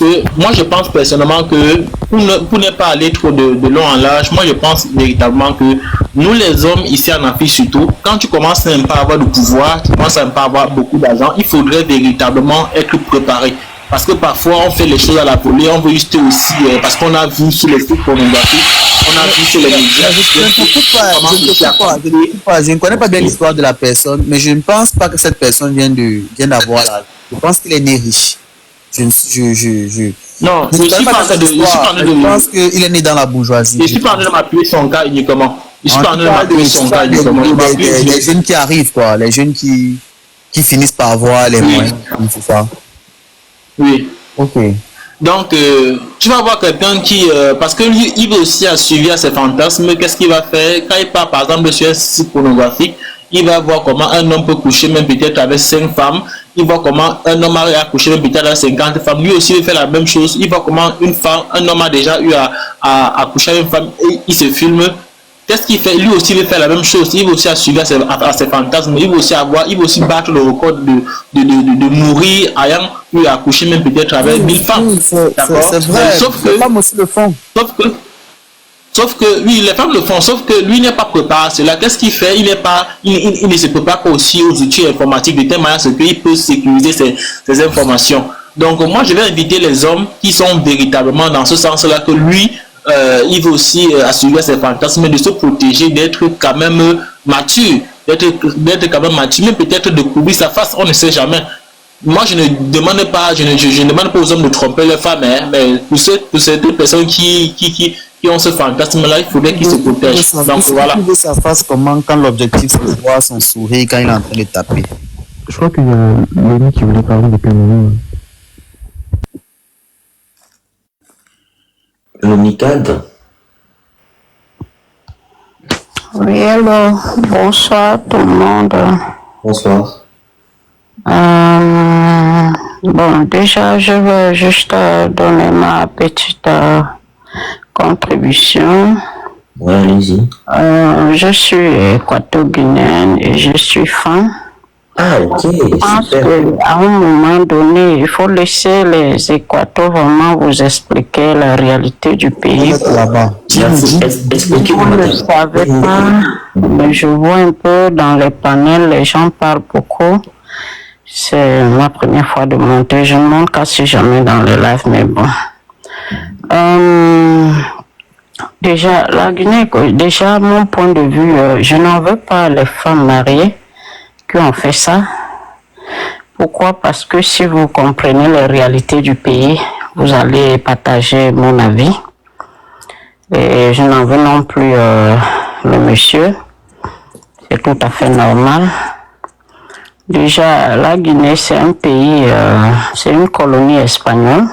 personnellement que pour ne pas aller trop de long en large, moi je pense véritablement que nous les hommes ici en Afrique surtout, quand tu commences à ne pas avoir de pouvoir, tu commences à ne pas avoir beaucoup d'argent, il faudrait véritablement être préparé. Parce que parfois on fait les choses à la volée, on veut juste aussi, parce qu'on a vu sur les sites pornographiques, on a vu sur les médias. Je ne connais pas bien l'histoire de la personne, mais je ne pense pas que cette personne vient d'avoir là. Je pense qu'il est né riche. Non, je pense qu'il est né dans la bourgeoisie. Je suis pas en train de m'appuyer son cas uniquement. Les jeunes qui arrivent, quoi. Les jeunes qui finissent par avoir les moyens, c'est ça. Oui. Ok. Donc, tu vas voir quelqu'un qui... parce que lui, il veut aussi assuivir ses fantasmes. Qu'est-ce qu'il va faire? Quand il part, par exemple, sur un site pornographique, il va voir comment un homme peut coucher même peut-être avec 5 femmes. Il voit comment un homme a couché même peut-être avec 50 femmes. Lui aussi, il fait la même chose. Il voit comment un homme a déjà eu à coucher avec une femme et il se filme. Qu'est-ce qu'il fait? Lui aussi, il veut faire la même chose. Il veut aussi assurer à ses fantasmes. Il veut aussi battre le record de mourir ayant eu à coucher même peut-être avec 1000 femmes. D'accord? C'est vrai. Sauf que les femmes aussi le font. Sauf que oui, les femmes le font, sauf que lui n'est pas préparé à cela. Qu'est-ce qu'il fait? Il ne se prépare pas aussi aux outils informatiques de telle manière qu'il peut sécuriser ses informations. Donc moi, je vais inviter les hommes qui sont véritablement dans ce sens-là, que lui, il veut aussi assurer ses fantasmes, de se protéger, d'être quand même mature, d'être quand même mature, mais peut-être de couvrir sa face, on ne sait jamais. Moi, je ne demande pas aux hommes de tromper leurs femmes, hein, mais pour ces deux personnes qui ont ce fantasme-là, il faudrait qu'ils se protègent. Donc voilà. Il veut sa face comment quand l'objectif c'est de voir son sourire quand il est en train de taper. Je crois qu'il y a Lémi qui voulait parler depuis un moment. L'omnicade. Oui, hello. Bonsoir tout le monde. Bonsoir. Bon, déjà, je veux juste donner ma petite contribution. Ouais, allez-y. Je suis équato-guinéenne et je suis femme. Ah, ok. Je pense qu'à un moment donné, il faut laisser les Équatos vraiment vous expliquer la réalité du pays. Vous ne le savez pas, mais je vois un peu dans les panels, les gens parlent beaucoup. C'est ma première fois de monter. Je ne monte quasi jamais dans les lives, mais bon. Déjà, la Guinée, déjà, mon point de vue, je n'en veux pas les femmes mariées qui ont fait ça. Pourquoi? Parce que si vous comprenez les réalités du pays, vous allez partager mon avis. Et je n'en veux non plus le monsieur. C'est tout à fait normal. Déjà, la Guinée, c'est un pays, c'est une colonie espagnole.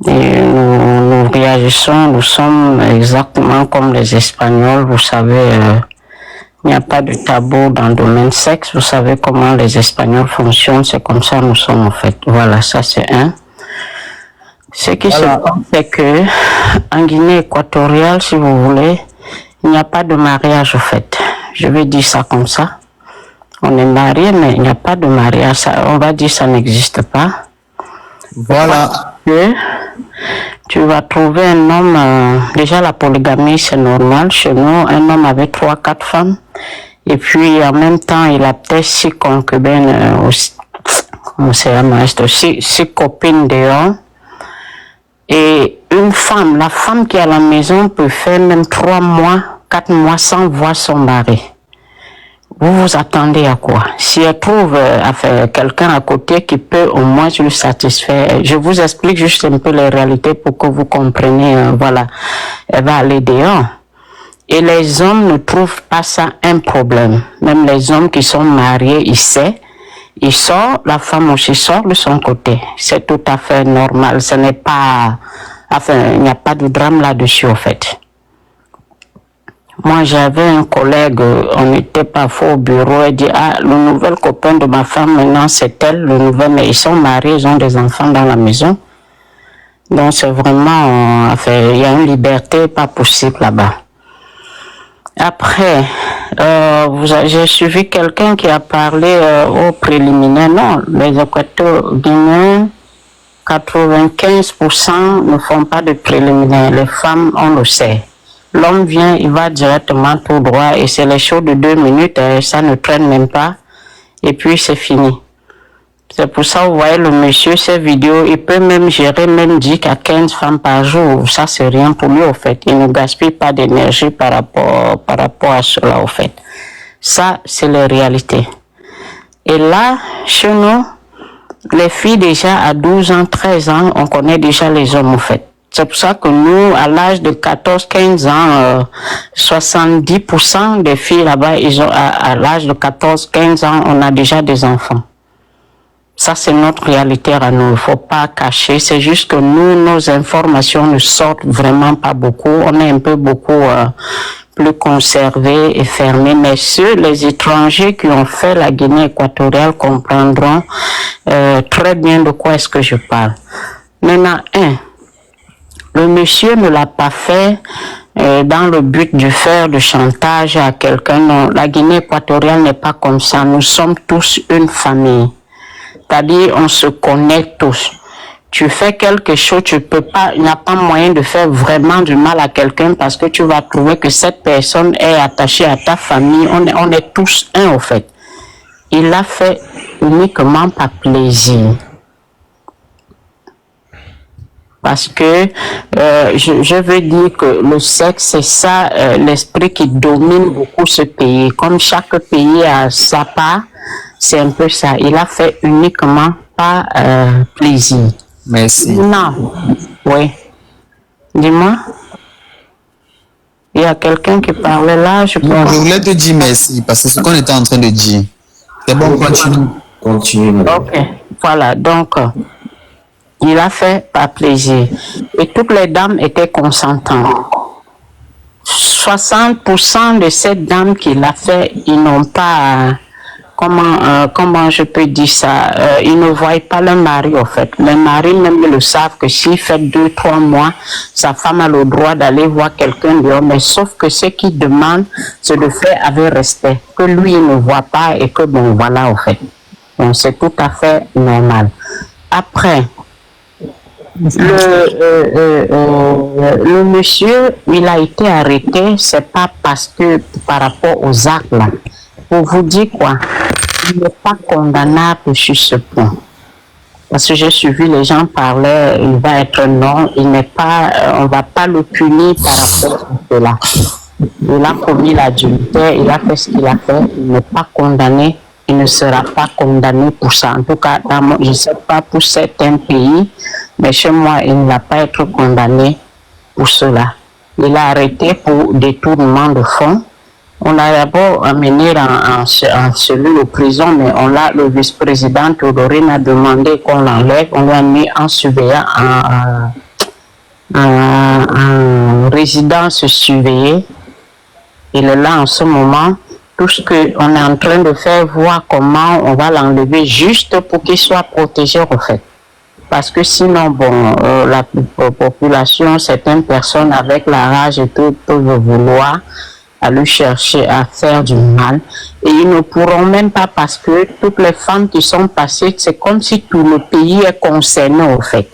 Et nous réagissons, nous sommes exactement comme les Espagnols. Vous savez, il n'y a pas de tabou dans le domaine sexe. Vous savez comment les Espagnols fonctionnent. C'est comme ça nous sommes en fait. Voilà, ça c'est un. Ce qui se passe, c'est que en Guinée équatoriale, si vous voulez, il n'y a pas de mariage au fait. Je vais dire ça comme ça. On est marié, mais il n'y a pas de mariage. Ça, on va dire ça n'existe pas. Voilà. Que tu vas trouver un homme, déjà la polygamie c'est normal chez nous, un homme avec 3-4 femmes, et puis en même temps il a peut-être 6 concubines, comment c'est la maître, 6 copines dehors, et une femme, la femme qui est à la maison peut faire même 3 mois, 4 mois sans voir son mari. Vous vous attendez à quoi? Si elle trouve quelqu'un à côté qui peut au moins le satisfaire, je vous explique juste un peu les réalités pour que vous compreniez, voilà, elle va aller dehors. Et les hommes ne trouvent pas ça un problème. Même les hommes qui sont mariés, ils savent, ils sortent, la femme aussi sort de son côté. C'est tout à fait normal, ce n'est pas, il n'y a pas de drame là-dessus en fait. Moi, j'avais un collègue, on était parfois au bureau, et dit, ah, le nouvel copain de ma femme, maintenant, c'est elle, le nouvel, mais ils sont mariés, ils ont des enfants dans la maison. Donc, c'est vraiment, il y a une liberté pas possible là-bas. Après, j'ai suivi quelqu'un qui a parlé au préliminaire. Non, les Équatoriens guinéens, 95% ne font pas de préliminaire. Les femmes, on le sait. L'homme vient, il va directement tout droit et c'est les shows de 2 minutes, ça ne traîne même pas et puis c'est fini. C'est pour ça, vous voyez, le monsieur, ces vidéos, il peut même gérer même 10 à 15 femmes par jour. Ça, c'est rien pour lui, au fait. Il ne gaspille pas d'énergie par rapport à cela, au fait. Ça, c'est la réalité. Et là, chez nous, les filles déjà à 12 ans, 13 ans, on connaît déjà les hommes, au fait. C'est pour ça que nous, à l'âge de 14-15 ans, 70% des filles là-bas, à l'âge de 14-15 ans, on a déjà des enfants. Ça, c'est notre réalité à nous. Il ne faut pas cacher. C'est juste que nous, nos informations ne sortent vraiment pas beaucoup. On est un peu beaucoup plus conservés et fermés. Mais les étrangers qui ont fait la Guinée équatoriale comprendront très bien de quoi est-ce que je parle. Maintenant, le monsieur ne l'a pas fait dans le but de faire de chantage à quelqu'un. Non, la Guinée équatoriale n'est pas comme ça. Nous sommes tous une famille. C'est-à-dire, on se connaît tous. Tu fais quelque chose, tu peux pas, il n'y a pas moyen de faire vraiment du mal à quelqu'un parce que tu vas trouver que cette personne est attachée à ta famille. On est tous un, au fait. Il l'a fait uniquement par plaisir. Parce que je veux dire que le sexe, c'est ça l'esprit qui domine beaucoup ce pays. Comme chaque pays a sa part, c'est un peu ça. Il a fait uniquement par plaisir. Merci. Non. Oui. Dis-moi. Il y a quelqu'un qui parlait là. Je voulais te dire merci parce que c'est ce qu'on était en train de dire. C'est bon, continue. Continue. Ok. Voilà. Donc, il a fait par plaisir. Et toutes les dames étaient consentantes. 60% de ces dames qu'il a fait, ils n'ont pas... Comment je peux dire ça? Ils ne voient pas leur mari, en fait. Les maris même le savent que s'il fait 2-3 mois, sa femme a le droit d'aller voir quelqu'un dehors. Mais sauf que ce qu'il demande, c'est de faire avec respect. Que lui, il ne voit pas et que bon, voilà, en fait. Donc, c'est tout à fait normal. Après, le monsieur, il a été arrêté, c'est pas parce que par rapport aux actes là. Pour vous dire quoi, il n'est pas condamnable sur ce point. Parce que j'ai suivi les gens parler, il va être non, il n'est pas, on va pas le punir par rapport à cela. Il a commis l'adultère, il a fait ce qu'il a fait, il n'est pas condamné, il ne sera pas condamné pour ça. En tout cas, je ne sais pas pour certains pays, mais chez moi, il ne va pas être condamné pour cela. Il a arrêté pour détournement de fonds. On l'a d'abord amené en cellule de prison, mais le vice-président Théodorine a demandé qu'on l'enlève. On l'a mis en surveillant, en résidence surveillée. Il est là en ce moment. Tout ce qu'on est en train de faire, voir comment on va l'enlever juste pour qu'il soit protégé, en fait. Parce que sinon, la population, certaines personnes avec la rage et tout peuvent vouloir aller chercher à faire du mal. Et ils ne pourront même pas parce que toutes les femmes qui sont passées, c'est comme si tout le pays est concerné, au fait.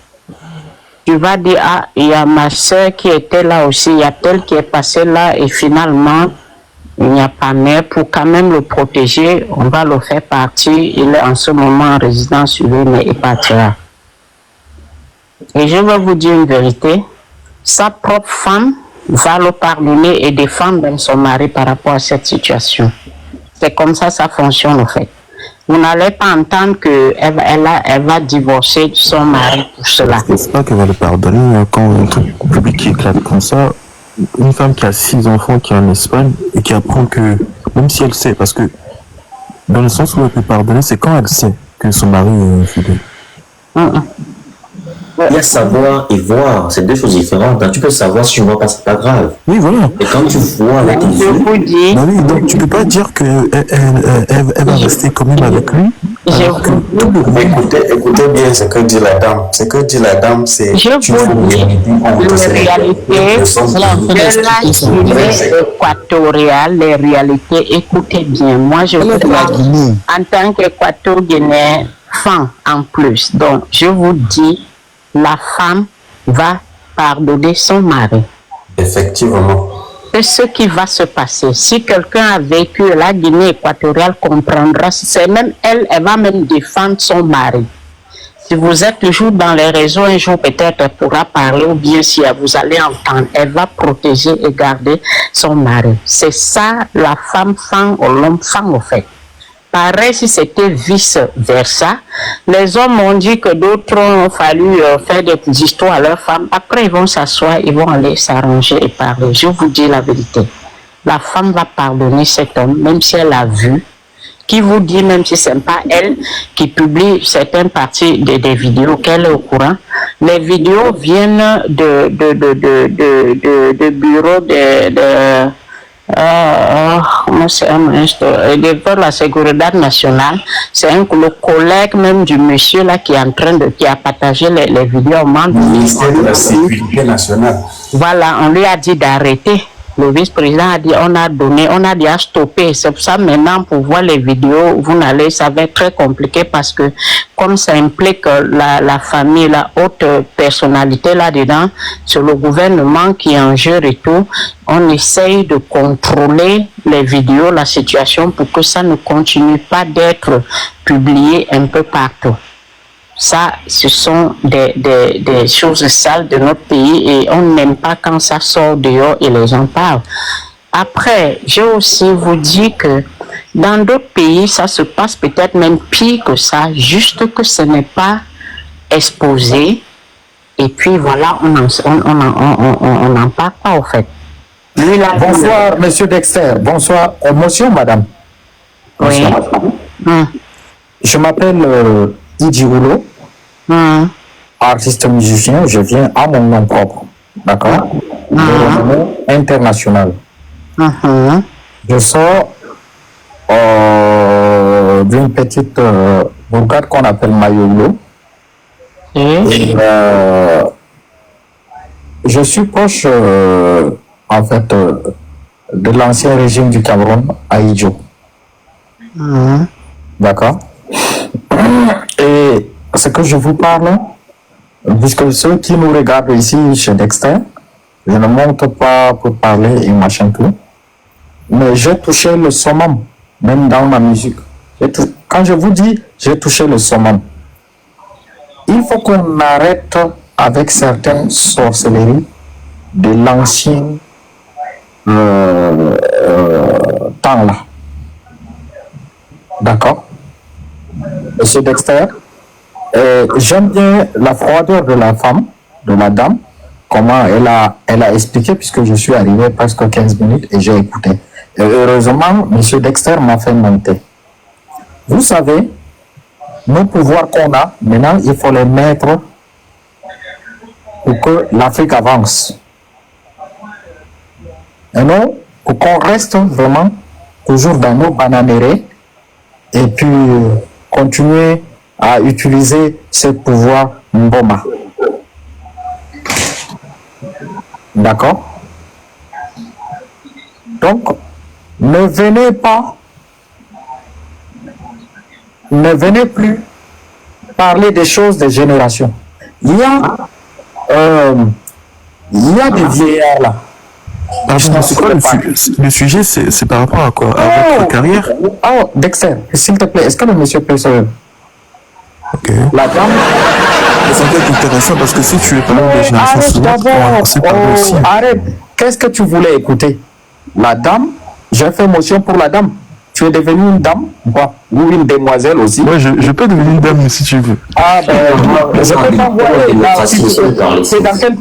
Tu vas dire, ah, il y a ma soeur qui était là aussi, il y a tel qui est passé là et finalement, il n'y a pas mais pour quand même le protéger, on va le faire partir. Il est en ce moment en résidence surveillée, mais il partira. Et je vais vous dire une vérité, sa propre femme va le pardonner et défendre même son mari par rapport à cette situation. C'est comme ça fonctionne, en fait. Vous n'allez pas entendre qu'elle va divorcer de son mari pour cela. C'est pas qu'elle va le pardonner quand un truc public qui éclate comme ça. Une femme qui a 6 enfants, qui est en Espagne, et qui apprend que, même si elle sait, parce que dans le sens où elle peut pardonner, c'est quand elle sait que son mari est fidèle. Il y a savoir et voir, c'est deux choses différentes. Donc, tu peux savoir si tu ne vois pas, c'est pas grave. Oui, voilà. Et quand tu vois avec tes yeux, bah oui, donc tu peux pas dire qu'elle va rester quand même avec lui. Écoutez bien ce que dit la dame. Ce que dit la dame, c'est... Je vous dis, les réalités écoutez bien. Moi, je vous parle en tant qu'Équateur-Guinéen, femme en plus. Donc, je vous dis, la femme va pardonner son mari. Effectivement. C'est ce qui va se passer. Si quelqu'un a vécu la Guinée équatoriale, comprendra. C'est même elle va même défendre son mari. Si vous êtes toujours dans les réseaux, un jour peut-être elle pourra parler, ou bien si vous allez entendre, elle va protéger et garder son mari. C'est ça la femme ou l'homme femme au fait. Pareil si c'était vice-versa. Les hommes ont dit que d'autres ont fallu faire des histoires à leurs femmes. Après, ils vont s'asseoir, ils vont aller s'arranger et parler. Je vous dis la vérité. La femme va pardonner cet homme, même si elle a vu. Qui vous dit, même si ce n'est pas elle qui publie certaines parties des vidéos, qu'elle est au courant. Les vidéos viennent de bureau de la sécurité nationale. C'est le collègue même du monsieur là qui est qui a partagé les vidéos au moment du ministère de la sécurité nationale. Voilà, on lui a dit d'arrêter. Le vice-président a dit, on a déjà stoppé. C'est pour ça maintenant pour voir les vidéos, ça va être très compliqué parce que comme ça implique la famille, la haute personnalité là-dedans, c'est le gouvernement qui est en jeu et tout, on essaye de contrôler les vidéos, la situation pour que ça ne continue pas d'être publié un peu partout. Ça, ce sont des choses sales de notre pays et on n'aime pas quand ça sort dehors et les gens parlent. Après, je aussi vous dis que dans d'autres pays, ça se passe peut-être même pire que ça, juste que ce n'est pas exposé. Et puis voilà, on n'en parle pas au fait. Lui, là, bonsoir, monsieur Dexter. Bonsoir, monsieur, madame. Bonsoir. Oui. Je m'appelle... Idi Roulo, artiste musicien, je viens à mon nom propre, d'accord, de renommée international. Je sors d'une petite bourgade qu'on appelle Mayolo. Et je suis proche, en fait, de l'ancien régime du Cameroun à Idjo. D'accord. Et ce que je vous parle, puisque ceux qui nous regardent ici chez Dexter, je ne monte pas pour parler et machin tout, mais j'ai touché le summum, même dans ma musique. Quand je vous dis j'ai touché le summum, il faut qu'on arrête avec certaines sorcelleries de l'ancien temps là. D'accord? Monsieur Dexter, j'aime bien la froideur de la femme, de la dame, comment elle a expliqué, puisque je suis arrivé presque 15 minutes et j'ai écouté. Et heureusement, M. Dexter m'a fait monter. Vous savez, nos pouvoirs qu'on a, maintenant, il faut les mettre pour que l'Afrique avance. Et non, pour qu'on reste vraiment toujours dans nos bananeraies et puis continuer à utiliser ce pouvoir Mboma. D'accord? Donc, ne venez plus parler des choses des générations. Il y a des vieillards là. Le sujet, c'est par rapport à quoi? À votre carrière? Oh, Dexter, s'il te plaît, est-ce que le monsieur peut se... Ok. La dame... Ça peut être intéressant parce que si tu es parmi des générations suivantes, c'est pas aussi. Arrête, qu'est-ce que tu voulais écouter? La dame, j'ai fait motion pour la dame. Tu es devenue une dame ou une demoiselle aussi? Ouais, je peux devenir une dame si tu veux. Ah ben, je peux t'envoyer là. C'est dans quel